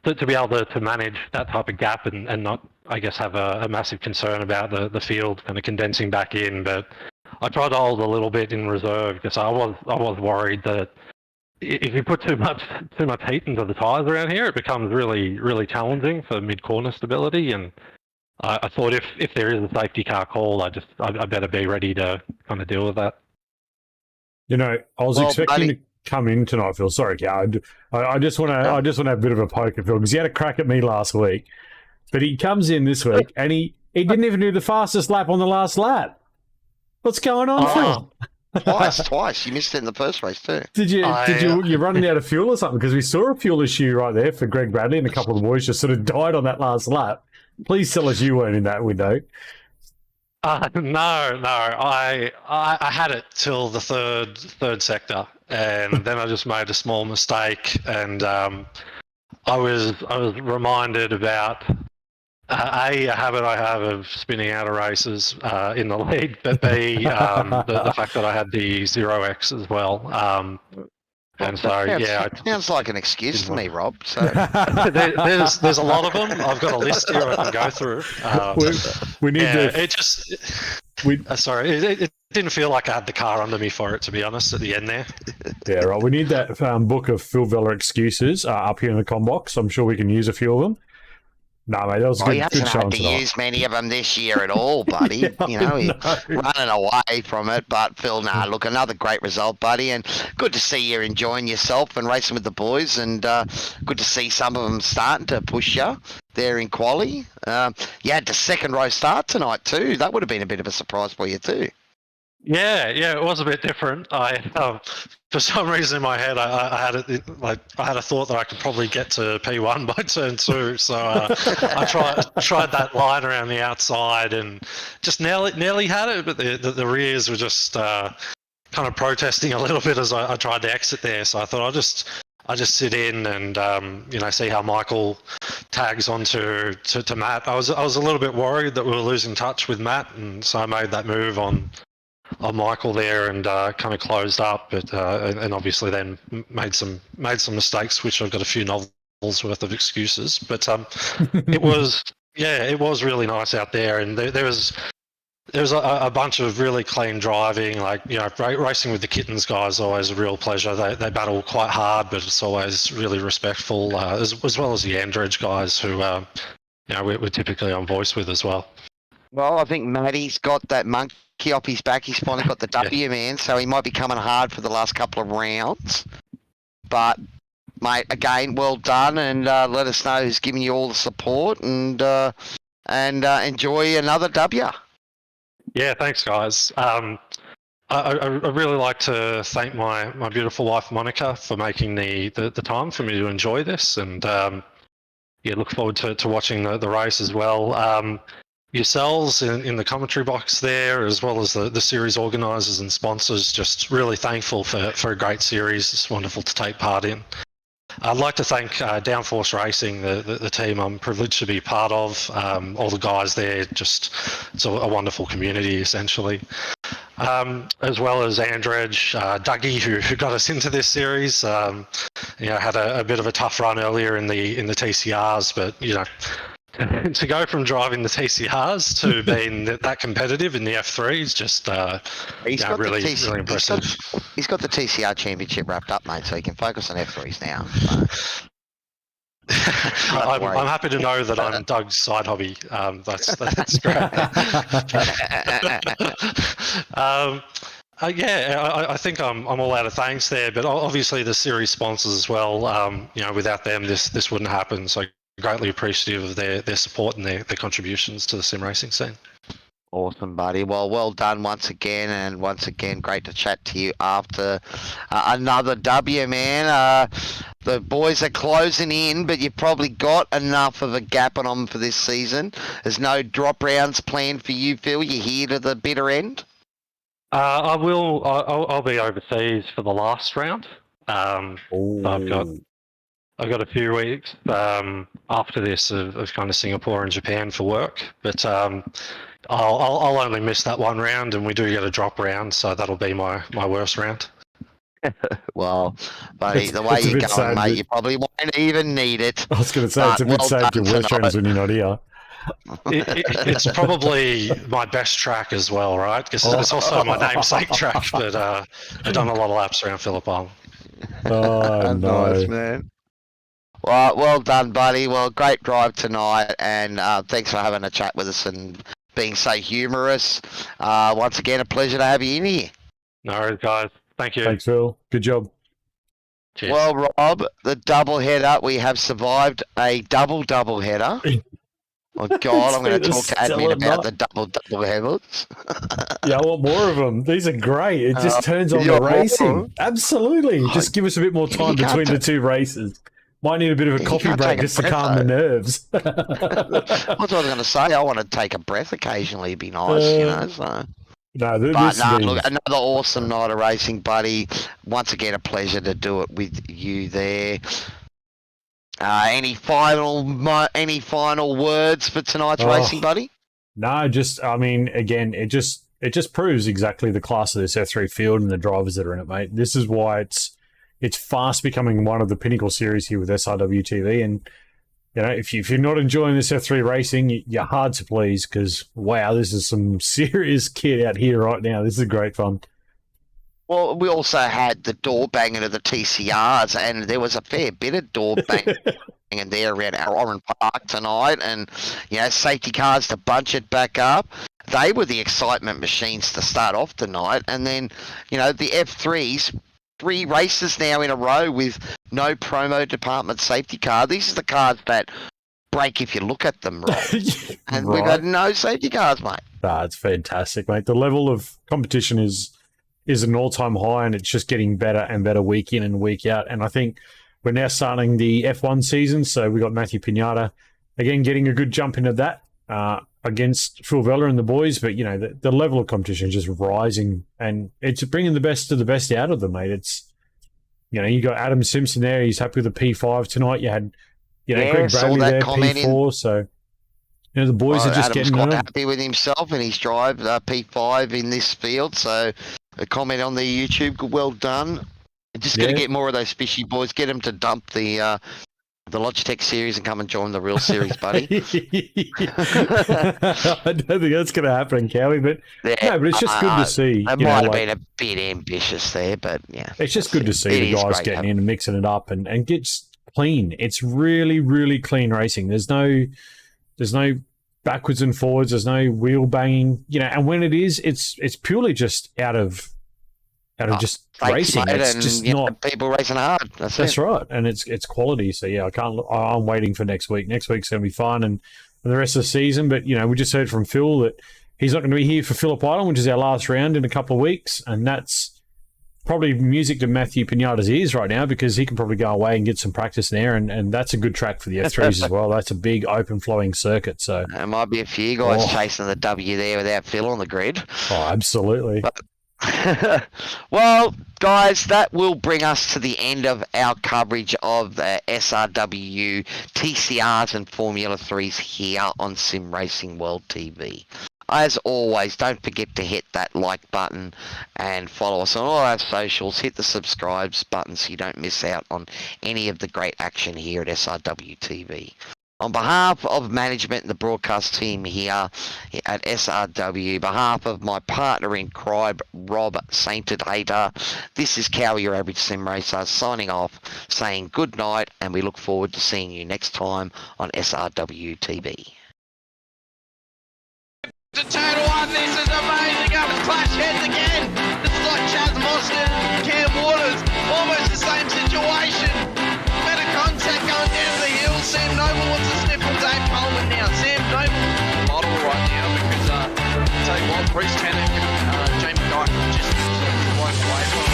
to be able to manage that type of gap and not, I guess, have a massive concern about the field kind of condensing back in. But I tried to hold a little bit in reserve because I was worried that if you put too much heat into the tyres around here, it becomes really, really challenging for mid-corner stability. And I thought if there is a safety car call, I better be ready to kind of deal with that. I was expecting to come in tonight, Phil. Sorry, I just want to have a bit of a poke at Phil because he had a crack at me last week, but he comes in this week and he didn't even do the fastest lap on the last lap. What's going on, Phil? Twice. You missed it in the first race too. Did you running out of fuel or something? Because we saw a fuel issue right there for Greg Bradley, and a couple of the boys just sort of died on that last lap. Please tell us you weren't in that window. No. I had it till the third sector, and then I just made a small mistake, and I was reminded about a habit I have of spinning out of races in the lead, but B, the fact that I had the 0x as well. And so, it sounds like an excuse to me, Rob. So there's a lot of them. I've got a list here I can go through. We need It didn't feel like I had the car under me for it, to be honest, at the end there. Yeah, right. We need that book of Phil Vella excuses up here in the com box. I'm sure we can use a few of them. No, mate, that was he hasn't had to use many of them this year at all, buddy. He's running away from it. But Phil, look, another great result, buddy, and good to see you enjoying yourself and racing with the boys, and good to see some of them starting to push you there in quali. You had the second row start tonight too. That would have been a bit of a surprise for you too. Yeah, it was a bit different. For some reason in my head, I had a thought that I could probably get to P1 by turn 2. So I tried that line around the outside and just nearly had it, but the rears were just kind of protesting a little bit as I tried to exit there. So I thought I'll just sit in and see how Michael tags onto to Matt. I was a little bit worried that we were losing touch with Matt, and so I made that move on Michael there and kind of closed up, but and obviously then made some mistakes, which I've got a few novels worth of excuses. But it was really nice out there, and there was a bunch of really clean driving. Racing with the Kittens guys is always a real pleasure. They battle quite hard, but it's always really respectful, as well as the Andredge guys who we're typically on voice with as well. Well, I think Matty's got that monkey off his back. He's finally got the W, man, so he might be coming hard for the last couple of rounds. But, mate, again, well done, and let us know who's giving you all the support, and enjoy another W. Yeah, thanks, guys. I really like to thank my beautiful wife, Monica, for making the time for me to enjoy this, and look forward to watching the race as well. Yourselves in the commentary box there, as well as the series organisers and sponsors, just really thankful for a great series. It's wonderful to take part in. I'd like to thank Downforce Racing, the team I'm privileged to be part of. All the guys there, it's a wonderful community, essentially. As well as Andredge, Dougie, who got us into this series. Had a bit of a tough run earlier in the TCRs, but to go from driving the TCRs to being that competitive in the F3 is just really impressive. He's got the TCR championship wrapped up, mate, so he can focus on F3s now. So. I'm happy to know that I'm Doug's side hobby. That's great. I think I'm all out of thanks there, but obviously the series sponsors as well. Without them, this wouldn't happen. So greatly appreciative of their support and their contributions to the sim racing scene. Awesome, buddy. Well done once again, and once again, great to chat to you after another W, man. The boys are closing in, but you've probably got enough of a gap on them for this season. There's no drop rounds planned for you, Phil. You're here to the bitter end. I will. I'll be overseas for the last round. So I've got a few weeks after this of kind of Singapore and Japan for work, but I'll only miss that one round, and we do get a drop round, so that'll be my worst round. Well, buddy, the way you're going, mate, you probably won't even need it. I was going to say, it's a bit sad to worst rounds when you're not here. It's probably my best track as well, right? Because it's also my namesake track, but I've done a lot of laps around Phillip Island. Oh, no. Nice, man. Well done, buddy. Well, great drive tonight, and thanks for having a chat with us and being so humorous. Once again, a pleasure to have you in here. No worries, guys. Thank you. Thanks, Phil. Good job. Cheers. Well, Rob, the double header, we have survived a double header. Oh, God, I'm going to talk to admin about the double headers. Yeah, I want more of them. These are great. It just turns on the racing. Absolutely. Just give us a bit more time between the two races. Might need a bit of a coffee break just to calm the nerves. That's what I was going to say. I want to take a breath occasionally. It'd be nice, you know. So. Look, another awesome night of racing, buddy. Once again, a pleasure to do it with you there. Any final words for tonight's racing, buddy? No, again, it just proves exactly the class of this F3 field and the drivers that are in it, mate. This is why it's fast becoming one of the pinnacle series here with SRW TV. And you know, if you're not enjoying this F3 racing, you're hard to please, because wow, this is some serious kit out here right now. This is great fun. Well, we also had the door banging of the TCRs, and there was a fair bit of door banging there around our Oran Park tonight, and you know, safety cars to bunch it back up. They were the excitement machines to start off tonight, and then you know, the F3s. 3 races now in a row with no promo department safety car. These are the cars that break if you look at them, right? And we've had no safety cars, mate. It's fantastic, mate. The level of competition is an all-time high, and it's just getting better and better week in and week out. And I think we're now starting the F1 season, so we got Matthew Pinata again getting a good jump into that against Phil Vella and the boys. But you know, the level of competition is just rising, and it's bringing the best of the best out of them, mate. It's, you know, you got Adam Simpson there. He's happy with the P5 tonight. You had, you know, Greg Bradley there, P4. So you know, the boys are just Adam's getting quite happy with himself and his drive P5 in this field. So a comment on the YouTube, well done. Just got to get more of those fishy boys. Get them to dump the Logitech series and come and join the real series, buddy. I don't think that's going to happen, Cowy, but no, but it's just good to see. It might have been a bit ambitious there, but yeah. It's just good to see the guys getting in and mixing it up and gets clean. It's really, really clean racing. There's no backwards and forwards. There's no wheel banging, you know, and when it is, it's purely just out of just racing. It's just not people racing hard. That's right, and it's quality. So yeah, I'm waiting for next week. Next week's going to be fun, and the rest of the season. But you know, we just heard from Phil that he's not going to be here for Phillip Island, which is our last round in a couple of weeks, and that's probably music to Matthew Pinata's ears right now, because he can probably go away and get some practice there, and that's a good track for the F3s as well. That's a big open flowing circuit. So there might be a few guys chasing the W there without Phil on the grid. Oh, absolutely. Well, guys, that will bring us to the end of our coverage of the SRW TCRs and Formula 3s here on Sim Racing World TV. As always, don't forget to hit that like button and follow us on all our socials. Hit the subscribe button so you don't miss out on any of the great action here at SRW TV. On behalf of management and the broadcast team here at SRW, behalf of my partner in crime, Rob Sainted Hayter, this is Cowy, your average sim racer, signing off, saying good night, and we look forward to seeing you next time on SRW TV. The total one, this is amazing, up and clash heads again. This is like Chaz Mostert and Cam Waters, almost the same situation. Better contact going down the hill. Sam Noble wants to sniff on Dave Coleman now. Sam Noble model right now because tell you what, Bruce Tannock, Jamie Dyke just sort of blown away from